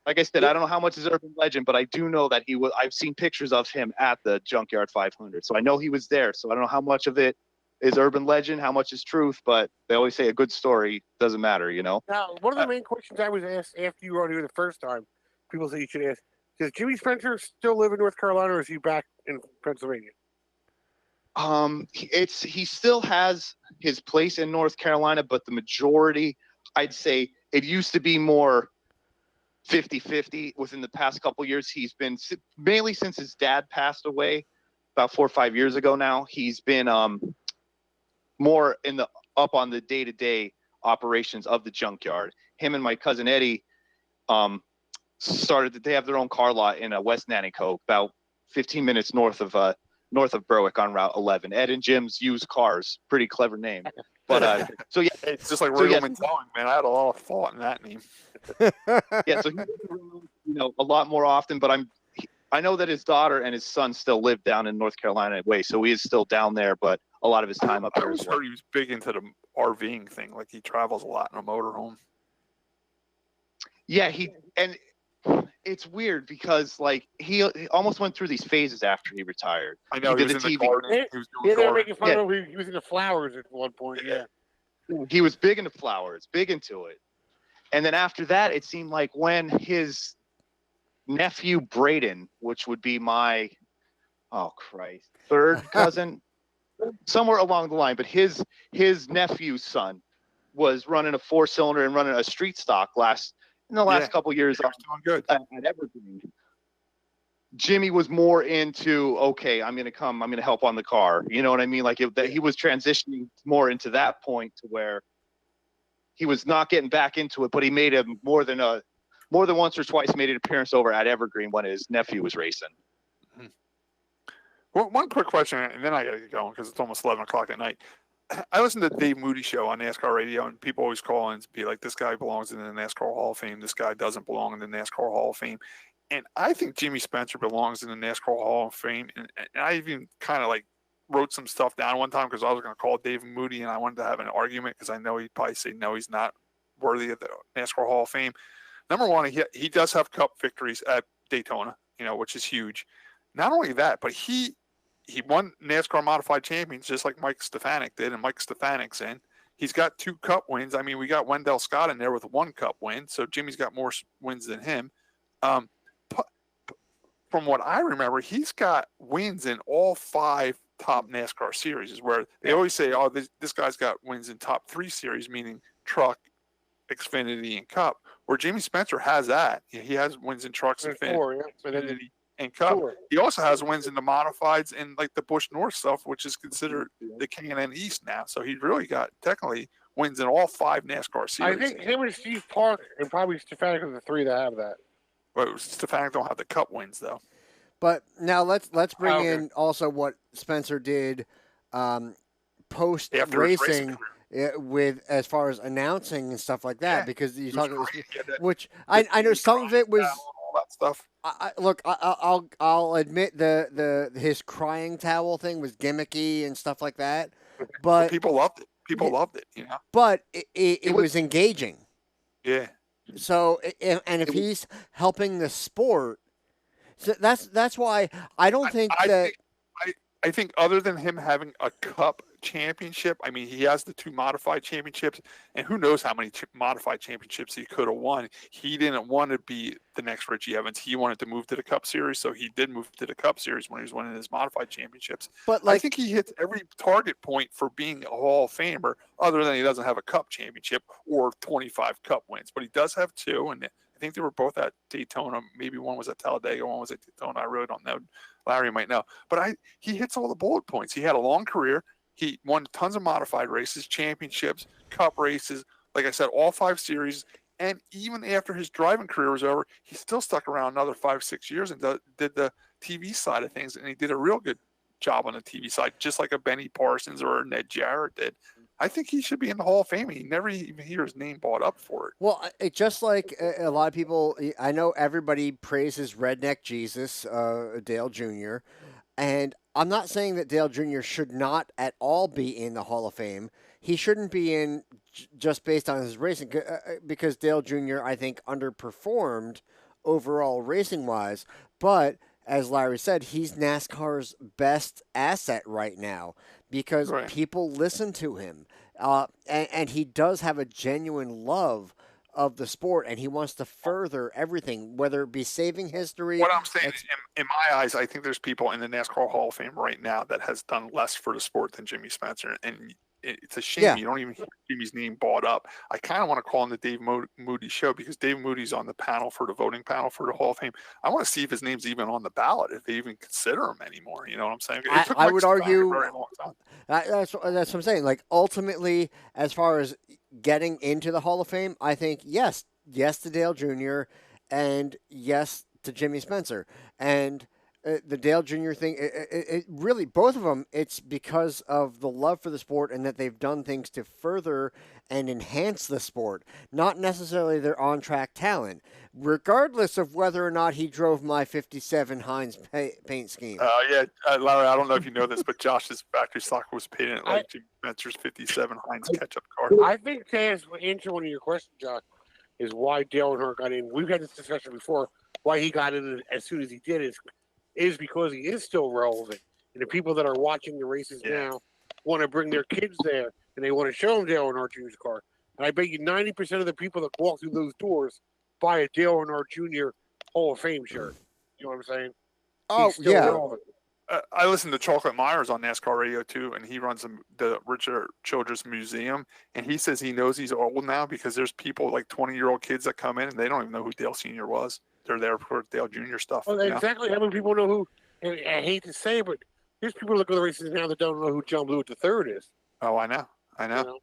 Like I said, I don't know how much is urban legend, but I do know that I've seen pictures of him at the Junkyard 500. So I know he was there. So I don't know how much of it is urban legend, how much is truth, but they always say a good story doesn't matter, you know?
Now, one of the main questions I was asked after you were on here the first time, people say you should ask, does Jimmy Spencer still live in North Carolina, or is he back in Pennsylvania?
He still has his place in North Carolina, but the majority, I'd say it used to be more 50-50 within the past couple years. He's been, mainly since his dad passed away about 4 or 5 years ago now, he's been more up on the day-to-day operations of the junkyard. Him and my cousin Eddie they have their own car lot in West Nanticoke, about 15 minutes north of Berwick on Route 11. Ed and Jim's Used Cars, pretty clever name. But so yeah,
it's just like Roman Towing, man. I had a lot of thought in that name.
Yeah, so he's a lot more often. But I know that his daughter and his son still live down in North Carolina anyway, so he is still down there. But a lot of his time up there. I always
heard he was big into the RVing thing. Like he travels a lot in a motorhome.
Yeah, it's weird because like he almost went through these phases after he retired.
I know
he
did
was
the
TV.
garden.
They were making fun of him. He was into flowers at one point. Yeah,
he was big into flowers, big into it. And then after that, it seemed like when his nephew Braden, which would be my third cousin, somewhere along the line, but his nephew's son was running a 4-cylinder and running a street stock in the last couple years
good.
At Evergreen. Jimmy was more into, okay, I'm going to help on the car. You know what I mean? Like he was transitioning more into that point to where he was not getting back into it, but he made him more than once or twice made an appearance over at Evergreen when his nephew was racing.
Well, one quick question, and then I got to get going because it's almost 11 o'clock at night. I listen to the Dave Moody show on NASCAR radio, and people always call in and be like, this guy belongs in the NASCAR Hall of Fame. This guy doesn't belong in the NASCAR Hall of Fame. And I think Jimmy Spencer belongs in the NASCAR Hall of Fame. And I even kind of like wrote some stuff down one time because I was going to call Dave Moody, and I wanted to have an argument because I know he'd probably say, no, he's not worthy of the NASCAR Hall of Fame. Number one, he does have cup victories at Daytona, which is huge. Not only that, but he won NASCAR Modified Champions just like Mike Stefanik did, and Mike Stefanik's in. He's got 2 cup wins. I mean, we got Wendell Scott in there with 1 cup win, so Jimmy's got more wins than him. From what I remember, he's got wins in all 5 top NASCAR series, where they always say, oh, this guy's got wins in top 3 series, meaning truck, Xfinity, and cup, where Jimmy Spencer has that. He has wins in trucks, Xfinity, and cup. He also has wins in the modifieds and like the Busch North stuff, which is considered the K&N East now. So he really got technically wins in all 5 NASCAR series.
I think him and Steve Park and probably Stefanik are the 3 that have that.
But Stefanik don't have the cup wins though.
But now let's bring in also what Spencer did post racing with as far as announcing and stuff like that, because you talk about which I know some of it was
all that stuff.
Look, I'll admit his crying towel thing was gimmicky and stuff like that, but
People loved it. People loved it. You know.
but it was engaging.
Yeah.
So if he's helping the sport, so that's why I don't think that.
I think other than him having a cup championship, I mean, he has the 2 modified championships, and who knows how many modified championships he could have won. He didn't want to be the next Richie Evans. He wanted to move to the Cup Series, so he did move to the Cup Series when he was winning his modified championships.
But
I think he hits every target point for being a Hall of Famer, other than he doesn't have a Cup championship or 25 Cup wins. But he does have 2, and I think they were both at Daytona. Maybe one was at Talladega, one was at Daytona. I really don't know. Larry might know. But he hits all the bullet points. He had a long career. He won tons of modified races, championships, Cup races. Like I said, all 5 series. And even after his driving career was over, he still stuck around another 5-6 years and did the TV side of things. And he did a real good job on the TV side, just like a Benny Parsons or a Ned Jarrett did. I think he should be in the Hall of Fame. He never even hear his name brought up for it.
Well, it just like a lot of people, I know everybody praises Redneck Jesus, Dale Jr., and I'm not saying that Dale Jr. should not at all be in the Hall of Fame. He shouldn't be in just based on his racing, because Dale Jr., I think, underperformed overall racing-wise, but as Larry said, he's NASCAR's best asset right now because people listen to him. And he does have a genuine love of the sport, and he wants to further everything, whether it be saving history.
What I'm saying is, in my eyes, I think there's people in the NASCAR Hall of Fame right now that has done less for the sport than Jimmy Spencer, and it's a shame you don't even hear Jimmy's name brought up. I kind of want to call him the Dave Moody show, because Dave Moody's on the panel for the voting panel for the Hall of Fame. I want to see if his name's even on the ballot, if they even consider him anymore. You know what I'm saying?
I would argue
a very long time.
That's what I'm saying. Like, ultimately, as far as getting into the Hall of Fame, I think yes to Dale Jr. and yes to Jimmy Spencer. And the Dale Jr. thing, it really, both of them, it's because of the love for the sport and that they've done things to further and enhance the sport, not necessarily their on-track talent, regardless of whether or not he drove my 57 Heinz paint scheme.
Larry, I don't know if you know this, but Josh's factory stock was painted like Jimmy Spencer's 57 Heinz ketchup car.
I think to answer one of your questions, Josh, is why Dale Earnhardt got in. We've had this discussion before. Why he got in as soon as he did is because he is still relevant. And the people that are watching the races now want to bring their kids there, and they want to show them Dale Earnhardt Jr.'s car. And I bet you 90% of the people that walk through those doors buy a Dale Earnhardt Jr. Hall of Fame shirt. You know what I'm saying?
Oh, yeah.
Relevant.
I listen to Chocolate Myers on NASCAR radio too, and he runs the Richard Childress Museum, and he says he knows he's old now because there's people like 20-year-old kids that come in and they don't even know who Dale Sr. was. They're there for Dale Jr. stuff.
Well, exactly. How many people know who? And I hate to say it, but there's people that look at the races now that don't know who John Blewett III is.
Oh, I know.
You know?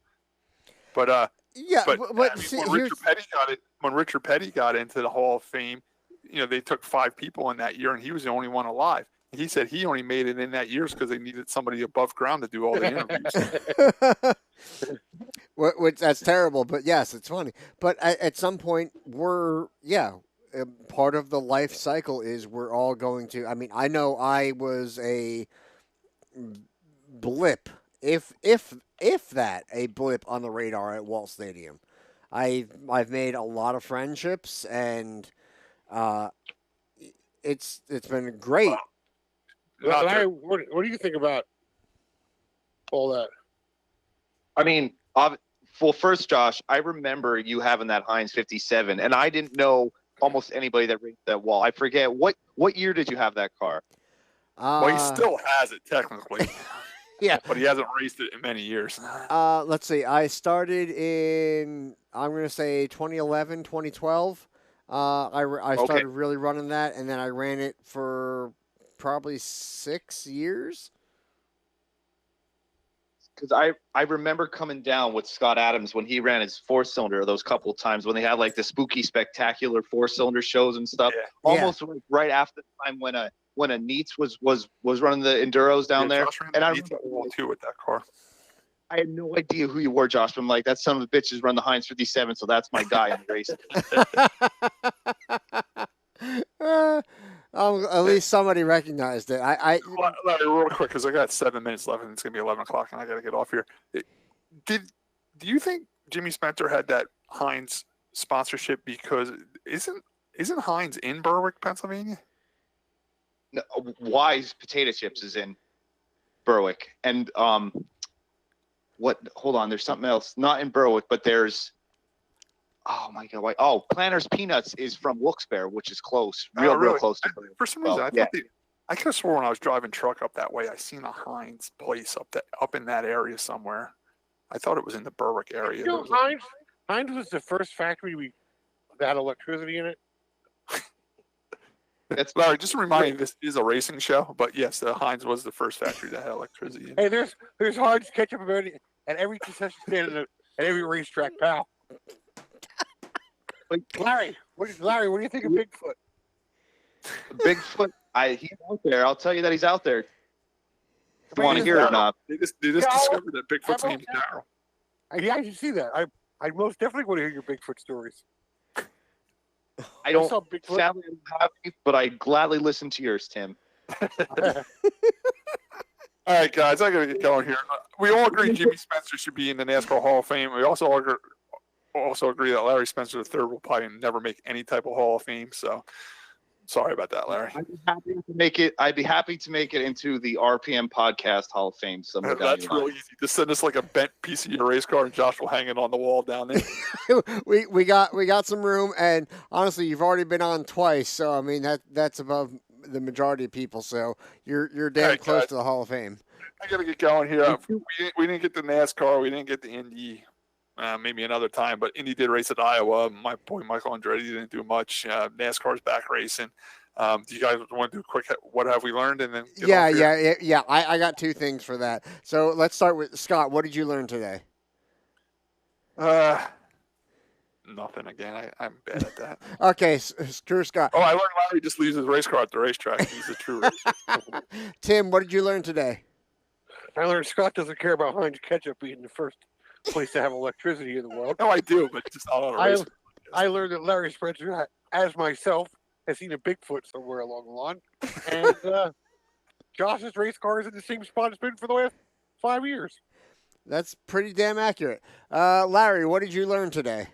But
but
I mean, when Richard Petty got into the Hall of Fame, they took 5 people in that year, and he was the only one alive. He said he only made it in that year because they needed somebody above ground to do all the interviews.
Which that's terrible, but yes, it's funny. But at some point, part of the life cycle is we're all going to. I mean, I know I was a blip, if that, a blip on the radar at Walt Stadium. I've made a lot of friendships, and it's been great.
Larry, what do you think about all that?
I mean, well, first, Josh, I remember you having that Heinz 57, and I didn't know almost anybody that raced that wall. I forget what year did you have that car?
Well, he still has it technically.
Yeah,
but he hasn't raced it in many years.
Let's see. I started in, I'm going to say 2011, 2012. I started really running that, and then I ran it for probably 6 years.
Because I remember coming down with Scott Adams when he ran his 4-cylinder those couple of times when they had like the spooky spectacular 4-cylinder shows and stuff. Yeah. Almost like right after the time when a Neitz was running the enduros down there. And I remember
too with that car.
I had no idea who you were, Josh. But I'm like, that son of a bitch has run the Heinz 57, so that's my guy in the race.
At least somebody recognized it.
Larry, real quick, because I got 7 minutes left, and it's gonna be 11 o'clock, and I got to get off here. Do you think Jimmy Spencer had that Heinz sponsorship because isn't Heinz in Berwick, Pennsylvania?
No, Wise Potato Chips is in Berwick, and what? Hold on, there's something else. Not in Berwick, but there's. Oh my God! Planters Peanuts is from Wilkes-Barre, which is close, real close to Berwick.
For some reason, I could have sworn when I was driving truck up that way, I seen a Heinz place up in that area somewhere. I thought it was in the Berwick area.
You know, Heinz was the first factory that had electricity in it.
That's Larry. Just a reminder, this is a racing show, but yes, the Heinz was the first factory that had electricity.
Hey, there's Heinz ketchup at every concession stand at every racetrack, pal. Larry, what do you think of Bigfoot?
Bigfoot, he's out there. I'll tell you that he's out there. Want to hear it or not?
They just discovered that Bigfoot's name is Daryl.
Yeah, I can see that. I most definitely want to hear your Bigfoot stories.
I don't sadly have it, but I gladly listen to yours, Tim.
All right, guys, I got to get going here. We all agree Jimmy Spencer should be in the NASCAR Hall of Fame. We also agree that Larry Spencer III will probably never make any type of Hall of Fame. So sorry about that, Larry.
I'd be happy to make it into the RPM Podcast Hall of Fame.
That's real easy. Just send us like a bent piece of your race car, and Josh will hang it on the wall down there.
we got some room, and honestly, you've already been on twice, so I mean that's above the majority of people. So you're damn close to the Hall of Fame.
I got to get going here. We didn't get the NASCAR. We didn't get the Indy. Maybe another time, but Indy did race at Iowa. My boy Michael Andretti didn't do much. NASCAR's back racing. Do you guys want to do a quick what have we learned? And then
yeah. I got two things for that. So let's start with Scott. What did you learn today?
Nothing again. I'm bad at that.
Okay, screw Scott.
I learned Larry just leaves his race car at the racetrack. He's a true racer.
Tim, what did you learn today?
I learned Scott doesn't care about Heinz ketchup being the first place to have electricity in the world.
No, I do, but just not on a race.
I learned that Larry Spencer, as myself, has seen a Bigfoot somewhere along the line. And Josh's race car is in the same spot it's been for the last 5 years.
That's pretty damn accurate. Larry, what did you learn today?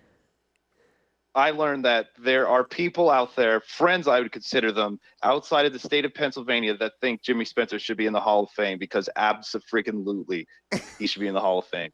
I learned that there are people out there, friends I would consider them, outside of the state of Pennsylvania that think Jimmy Spencer should be in the Hall of Fame because abso-freaking-lutely he should be in the Hall of Fame.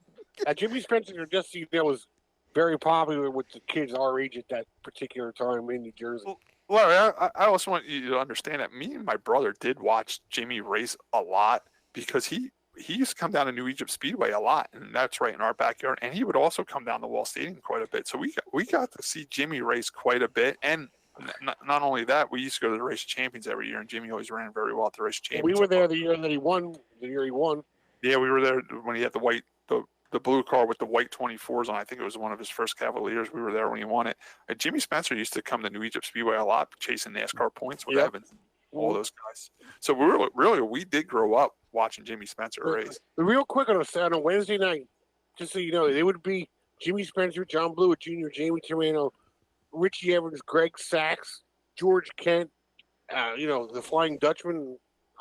Jimmy Spencer, just so you know, was very popular with the kids our age at that particular time in New Jersey.
Well, Larry, I also want you to understand that me and my brother did watch Jimmy race a lot because he used to come down to New Egypt Speedway a lot, and that's right in our backyard. And he would also come down to Wall Stadium quite a bit. So we got to see Jimmy race quite a bit. And not only that, we used to go to the Race of Champions every year, and Jimmy always ran very well at the Race of Champions.
We were there the year that he won.
Yeah, we were there when he had the blue car with the white 24s on. I think it was one of his first Cavaliers. We were there when he won it. Jimmy Spencer used to come to New Egypt Speedway a lot, chasing NASCAR points with Evans, all those guys. So we did grow up watching Jimmy Spencer race.
Real quick on a Wednesday night, just so you know, it would be Jimmy Spencer, John Blewett Jr., Jamie Torino, Richie Evans, Greg Sachs, George Kent, the Flying Dutchman,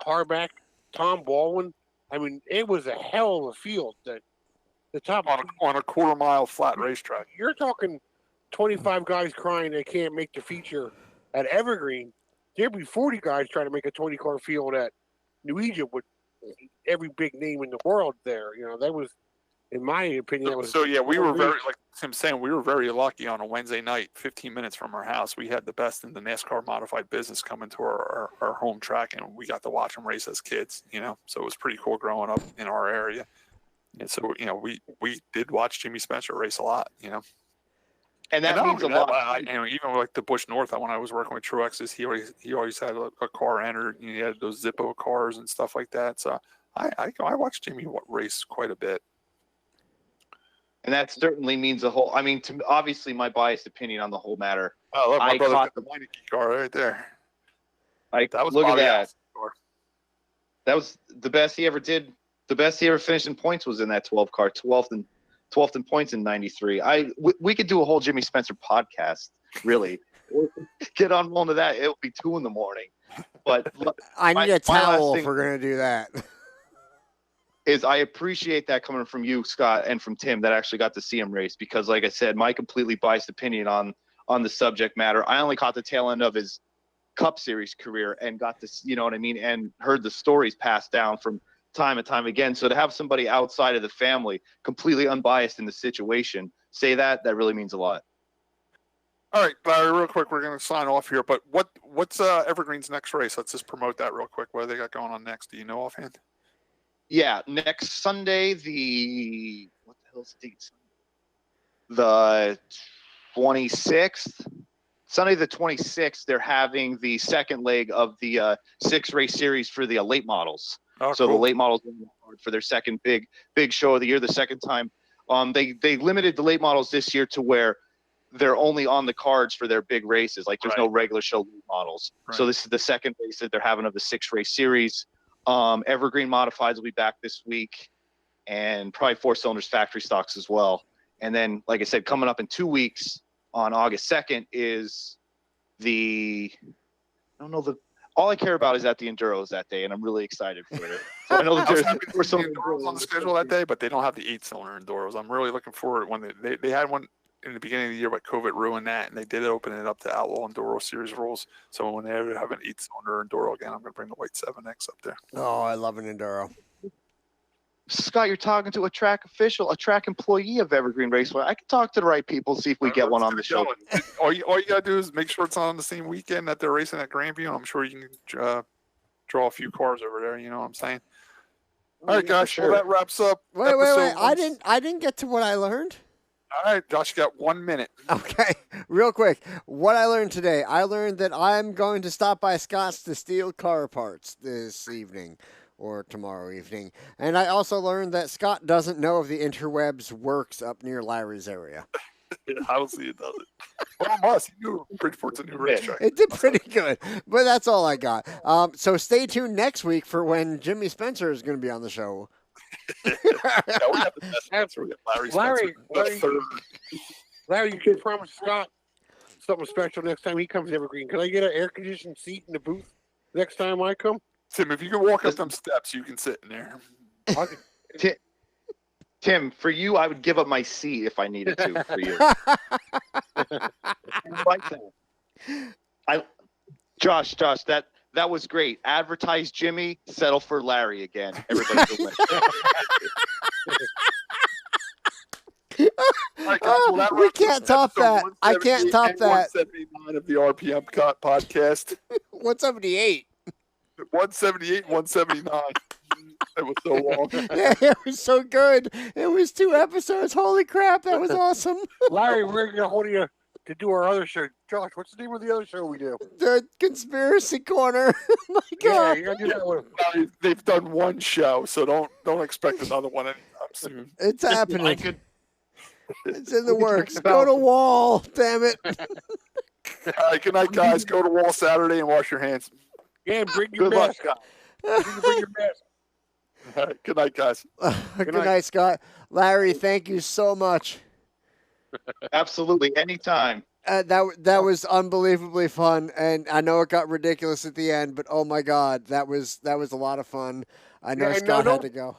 Harback, Tom Baldwin. I mean, it was a hell of a field. The top
on a quarter-mile flat racetrack.
You're talking 25 guys crying they can't make the feature at Evergreen. There'd be 40 guys trying to make a 20-car field at New Egypt with every big name in the world there. That was, in my opinion,
we were very, like Tim saying, we were very lucky on a Wednesday night, 15 minutes from our house. We had the best in the NASCAR modified business coming to our home track, and we got to watch them race as kids. So it was pretty cool growing up in our area. And so, we did watch Jimmy Spencer race a lot,
And that means a lot.
Even like the Busch North, when I was working with Truex's, he always had a car entered. He had those Zippo cars and stuff like that. So I watched Jimmy race quite a bit.
And that certainly means a whole. I mean, obviously, my biased opinion on the whole matter.
Oh, look, my brother got the Meineke car right there.
Look at that. That was the best he ever did. The best he ever finished in points was in that 12 car, 12th in points in '93. We could do a whole Jimmy Spencer podcast, really. get on one of that. It'll be 2 a.m. But
I need a
my last
towel
thing
if we're going to do that.
is I appreciate that coming from you, Scott, and from Tim that actually got to see him race, because like I said, my completely biased opinion on the subject matter. I only caught the tail end of his Cup Series career and got to, you know what I mean, and heard the stories passed down from time and time again. So to have somebody outside of the family, completely unbiased in the situation, say that really means a lot.
All right, Larry, real quick, we're going to sign off here. But what's Evergreen's next race? Let's just promote that real quick. What do they got going on next? Do you know offhand?
Yeah, next Sunday, what the hell's the date? The 26th. Sunday the 26th, they're having the second leg of the 6-race series for the late models.
Oh,
so
cool.
the late models for their second big show of the year, the second time. They limited the late models this year to where they're only on the cards for their big races. Like there's no regular show late models. Right. So this is the second race that they're having of the 6-race series. Evergreen Modifieds will be back this week, and probably 4 Cylinders factory stocks as well. And then, like I said, coming up in 2 weeks on August 2nd is all I care about is that the Enduros that day, and I'm really excited for it. So I know that there's some
Enduros on the schedule that day, but they don't have the 8-cylinder Enduros. I'm really looking forward when they had one in the beginning of the year, but COVID ruined that, and they did open it up to Outlaw Enduro Series rules. So when they ever have an 8-cylinder Enduro again, I'm going to bring the white 7X up there.
Oh, I love an Enduro.
Scott, you're talking to a track official, a track employee of Evergreen Raceway. I can talk to the right people, see if we get one on the show.
All you got to do is make sure it's on the same weekend that they're racing at Grandview, and I'm sure you can draw a few cars over there. You know what I'm saying? All right, guys. Sure. Well, that wraps up.
Wait. I didn't get to what I learned.
All right, Josh, you got 1 minute.
Okay, real quick. What I learned today, I learned that I'm going to stop by Scott's to steal car parts this evening or tomorrow evening. And I also learned that Scott doesn't know if the interwebs works up near Larry's area.
I don't see it does it. Well, it must. You knew Bridgeport's a new racetrack.
It did pretty good, but that's all I got. So stay tuned next week for when Jimmy Spencer is going to be on the show.
Yeah, we have the best answer. We got
Larry, you can promise Scott something special next time he comes to Evergreen. Can I get an air-conditioned seat in the booth next time I come?
Tim, if you can walk up them steps, you can sit in there.
Tim, for you, I would give up my seat if I needed to. For you, like that. Josh, that was great. Advertise Jimmy, settle for Larry again. Everybody's a winner.
Right, guys,
we can't top that. I can't top that.
179 of the RPM podcast.
178.
178, 179. It was so long.
Yeah, it was so good. It was 2 episodes. Holy crap, that was awesome.
Larry, we're going to hold you to do our other show. Josh, what's the name of the other show we do?
The Conspiracy Corner. Oh my God.
Yeah, you're going to do that one.
They've done one show, so don't expect another one anytime soon.
It's happening. It's in the works. Go to Wall, damn it.
All right, good night, guys. Go to Wall Saturday and wash your hands.
Yeah, bring your mask. Bring your mask.
All right, good night, guys.
Good night, Scott. Larry, thank you so much.
Absolutely, anytime.
That was unbelievably fun, and I know it got ridiculous at the end, but oh my God, that was a lot of fun. I know Scott had to go.